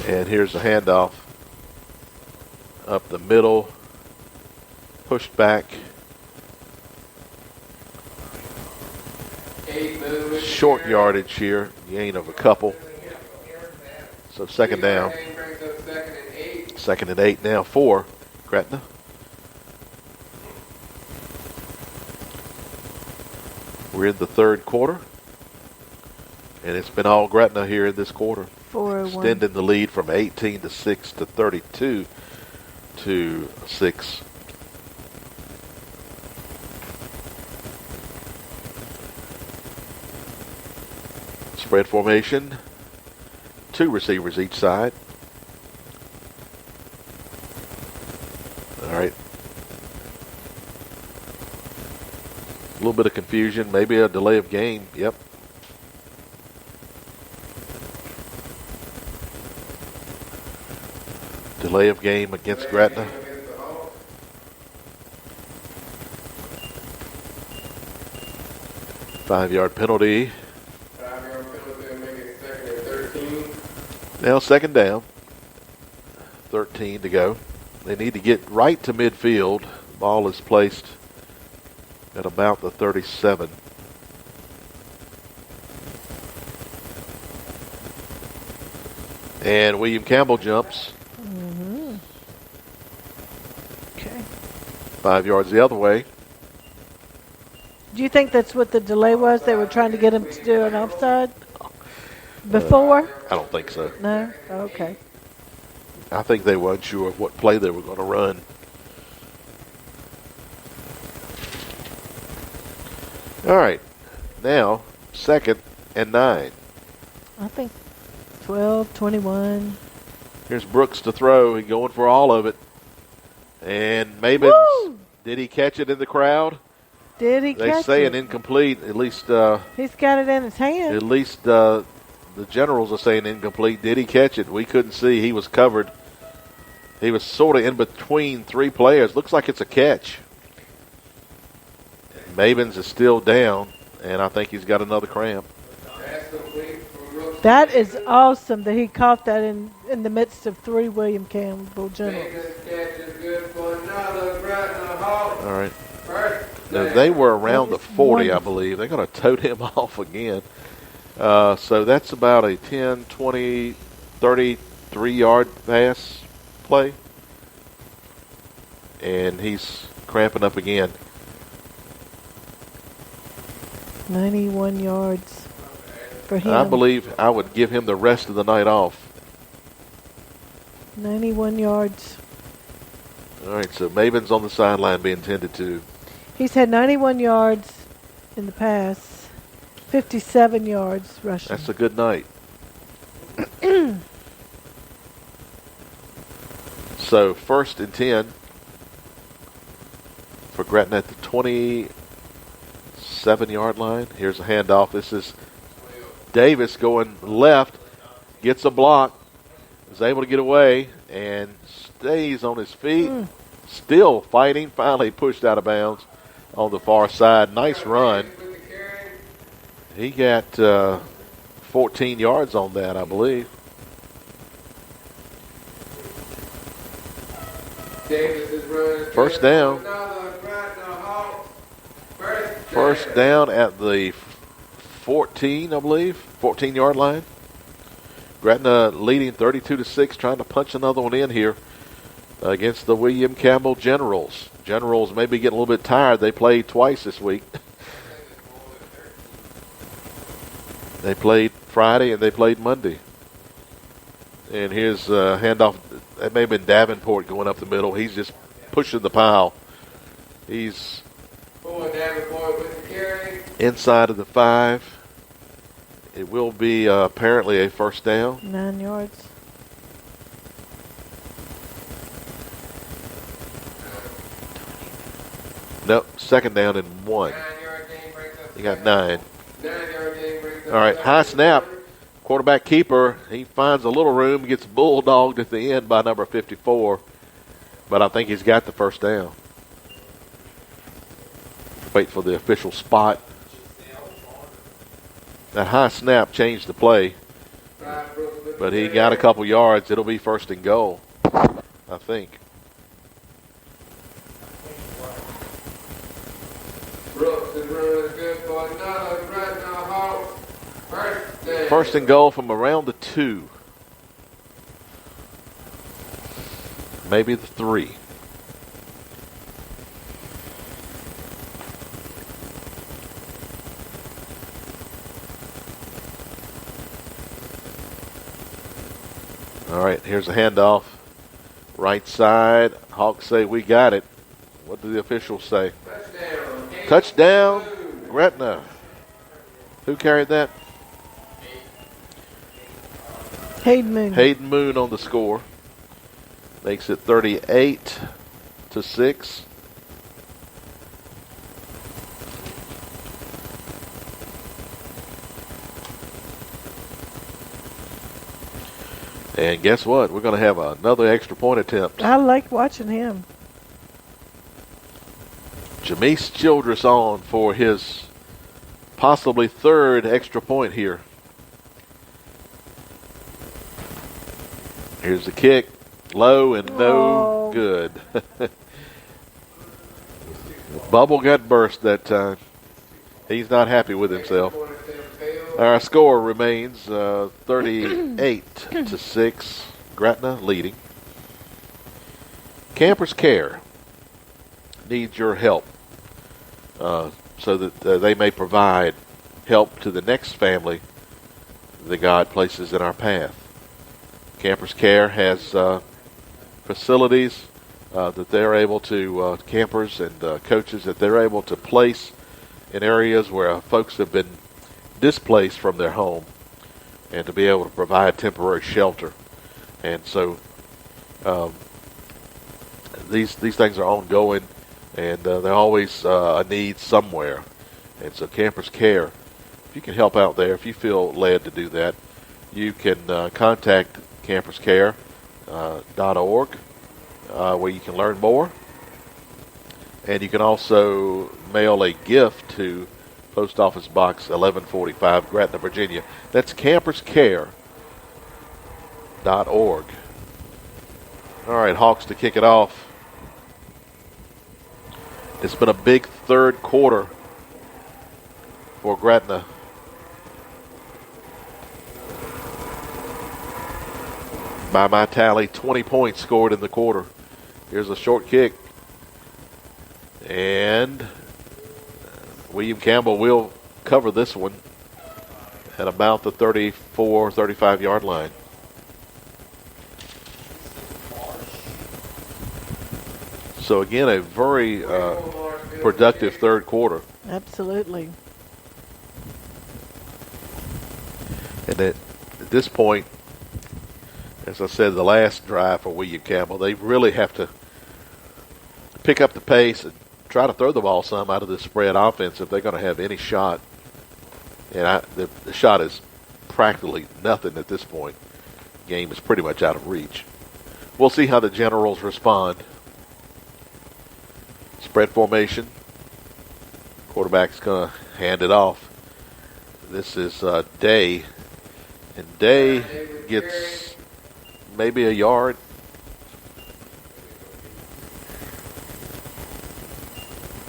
Speaker 1: And here's the handoff. Up the middle. Pushed back. Short yardage here. Gain of a couple. So 2nd down.
Speaker 3: Brings up 2nd and 8.
Speaker 1: 2nd and 8 now for Gretna. We're in the 3rd quarter. And it's been all Gretna here in this quarter.
Speaker 2: 401.
Speaker 1: Extending the lead from 18 to 6 to 32 to 6. Spread formation. 2 receivers each side. All right. A little bit of confusion. Maybe a delay of game. Yep. Delay of game against Gretna. 5-yard penalty.
Speaker 3: 5-yard penalty and make it 2nd and 13.
Speaker 1: Now 2nd down. 13 to go. They need to get right to midfield. The ball is placed at about the 37. And William Campbell jumps.
Speaker 2: Okay.
Speaker 1: 5 yards the other way.
Speaker 2: Do you think that's what the delay was? They were trying to get him to do an offside before?
Speaker 1: I don't think so.
Speaker 2: No? Okay.
Speaker 1: I think they weren't sure of what play they were going to run. All right. Now, 2nd and 9.
Speaker 2: I think 12, 21.
Speaker 1: Here's Brooks to throw. He's going for all of it. And Mabins,
Speaker 2: Woo!
Speaker 1: did he catch it in the crowd?
Speaker 2: Did he
Speaker 1: They
Speaker 2: catch
Speaker 1: say
Speaker 2: it?
Speaker 1: an incomplete. At least
Speaker 2: He's got it in his hand.
Speaker 1: the Generals are saying incomplete. Did he catch it? We couldn't see. He was covered. He was sort of in between 3 players. Looks like it's a catch. Mavens is still down, and I think he's got another cramp.
Speaker 3: That's complete from Brooks.
Speaker 2: That is awesome that he caught that in the midst of 3 William Campbell Generals.
Speaker 3: Davis catch is good for another Gretna Hawks.
Speaker 1: All right.
Speaker 3: First
Speaker 1: Now,
Speaker 3: down.
Speaker 1: they were around
Speaker 2: That
Speaker 1: the
Speaker 2: is
Speaker 1: 40, I
Speaker 2: wonderful.
Speaker 1: believe. They're going to tote him off again. So that's about a 10, 20, 33-yard pass play. And he's cramping up again.
Speaker 2: 91 yards for him.
Speaker 1: I believe I would give him the rest of the night off.
Speaker 2: 91 yards.
Speaker 1: All right, so Maven's on the sideline being tended to.
Speaker 2: He's had 91 yards in the past, 57 yards rushing.
Speaker 1: That's a good night. So 1st and 10 for Gretna at the 27-yard line. Here's a handoff. This is Davis going left, gets a block, is able to get away, and stays on his feet. Still fighting, finally pushed out of bounds on the far side. Nice run.
Speaker 3: With the carry.
Speaker 1: He got 14 yards on that, I believe.
Speaker 3: Davis is running.
Speaker 1: First down.
Speaker 3: Another Gretna Hawks.
Speaker 1: First down at the 14, I believe, 14-yard line. Gretna leading 32-6, trying to punch another one in here against the William Campbell Generals. Generals may be getting a little bit tired. They played twice this week. They played Friday and they played Monday. And here's handoff. That may have been Davenport going up the middle. He's just pushing the pile. He's
Speaker 3: Davenport with the carry.
Speaker 1: inside of the 5. It will be apparently a first down.
Speaker 2: 9 yards.
Speaker 1: Nope, second down and 1.
Speaker 3: 9-yard gain brings us
Speaker 1: He got 9.
Speaker 3: 9-yard gain brings us
Speaker 1: All right, high snap. Quarterback keeper. He finds a little room, gets bulldogged at the end by number 54. But I think he's got the first down. Wait for the official spot. That high snap changed the play. But he got a couple yards. It'll be first and goal, I think.
Speaker 3: Brooks is running good for another Gretna Hawks. First down.
Speaker 1: First and goal from around the 2. Maybe the 3. All right, here's a handoff. Right side. Hawks say, we got it. What do the officials say?
Speaker 3: Touchdown.
Speaker 1: Touchdown, Gretna. Who carried that?
Speaker 2: Hayden Moon.
Speaker 1: Hayden Moon on the score. Makes it 38-6. And guess what? We're going to have another extra point attempt.
Speaker 2: I like watching him.
Speaker 1: Jameis Childress on for his possibly third extra point here. Here's the kick. Low and no good. The bubble got burst that time. He's not happy with himself. Our score remains 38-6. Gretna leading. Campers Care needs your help so that they may provide help to the next family that God places in our path. Campers Care has facilities that they're able to, campers and coaches that they're able to place in areas where folks have been displaced from their home, and to be able to provide temporary shelter. And so these things are ongoing, and they're always a need somewhere. And so Campers Care, if you can help out there, if you feel led to do that, you can contact camperscare.org where you can learn more. And you can also mail a gift to Post Office Box 1145, Gretna, Virginia. That's camperscare.org. All right, Hawks to kick it off. It's been a big third quarter for Gretna. By my tally, 20 points scored in the quarter. Here's a short kick. And William Campbell will cover this one at about the 34, 35-yard line. So, again, a very productive third quarter.
Speaker 2: Absolutely.
Speaker 1: And at this point, as I said, the last drive for William Campbell, they really have to pick up the pace and try to throw the ball some out of this spread offense if they're going to have any shot. And the shot is practically nothing at this point. The game is pretty much out of reach. We'll see how the Generals respond. Spread formation. Quarterback's going to hand it off. This is Day. And Day gets maybe a yard.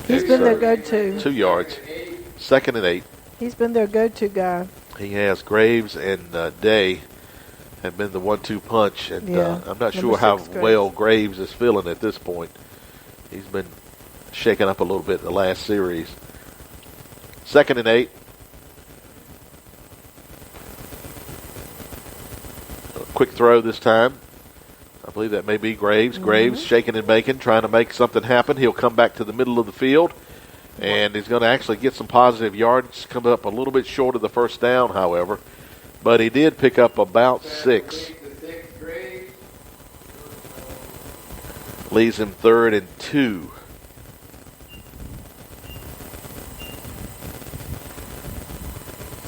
Speaker 2: He's been their go-to.
Speaker 1: 2 yards. 2nd and 8.
Speaker 2: He's been their go-to guy.
Speaker 1: He has. Graves and Day have been the 1-2 punch. And I'm not sure how well Graves is feeling at this point. He's been shaken up a little bit in the last series. 2nd and 8. A quick throw this time. I believe that may be Graves. Mm-hmm. Graves shaking and baking, trying to make something happen. He'll come back to the middle of the field, and he's going to actually get some positive yards. Come up a little bit short of the first down, however. But he did pick up about 6. Leaves him 3rd and 2.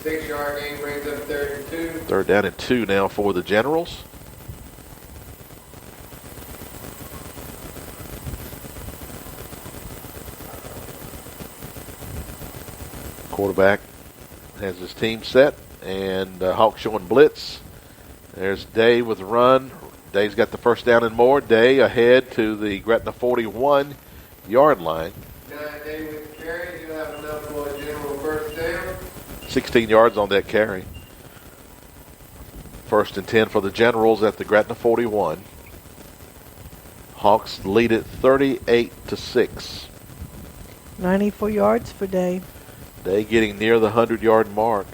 Speaker 3: 6-yard gain brings up 3rd and 2.
Speaker 1: 3rd down and 2 now for the Generals. Quarterback has his team set, and Hawks showing blitz. There's Day with the run. Day's got the first down and more. Day ahead to the Gretna 41-yard line.
Speaker 3: Day with the carry. He'll have enough for a General first down.
Speaker 1: 16 yards on that carry. 1st and 10 for the Generals at the Gretna 41. Hawks lead it 38-6.
Speaker 2: 94 yards for Day.
Speaker 1: Day getting near the 100-yard mark.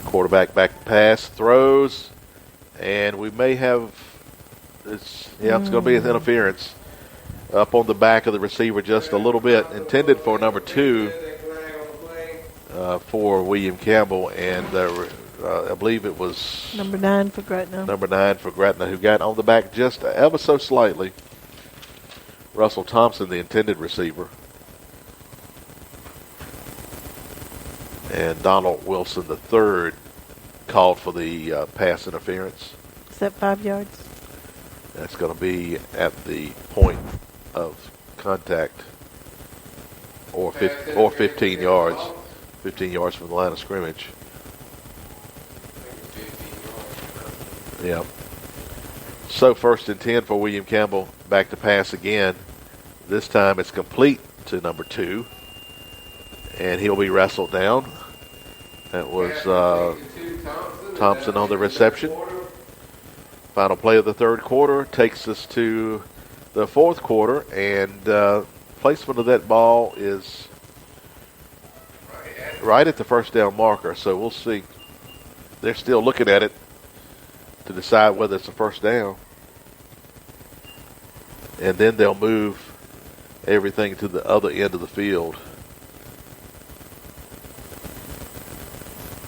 Speaker 1: Quarterback back to pass, throws, and we may have it's going to be an interference up on the back of the receiver just a little bit, intended for number 2 for William Campbell, and I believe it was
Speaker 2: number 9 for Gretna.
Speaker 1: Number 9 for Gretna, who got on the back just ever so slightly. Russell Thompson, the intended receiver. And Donald Wilson, the 3rd, called for the pass interference.
Speaker 2: Is that 5 yards?
Speaker 1: That's going to be at the point of contact, or 15 yards. 15 yards from the line of scrimmage. Yeah. So 1st and 10 for William Campbell. Back to pass again. This time it's complete to number 2. And he'll be wrestled down. That was Thompson on the reception. Final play of the 3rd quarter takes us to the 4th quarter. And placement of that ball is right at the first down marker. So we'll see. They're still looking at it to decide whether it's a first down. And then they'll move everything to the other end of the field.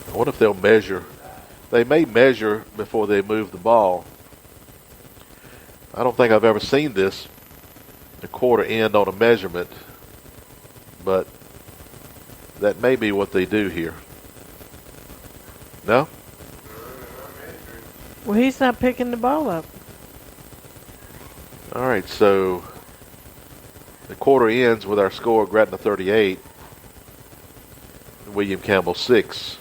Speaker 1: I wonder if they'll measure. They may measure before they move the ball. I don't think I've ever seen this, the quarter end on a measurement, but that may be what they do here. No?
Speaker 2: Well, he's not picking the ball up.
Speaker 1: All right, so the quarter ends with our score, Gretna 38, William Campbell 6.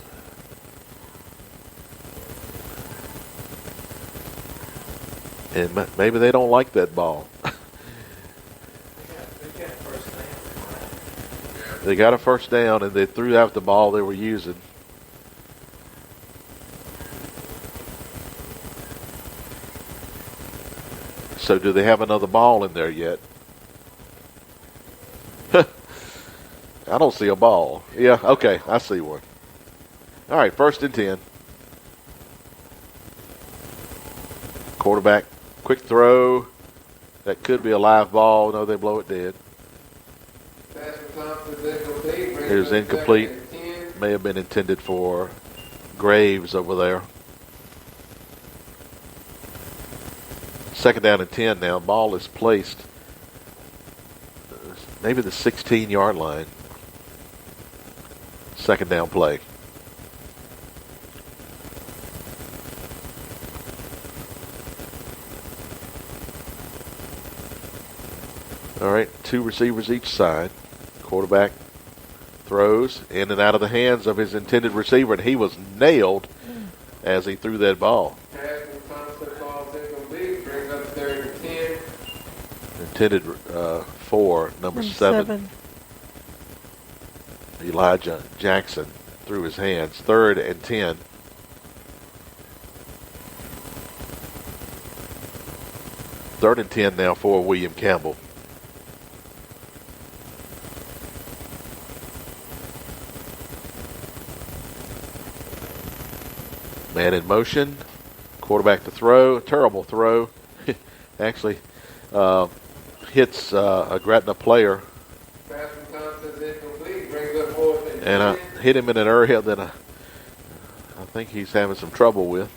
Speaker 1: And maybe they don't like that ball. They got a first down, and they threw out the ball they were using. So do they have another ball in there yet? I don't see a ball. Yeah, okay, I see one. All right, 1st and 10. Quarterback, quick throw. That could be a live ball. No, they blow it dead. It was incomplete. May have been intended for Graves over there. 2nd down and 10 now. Ball is placed maybe the 16-yard line. 2nd down play. All right, 2 receivers each side. Quarterback throws in and out of the hands of his intended receiver, and he was nailed as he threw that ball. Intended for number 7. Elijah Jackson threw his hands. 3rd and 10. Third and 10 now for William Campbell. Man in motion. Quarterback to throw. Terrible throw. Actually hits a Gretna player. And hit him in an area that I think he's having some trouble with.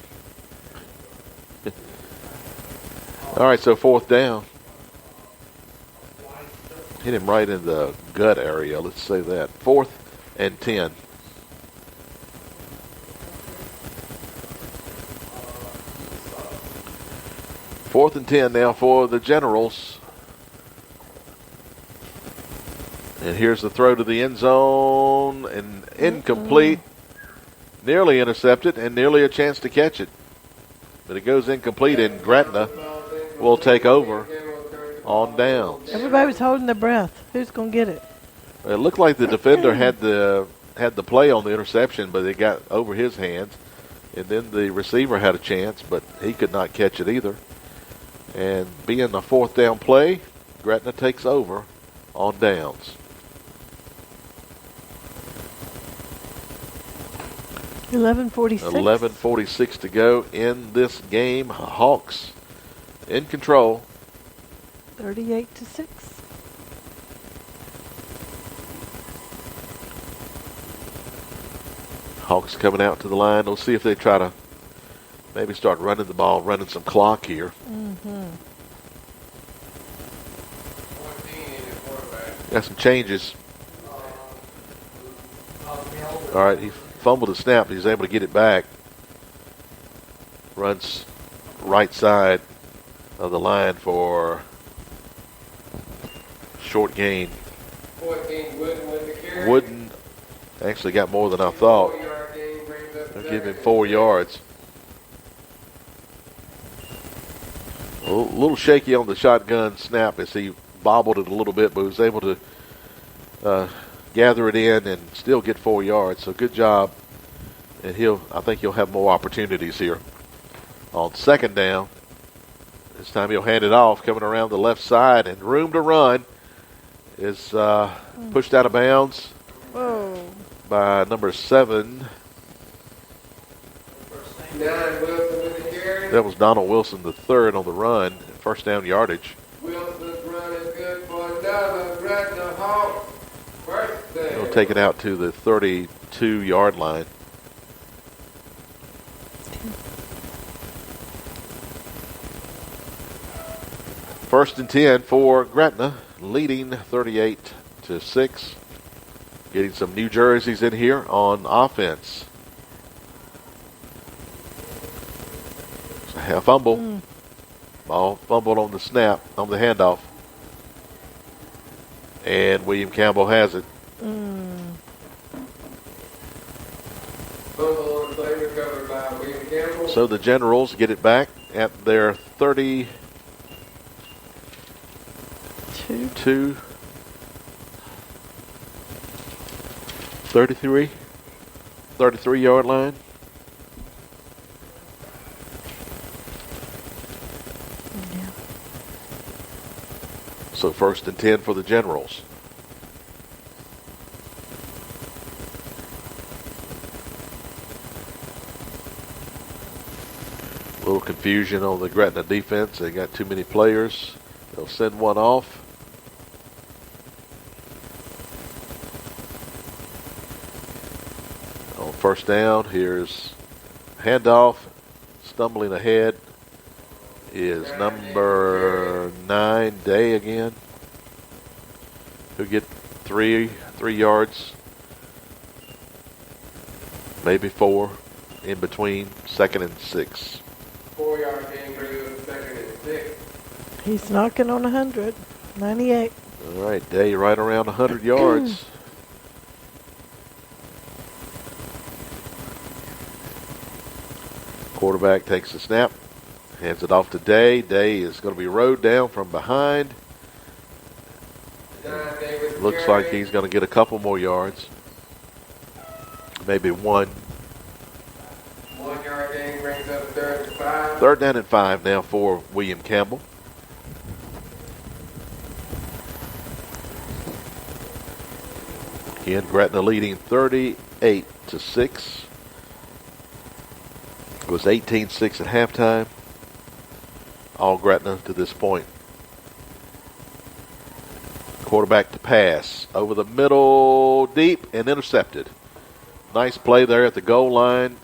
Speaker 1: All right, so 4th down. Hit him right in the gut area. Let's say that. 4th and 10. Fourth and 10 now for the Generals. And here's the throw to the end zone, and incomplete. Nearly intercepted and nearly a chance to catch it. But it goes incomplete, and Gretna will take over on downs.
Speaker 2: Everybody was holding their breath. Who's going to get it?
Speaker 1: It looked like the defender had the play on the interception, but it got over his hands. And then the receiver had a chance, but he could not catch it either. And being the 4th down play, Gretna takes over on downs.
Speaker 2: 11:46.
Speaker 1: 11:46 to go in this game. Hawks in control.
Speaker 2: 38-6.
Speaker 1: Hawks coming out to the line. We'll see if they try to maybe start running the ball, running some clock here. Got some changes. All right, he fumbled the snap. He's able to get it back. Runs right side of the line for short gain.
Speaker 3: 14, Wooden with the carry.
Speaker 1: Wooden actually got more than I thought.
Speaker 3: 4-yard gain brings up
Speaker 1: They'll
Speaker 3: second
Speaker 1: give him
Speaker 3: and
Speaker 1: 4 yards. A little shaky on the shotgun snap as he bobbled it a little bit, but was able to gather it in and still get 4 yards. So good job. And I think he'll have more opportunities here. On 2nd down, this time he'll hand it off, coming around the left side, and room to run is pushed out of bounds.
Speaker 2: Whoa.
Speaker 1: By number 7.
Speaker 3: 9, Wilson with the carry.
Speaker 1: That was Donald Wilson, the 3rd on the run, 1st down yardage.
Speaker 3: Wilson's run is good for another Gretna Hawk. 1st down.
Speaker 1: He'll take it out to the 32-yard line. First and 10 for Gretna, leading 38-6. Getting some new jerseys in here on offense. A fumble. Ball fumbled on the snap, on the handoff. And William Campbell has it.
Speaker 3: Fumble on the play recovered by William Campbell.
Speaker 1: So the Generals get it back at their 32, 33-yard line.
Speaker 2: Yeah.
Speaker 1: So 1st and 10 for the Generals. A little confusion on the Gretna defense. They got too many players. They'll send one off. On 1st down, here's handoff. Stumbling ahead is number 9, Day again. He'll get 3 yards, maybe 4 in between 2nd and 6.
Speaker 3: 4-yard gain brings up 2nd and 6.
Speaker 2: He's knocking on 100. 98.
Speaker 1: All right, Day right around 100 yards. Quarterback takes the snap, hands it off to Day. Day is going to be rode down from behind. Looks like he's going to get a couple more yards. Maybe 1.
Speaker 3: 1-yard gain brings up 3rd and 5.
Speaker 1: 3rd down and 5 now for William Campbell. Again, Gretna leading 38-6. It was 18-6 at halftime. All Gretna to this point. Quarterback to pass. Over the middle, deep, and intercepted. Nice play there at the goal line.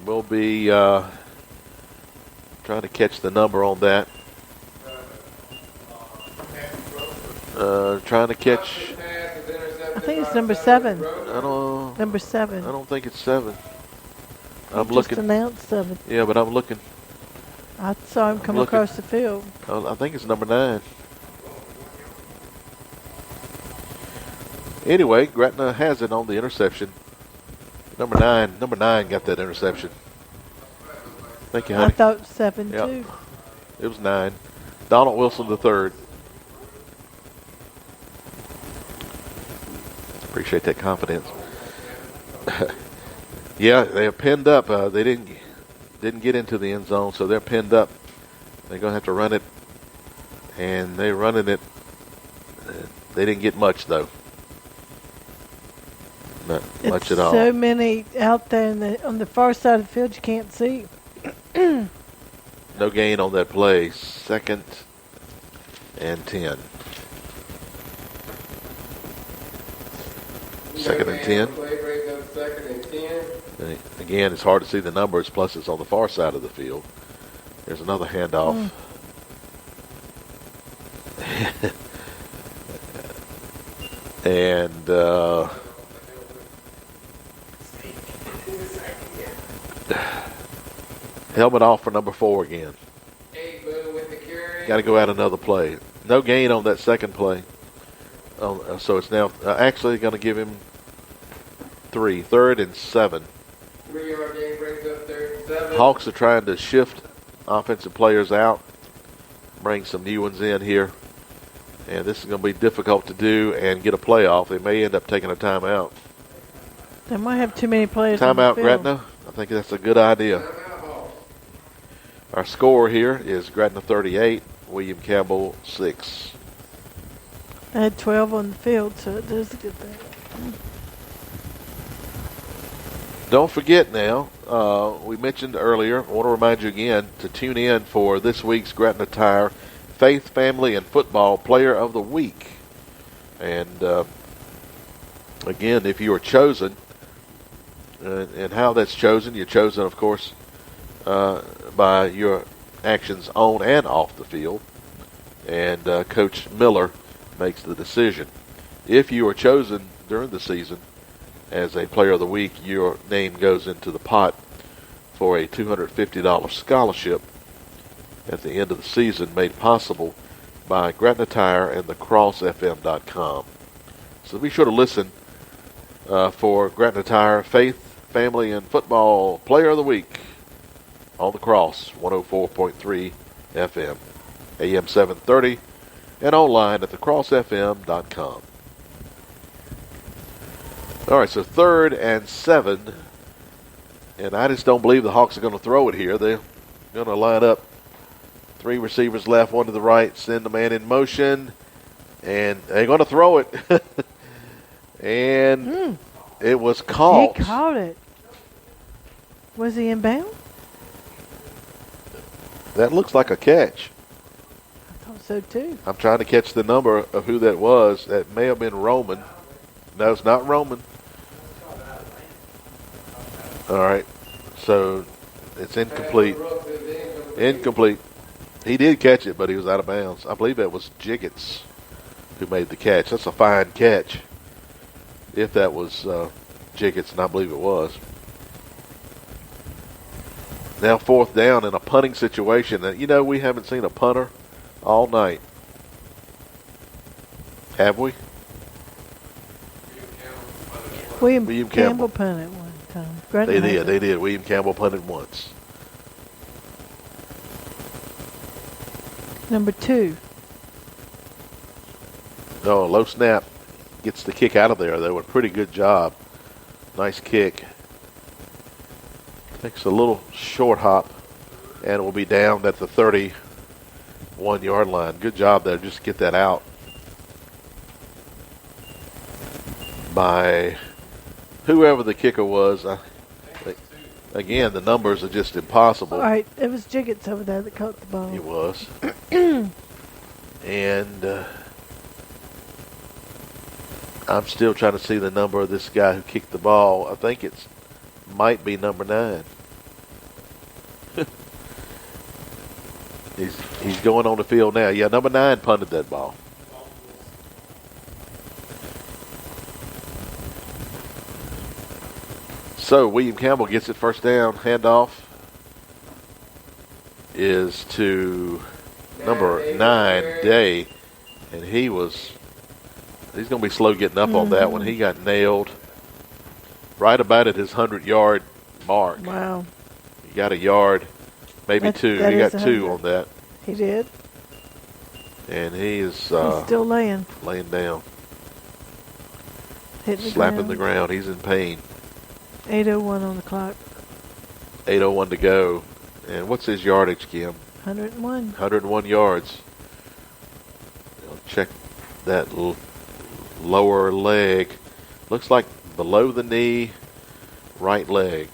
Speaker 1: Will be Trying to catch the number on that. Trying to catch.
Speaker 2: I think it's number 7.
Speaker 1: I don't.
Speaker 2: Number 7.
Speaker 1: I don't think it's 7. I'm
Speaker 2: Just
Speaker 1: looking.
Speaker 2: announced 7.
Speaker 1: Yeah, but I'm looking.
Speaker 2: I saw him come
Speaker 1: looking.
Speaker 2: across the field.
Speaker 1: I think it's number 9. Anyway, Gretna has it on the interception. Number 9 got that interception. Thank you, honey.
Speaker 2: I thought 7
Speaker 1: Yep.
Speaker 2: too.
Speaker 1: It was 9. Donald Wilson III. Appreciate that confidence. Yeah, they're pinned up. They didn't get into the end zone, so they're pinned up. They're going to have to run it, and they're running it. They didn't get much, though. Not much at all.
Speaker 2: So many out there on the far side of the field you can't see.
Speaker 1: No gain on that play. 2nd and 10. 2nd and 10.
Speaker 3: Second and 10.
Speaker 1: Again, it's hard to see the numbers, plus it's on the far side of the field. There's another handoff. And helmet off for number 4 again. Got to go out another play. No gain on that second play. So it's now actually going to give him 3. 3rd and 7.
Speaker 3: 3-yard gain brings up 3rd and 7.
Speaker 1: Hawks are trying to shift offensive players out, bring some new ones in here. And this is going to be difficult to do and get a playoff. They may end up taking a timeout.
Speaker 2: They might have too many players on the
Speaker 1: Timeout,
Speaker 2: field.
Speaker 1: Gretna. I think that's a good idea. Our score here is Gretna 38, William Campbell 6.
Speaker 2: They had 12 on the field, so it is a good thing.
Speaker 1: Don't forget now, we mentioned earlier, I want to remind you again to tune in for this week's Gretna Tire Faith, Family, and Football Player of the Week. And again, if you are chosen, and how that's chosen, you're chosen, of course, by your actions on and off the field. And Coach Miller makes the decision. If you are chosen during the season as a Player of the Week, your name goes into the pot for a $250 scholarship at the end of the season, made possible by Gretna Tire and thecrossfm.com. So be sure to listen for Gretna Tire Faith, Family, and Football Player of the Week on the Cross 104.3 FM, AM 730, and online at thecrossfm.com. All right, so 3rd and 7, and I just don't believe the Hawks are going to throw it here. They're going to line up 3 receivers left, 1 to the right, send the man in motion, and they're going to throw it. And it was caught.
Speaker 2: He caught it. Was he inbound?
Speaker 1: That looks like a catch.
Speaker 2: I thought so too.
Speaker 1: I'm trying to catch the number of who that was. That may have been Roman. No, it's not Roman. All right. So it's incomplete. Incomplete. He did catch it, but he was out of bounds. I believe that was Jiggets who made the catch. That's a fine catch. If that was Jiggets, and I believe it was. Now 4th down in a punting situation. You know, we haven't seen a punter all night. Have we?
Speaker 2: William Campbell punted one time. Gretna
Speaker 1: They did. William Campbell punted once.
Speaker 2: Number 2.
Speaker 1: No, low snap gets the kick out of there, though. A pretty good job. Nice kick. Takes a little short hop, and it will be down at the 31-yard line. Good job there. Just get that out by whoever the kicker was. Again, the numbers are just impossible.
Speaker 2: All right, it was Jiggets over there that caught the ball.
Speaker 1: It was. And I'm still trying to see the number of this guy who kicked the ball. I think it might be number 9. He's going on the field now. Yeah, number 9 punted that ball. So William Campbell gets it first down. Handoff is to number 9, Day. And he's going to be slow getting up on that one. He got nailed right about at his 100-yard mark.
Speaker 2: Wow.
Speaker 1: He got a yard, maybe two. He got 2 on that.
Speaker 2: He did.
Speaker 1: And he's
Speaker 2: still laying
Speaker 1: down.
Speaker 2: Hitting
Speaker 1: slapping the ground. He's in pain.
Speaker 2: 8:01 on the clock.
Speaker 1: 8:01 to go. And what's his yardage, Kim?
Speaker 2: 101.
Speaker 1: 101 yards. I'll check that lower leg. Looks like below the knee, right leg.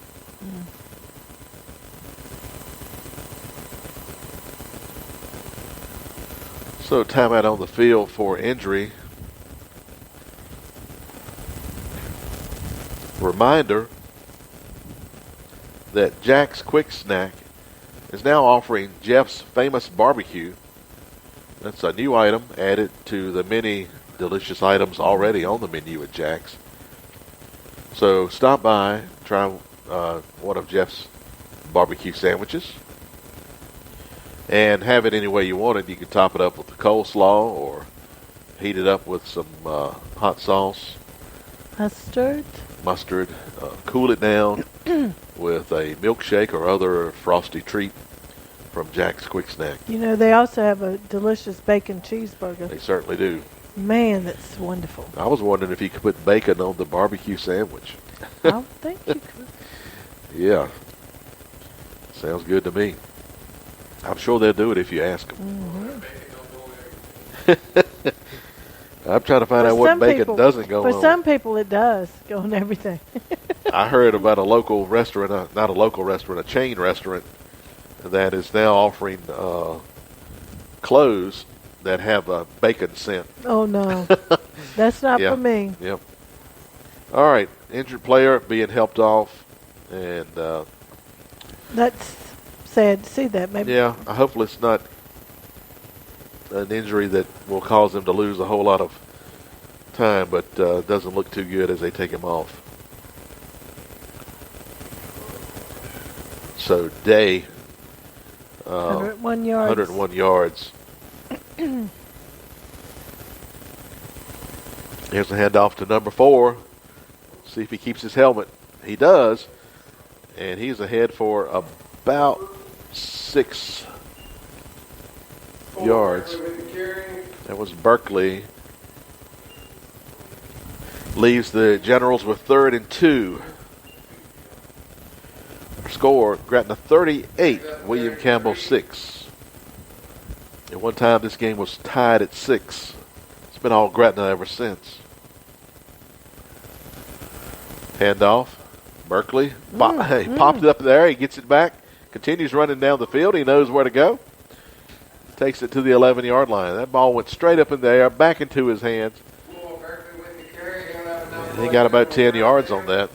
Speaker 1: So timeout on the field for injury. Reminder that Jack's Quick Snack is now offering Jeff's Famous Barbecue. That's a new item added to the many delicious items already on the menu at Jack's. So stop by, try one of Jeff's barbecue sandwiches, and have it any way you want it. You can top it up with the coleslaw or heat it up with some hot sauce. Mustard. Cool it down with a milkshake or other frosty treat from Jack's Quick Snack.
Speaker 2: You know, they also have a delicious bacon cheeseburger.
Speaker 1: They certainly do.
Speaker 2: Man, that's wonderful.
Speaker 1: I was wondering if you could put bacon on the barbecue sandwich.
Speaker 2: I don't think you could.
Speaker 1: Yeah. Sounds good to me. I'm sure they'll do it if you ask them. I'm trying to find out what bacon doesn't go on.
Speaker 2: For some people, it does go on everything.
Speaker 1: I heard about a local restaurant, not a local restaurant, a chain restaurant that is now offering clothes that have a bacon scent.
Speaker 2: Oh, no. That's not for me.
Speaker 1: Yep. All right. Injured player being helped off. And
Speaker 2: that's sad to see that. Maybe.
Speaker 1: Yeah. Hopefully it's not an injury that will cause them to lose a whole lot of time, but doesn't look too good as they take him off. So Day,
Speaker 2: 101 yards.
Speaker 1: 101 yards. Here's a handoff to number 4. See if he keeps his helmet. He does, and he's ahead for about 6 yards. That was Berkeley. Leaves the Generals with 3rd and 2. Score, Gretna 38, William Campbell 6. At one time this game was tied at 6. It's been all Gretna ever since. Handoff. Berkeley. He popped it up there. He gets it back. Continues running down the field. He knows where to go. Takes it to the 11-yard line. That ball went straight up in the air, back into his hands. And he got about 10 yards on that.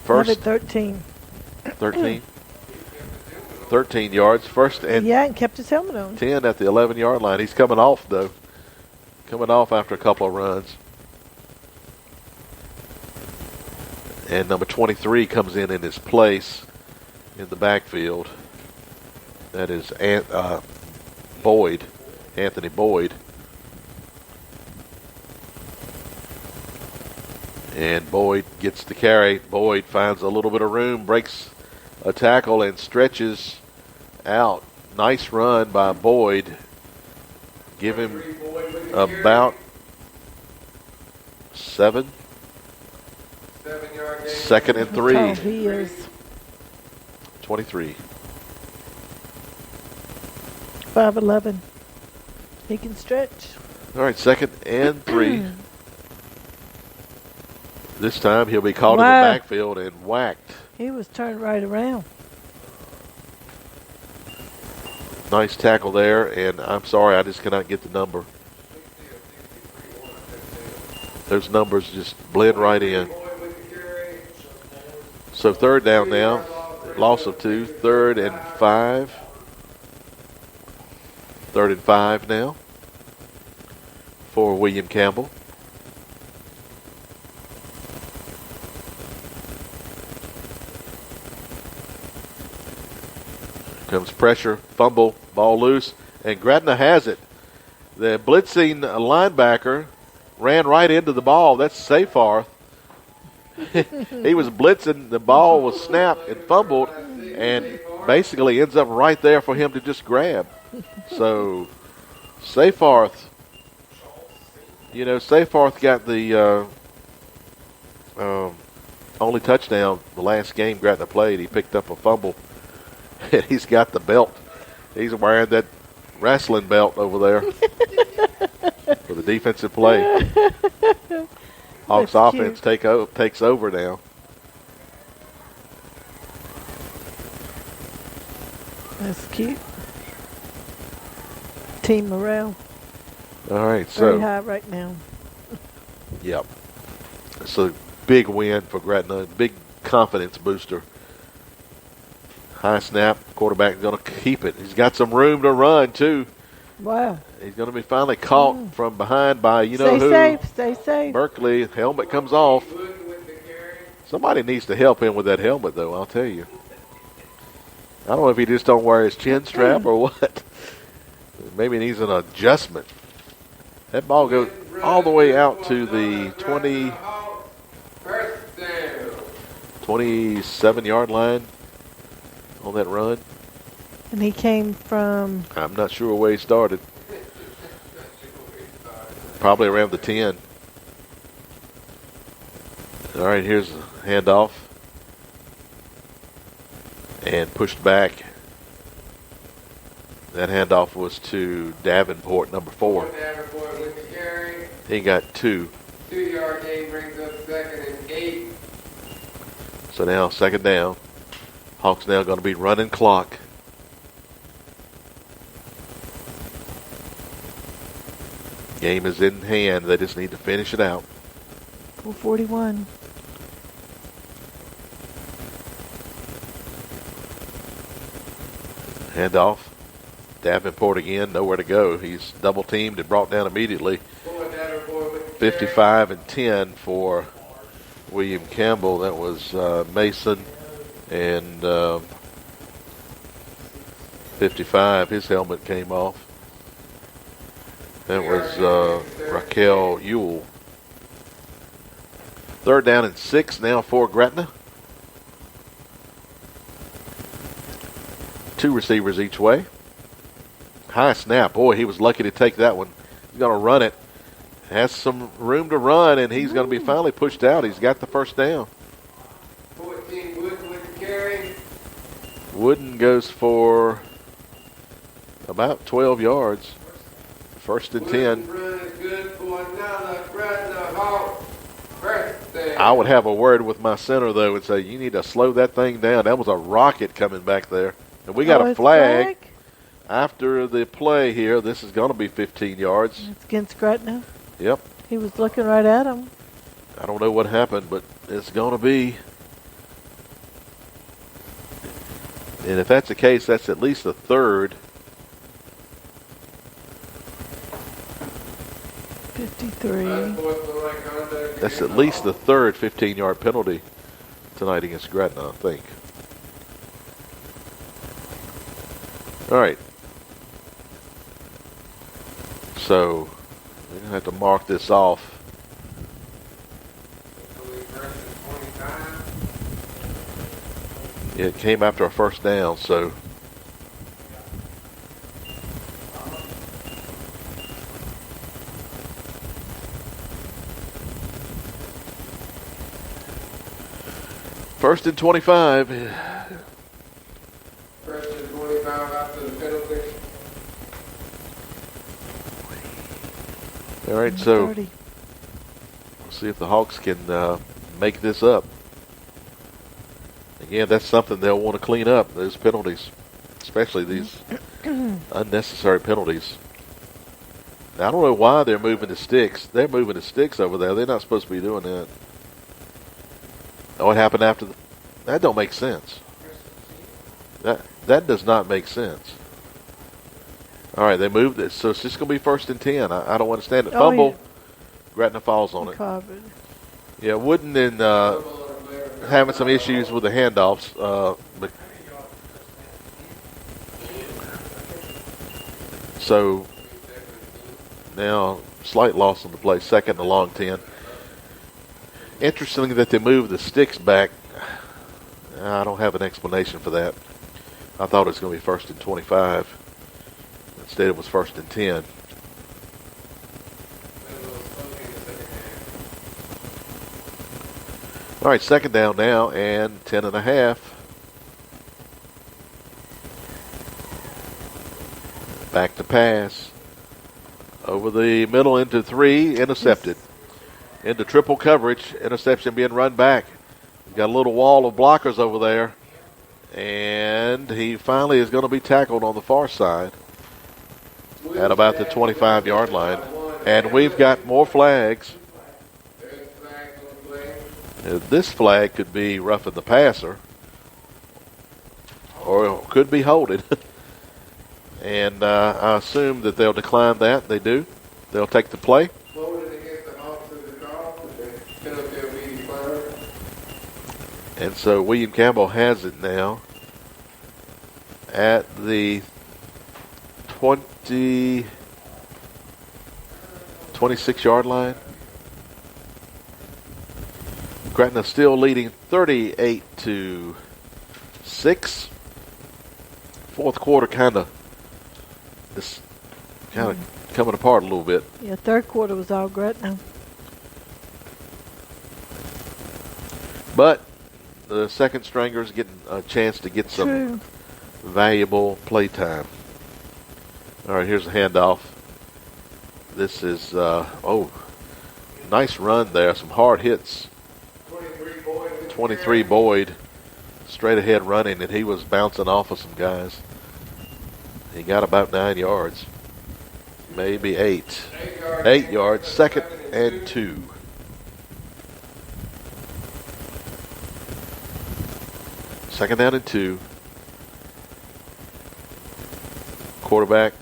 Speaker 1: First
Speaker 2: 13.
Speaker 1: 13 yards. First and
Speaker 2: and kept his helmet on.
Speaker 1: 10 at the 11-yard line. He's coming off, though. Coming off after a couple of runs. And number 23 comes in his place in the backfield. That is Boyd, Anthony Boyd. And Boyd gets the carry. Boyd finds a little bit of room, breaks a tackle, and stretches out. Nice run by Boyd. Give him about 7. 2nd and 3.
Speaker 2: Oh, he is.
Speaker 1: 23.
Speaker 2: 5'11". He can stretch.
Speaker 1: All right, 2nd and 3. This time he'll be caught in the backfield and whacked.
Speaker 2: He was turned right around.
Speaker 1: Nice tackle there, and I'm sorry, I just cannot get the number. Those numbers just blend right in. So 3rd down now, Loss of 2. 3rd and 5. 3rd and 5 now for William Campbell. Comes pressure, fumble, ball loose, and Gretna has it. The blitzing linebacker ran right into the ball. That's Seyfarth. He was blitzing. The ball was snapped and fumbled, and basically ends up right there for him to just grab. So Seyfarth, Seyfarth got the only touchdown the last game Gretna played. He picked up a fumble, and he's got the belt. He's wearing that wrestling belt over there for the defensive play. Hawks offense takes over now.
Speaker 2: That's cute. Team morale.
Speaker 1: All right,
Speaker 2: very high right now.
Speaker 1: Yep. It's a big win for Gretna. Big confidence booster. High snap. Quarterback's going to keep it. He's got some room to run, too.
Speaker 2: Wow.
Speaker 1: He's going to be finally caught from behind by who.
Speaker 2: Stay safe.
Speaker 1: Berkeley. Helmet comes off. Somebody needs to help him with that helmet, though, I'll tell you. I don't know if he just don't wear his chin strap or what. Maybe he needs an adjustment. That ball goes all the way out to the 27-yard line on that run.
Speaker 2: And he came from?
Speaker 1: I'm not sure where he started. Probably around the 10. All right, here's the handoff. And pushed back. That handoff was to Davenport, number 4.
Speaker 3: Davenport with the carry.
Speaker 1: He got 2.
Speaker 3: 2-yard gain brings up 2nd and 8.
Speaker 1: So now 2nd down. Hawks now going to be running clock. Game is in hand. They just need to finish it out.
Speaker 2: 4:41.
Speaker 1: Handoff. Davenport again, nowhere to go. He's double teamed and brought down immediately. 55 and 10 for William Campbell. That was Mason, and 55. His helmet came off. That was Raquel Ewell. 3rd down and 6 now for Gretna. 2 receivers each way. High snap. Boy, he was lucky to take that one. He's going to run it. Has some room to run, and he's going to be finally pushed out. He's got the 1st down.
Speaker 3: 14, Wooden with the carry.
Speaker 1: Wooden goes for about 12 yards. 1st and 10.
Speaker 3: Run is good for another Gretna Hawk birthday.
Speaker 1: I would have a word with my center, though, and say, you need to slow that thing down. That was a rocket coming back there. And we got a flag. After the play here. This is going to be 15 yards.
Speaker 2: It's against Gretna.
Speaker 1: Yep.
Speaker 2: He was looking right at him.
Speaker 1: I don't know what happened, but it's going to be. And if that's the case, that's at least the 3rd.
Speaker 2: 53.
Speaker 1: That's at least the 3rd 15-yard penalty tonight against Gretna, I think. All right. So we're going to have to mark this off. It came after a 1st down, so. First and 25.
Speaker 3: 1st and 25 after the penalty.
Speaker 1: All right, so we'll see if the Hawks can make this up. Again, that's something they'll want to clean up, those penalties, especially these unnecessary penalties. Now, I don't know why they're moving the sticks. They're moving the sticks over there. They're not supposed to be doing that. Oh, what happened after that don't make sense. That does not make sense. All right, they moved it, so it's just going to be 1st and 10. I don't understand it. Fumble. Gretna falls on it.
Speaker 2: Covered.
Speaker 1: Yeah, Wooden and having some issues with the handoffs. But so now slight loss on the play, 2nd and a long 10. Interesting that they moved the sticks back. I don't have an explanation for that. I thought it was going to be 1st and 25. Instead, it was 1st and 10. All right, 2nd down now and 10 and a half. Back to pass. Over the middle into 3, intercepted. Into triple coverage, interception being run back. He's got a little wall of blockers over there. And he finally is going to be tackled on the far side at about the 25-yard line. And we've got more flags. This flag could be roughing the passer, or it could be holding. And I assume that they'll decline that. They do. They'll take the play. And so William Campbell has it now at the 26-yard line. Gretna still leading 38-6. 4th quarter kind of coming apart a little bit.
Speaker 2: Yeah, 3rd quarter was all Gretna.
Speaker 1: But the second stringers getting a chance to get some valuable play time. All right, here's a handoff. This is, nice run there. Some hard hits. 23 Boyd straight ahead running, and he was bouncing off of some guys. He got about 9 yards. Maybe 8. 8 yards. 2nd and 2. Second down and 2. Quarterback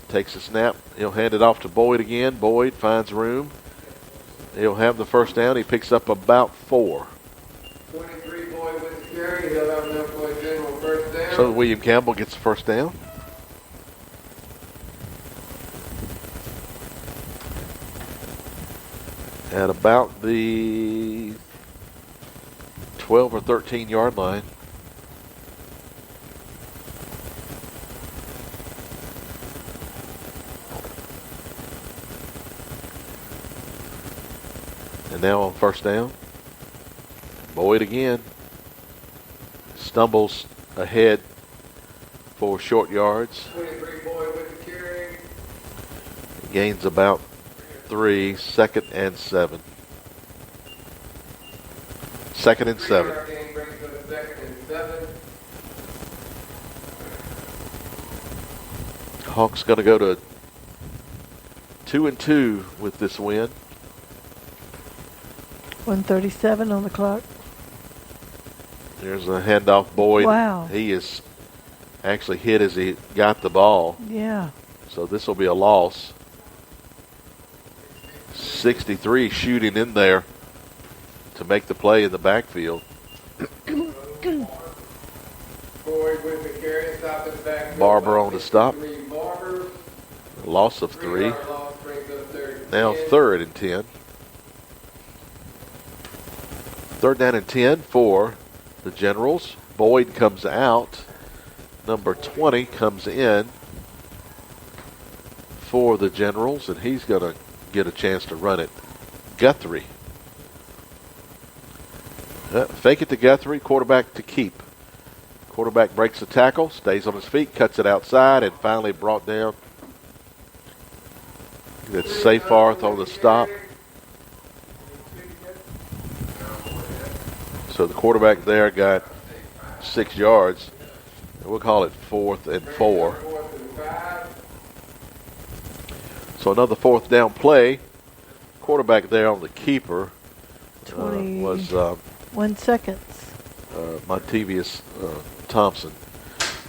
Speaker 1: takes a snap. He'll hand it off to Boyd again. Boyd finds room. He'll have the 1st down. He picks up about 4.
Speaker 3: 23 Boyd with the carry. He'll have enough for a general 1st down.
Speaker 1: So William Campbell gets the 1st down. At about the 12 or 13 yard line. And now on 1st down, Boyd again stumbles ahead for short yards.
Speaker 3: 23 Boyd with the carry.
Speaker 1: Gains about 3, 2nd and 7. 2nd and 7. Hawks going to go to 2 and 2 with this win.
Speaker 2: 1:37 on the clock.
Speaker 1: There's a handoff. Boyd.
Speaker 2: Wow.
Speaker 1: He is actually hit as he got the ball.
Speaker 2: Yeah.
Speaker 1: So this will be a loss. 63 shooting in there to make the play in the backfield. Barber on the stop. Loss of 3. Now 3rd and 10. 3rd down and 10 for the Generals. Boyd comes out. Number 20 comes in for the Generals, and he's going to get a chance to run it. Guthrie. Fake it to Guthrie, quarterback to keep. Quarterback breaks the tackle, stays on his feet, cuts it outside, and finally brought down. It's Seyfarth on the stop. So the quarterback there got 6 yards. We'll call it 4th and 4. So another 4th down play. Quarterback there on the keeper was
Speaker 2: 1 second.
Speaker 1: Montevious Thompson.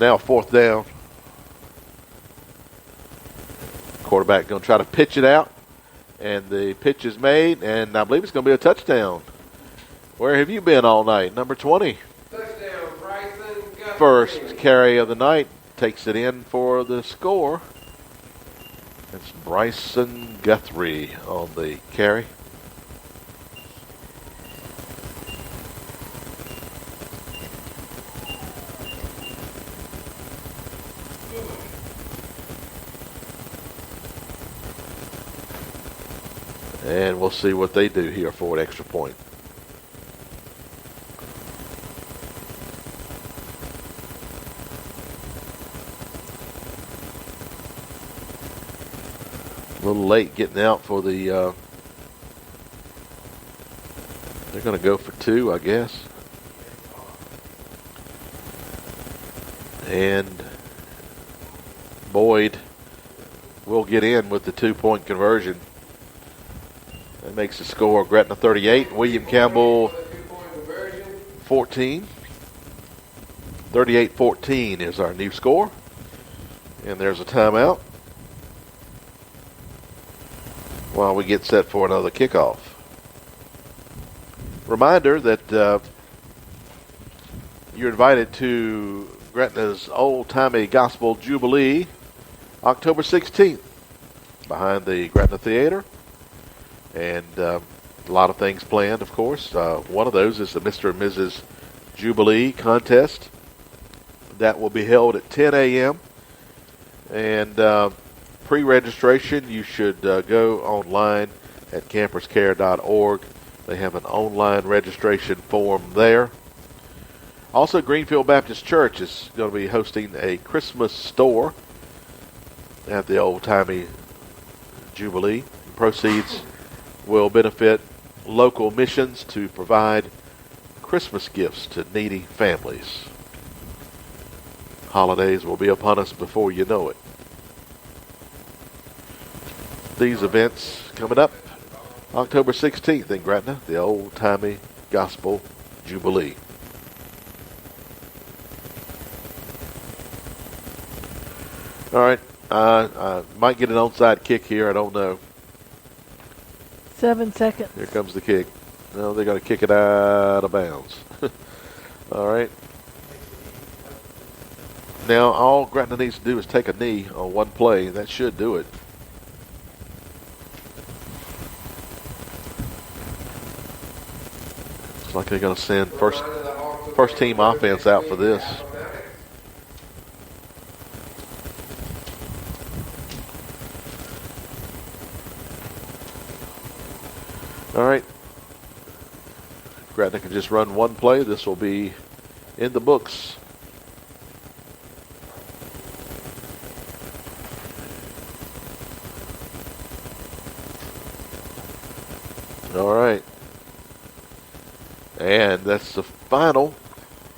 Speaker 1: now 4th down. Quarterback going to try to pitch it out. And the pitch is made, and I believe it's going to be a touchdown. Where have you been all night? Number 20.
Speaker 3: Touchdown, Bryson Guthrie.
Speaker 1: First carry of the night. Takes it in for the score. It's Bryson Guthrie on the carry. And we'll see what they do here for an extra point. A little late getting out for the, they're going to go for 2, I guess. And Boyd will get in with the 2-point conversion. That makes the score Gretna 38, William Campbell 14. 38-14 is our new score. And there's a timeout while we get set for another kickoff. Reminder that you're invited to Gretna's Old-Timey Gospel Jubilee October 16th behind the Gretna Theater. And a lot of things planned, of course. One of those is the Mr. and Mrs. Jubilee contest. That will be held at 10 a.m. And pre-registration, you should go online at camperscare.org. They have an online registration form there. Also, Greenfield Baptist Church is going to be hosting a Christmas store at the Old-Timey Jubilee. Proceeds will benefit local missions to provide Christmas gifts to needy families. Holidays will be upon us before you know it. These events coming up October 16th in Gretna, the Old-Timey Gospel Jubilee. All right, I might get an onside kick here. I don't know.
Speaker 2: 7 seconds.
Speaker 1: Here comes the kick. No, they're going to kick it out of bounds. All right. Now, all Gretna needs to do is take a knee on one play. That should do it. Looks like they're going to send first team offense out for this. All right. Gretna can just run one play. This will be in the books. All right. And that's the final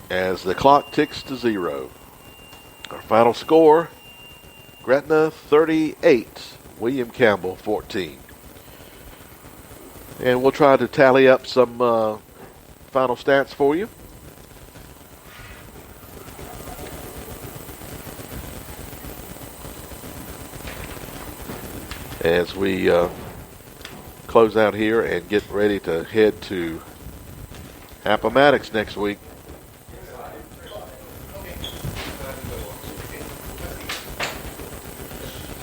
Speaker 1: as the clock ticks to 0. Our final score, Gretna 38, William Campbell 14. And we'll try to tally up some final stats for you. As we close out here and get ready to head to Appomattox next week.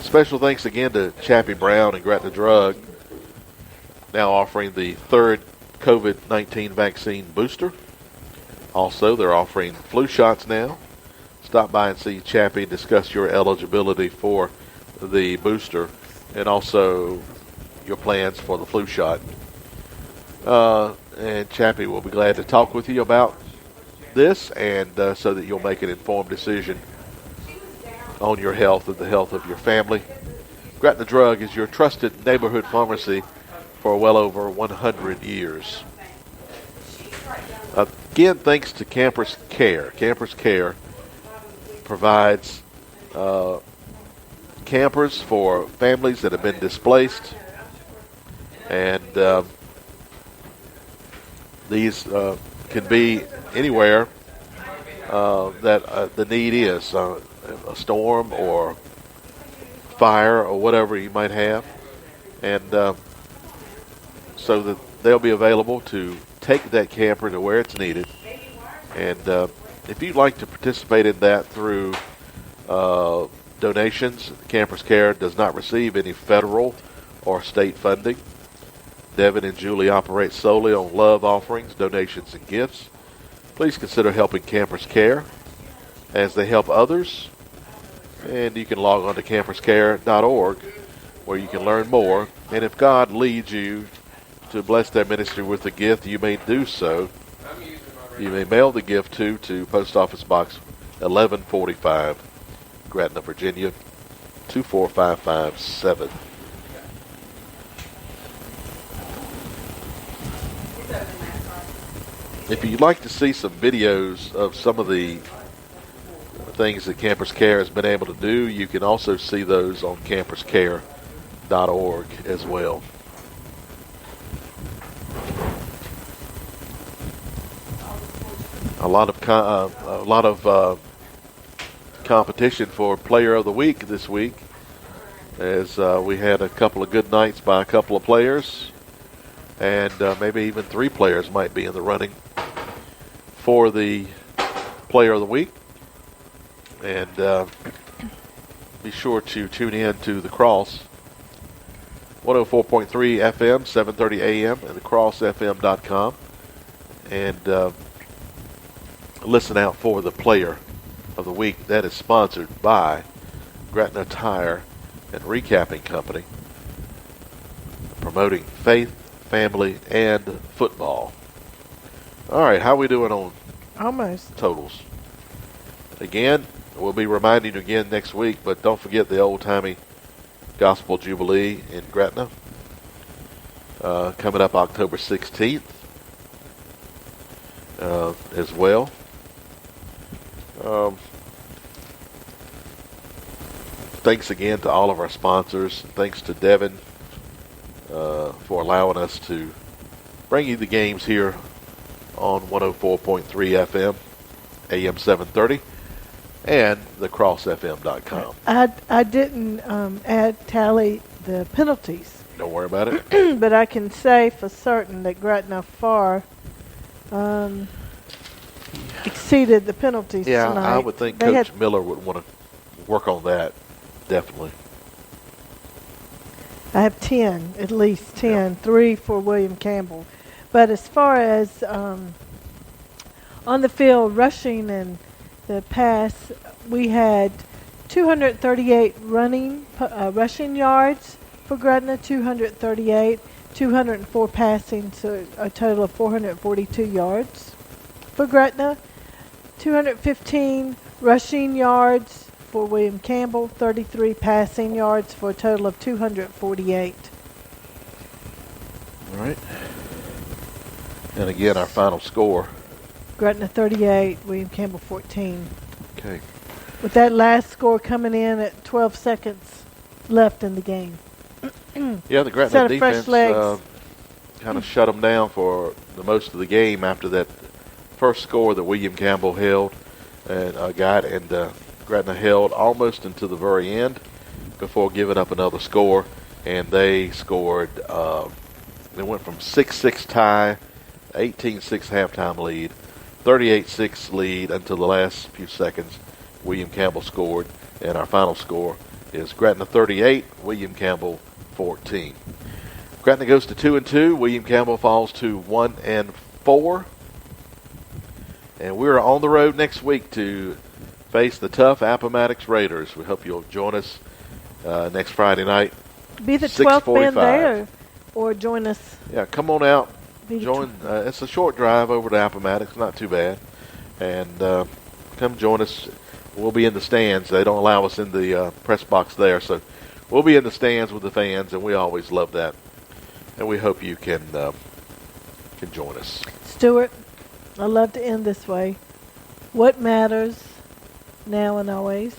Speaker 1: Special thanks again to Chappie Brown and Gretna Drug, now offering the 3rd COVID-19 vaccine booster. Also, they're offering flu shots now. Stop by and see Chappie, discuss your eligibility for the booster and also your plans for the flu shot. And Chappie will be glad to talk with you about this and so that you'll make an informed decision on your health and the health of your family. Gretna Drug is your trusted neighborhood pharmacy for well over 100 years. Again, thanks to Campers Care. Campers Care provides campers for families that have been displaced. And these can be anywhere that the need is, a storm or fire or whatever you might have. And so that they'll be available to take that camper to where it's needed. And if you'd like to participate in that through donations, Campers Care does not receive any federal or state funding. Devin and Julie operate solely on love offerings, donations, and gifts. Please consider helping Campers Care as they help others. And you can log on to camperscare.org where you can learn more. And if God leads you to bless their ministry with a gift, you may do so. You may mail the gift to Post Office Box 1145, Gretna, Virginia, 24557. If you'd like to see some videos of some of the things that Campers Care has been able to do, you can also see those on camperscare.org as well. A lot of competition for Player of the Week this week, as we had a couple of good nights by a couple of players, and maybe even 3 players might be in the running for the Player of the Week. And be sure to tune in to The Cross, 104.3 FM, 7:30 a.m. and thecrossfm.com. And listen out for the Player of the Week. That is sponsored by Gretna Tire and Recapping Company, promoting faith, family, and football. All right, how are we doing on
Speaker 2: Almost
Speaker 1: totals? Again, we'll be reminding you again next week, but don't forget the Old-Timey Gospel Jubilee in Gretna, coming up October 16th as well. Thanks again to all of our sponsors. Thanks to Devin for allowing us to bring you the games here on 104.3 FM, AM 730, and thecrossfm.com.
Speaker 2: I didn't tally the penalties.
Speaker 1: Don't worry about it.
Speaker 2: But I can say for certain that Gretna far exceeded the penalties tonight.
Speaker 1: I would think Coach Miller would want to work on that, definitely.
Speaker 2: I have 10, at least 10, 3 for William Campbell. But as far as on the field rushing and the pass, we had 238 rushing yards for Gretna, 238, 204 passing, so a total of 442 yards for Gretna, 215 rushing yards for William Campbell, 33 passing yards for a total of 248.
Speaker 1: All right. And again, our final score.
Speaker 2: Gretna 38, William Campbell 14.
Speaker 1: Okay.
Speaker 2: With that last score coming in at 12 seconds left in the game.
Speaker 1: Yeah, the Gretna defense kind of shut them down for the most of the game after that first score that William Campbell held and Gretna held almost until the very end before giving up another score. And they scored, they went from 6-6 tie, 18-6 halftime lead, 38-6 lead until the last few seconds. William Campbell scored, and our final score is Gretna 38, William Campbell 14. Gretna goes to 2-2. William Campbell falls to 1-4. And we're on the road next week to face the tough Appomattox Raiders. We hope you'll join us next Friday night.
Speaker 2: Be the 12th man there, or join us.
Speaker 1: Yeah, come on out. Join. It's a short drive over to Appomattox, not too bad. And come join us. We'll be in the stands. They don't allow us in the press box there, so we'll be in the stands with the fans, and we always love that. And we hope you can join us.
Speaker 2: Stuart, I love to end this way. What matters now and always?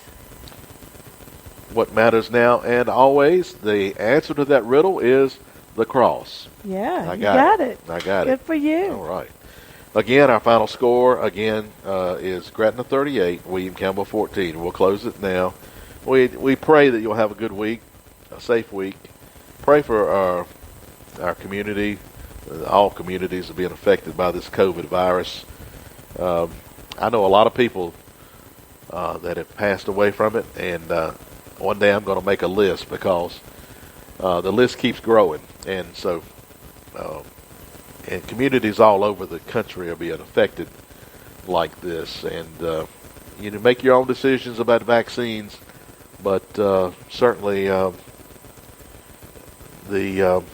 Speaker 1: What matters now and always? The answer to that riddle is the cross.
Speaker 2: Yeah,
Speaker 1: I
Speaker 2: got it.
Speaker 1: I got it.
Speaker 2: Good for you.
Speaker 1: All right. Again, our final score is Gretna 38, William Campbell 14. We'll close it now. We pray that you'll have a good week, a safe week. Pray for our community. All communities are being affected by this COVID virus. I know a lot of people that have passed away from it, and one day I'm going to make a list because the list keeps growing, and so and communities all over the country are being affected like this, and make your own decisions about vaccines, but certainly the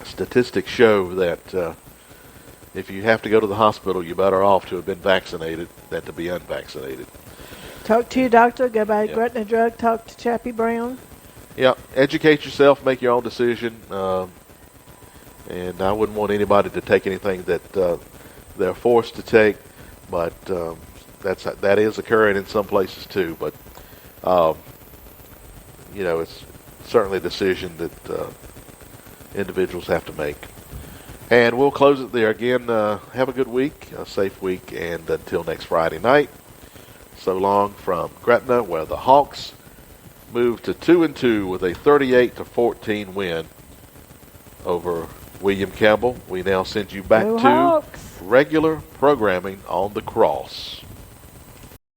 Speaker 1: statistics show that if you have to go to the hospital, you're better off to have been vaccinated than to be unvaccinated.
Speaker 2: Talk to your doctor. Go by
Speaker 1: Yep.
Speaker 2: Gretna Drug. Talk to Chappie Brown.
Speaker 1: Yeah, educate yourself, make your own decision, and I wouldn't want anybody to take anything that they're forced to take, but that is occurring in some places too. But it's certainly a decision that individuals have to make. And we'll close it there. Again, have a good week, a safe week, and until next Friday night, so long from Gretna, where the Hawks moved to 2-2 with a 38-14 win over William Campbell. We now send you back
Speaker 2: Go
Speaker 1: to
Speaker 2: Hawks.
Speaker 1: regular programming on the Cross.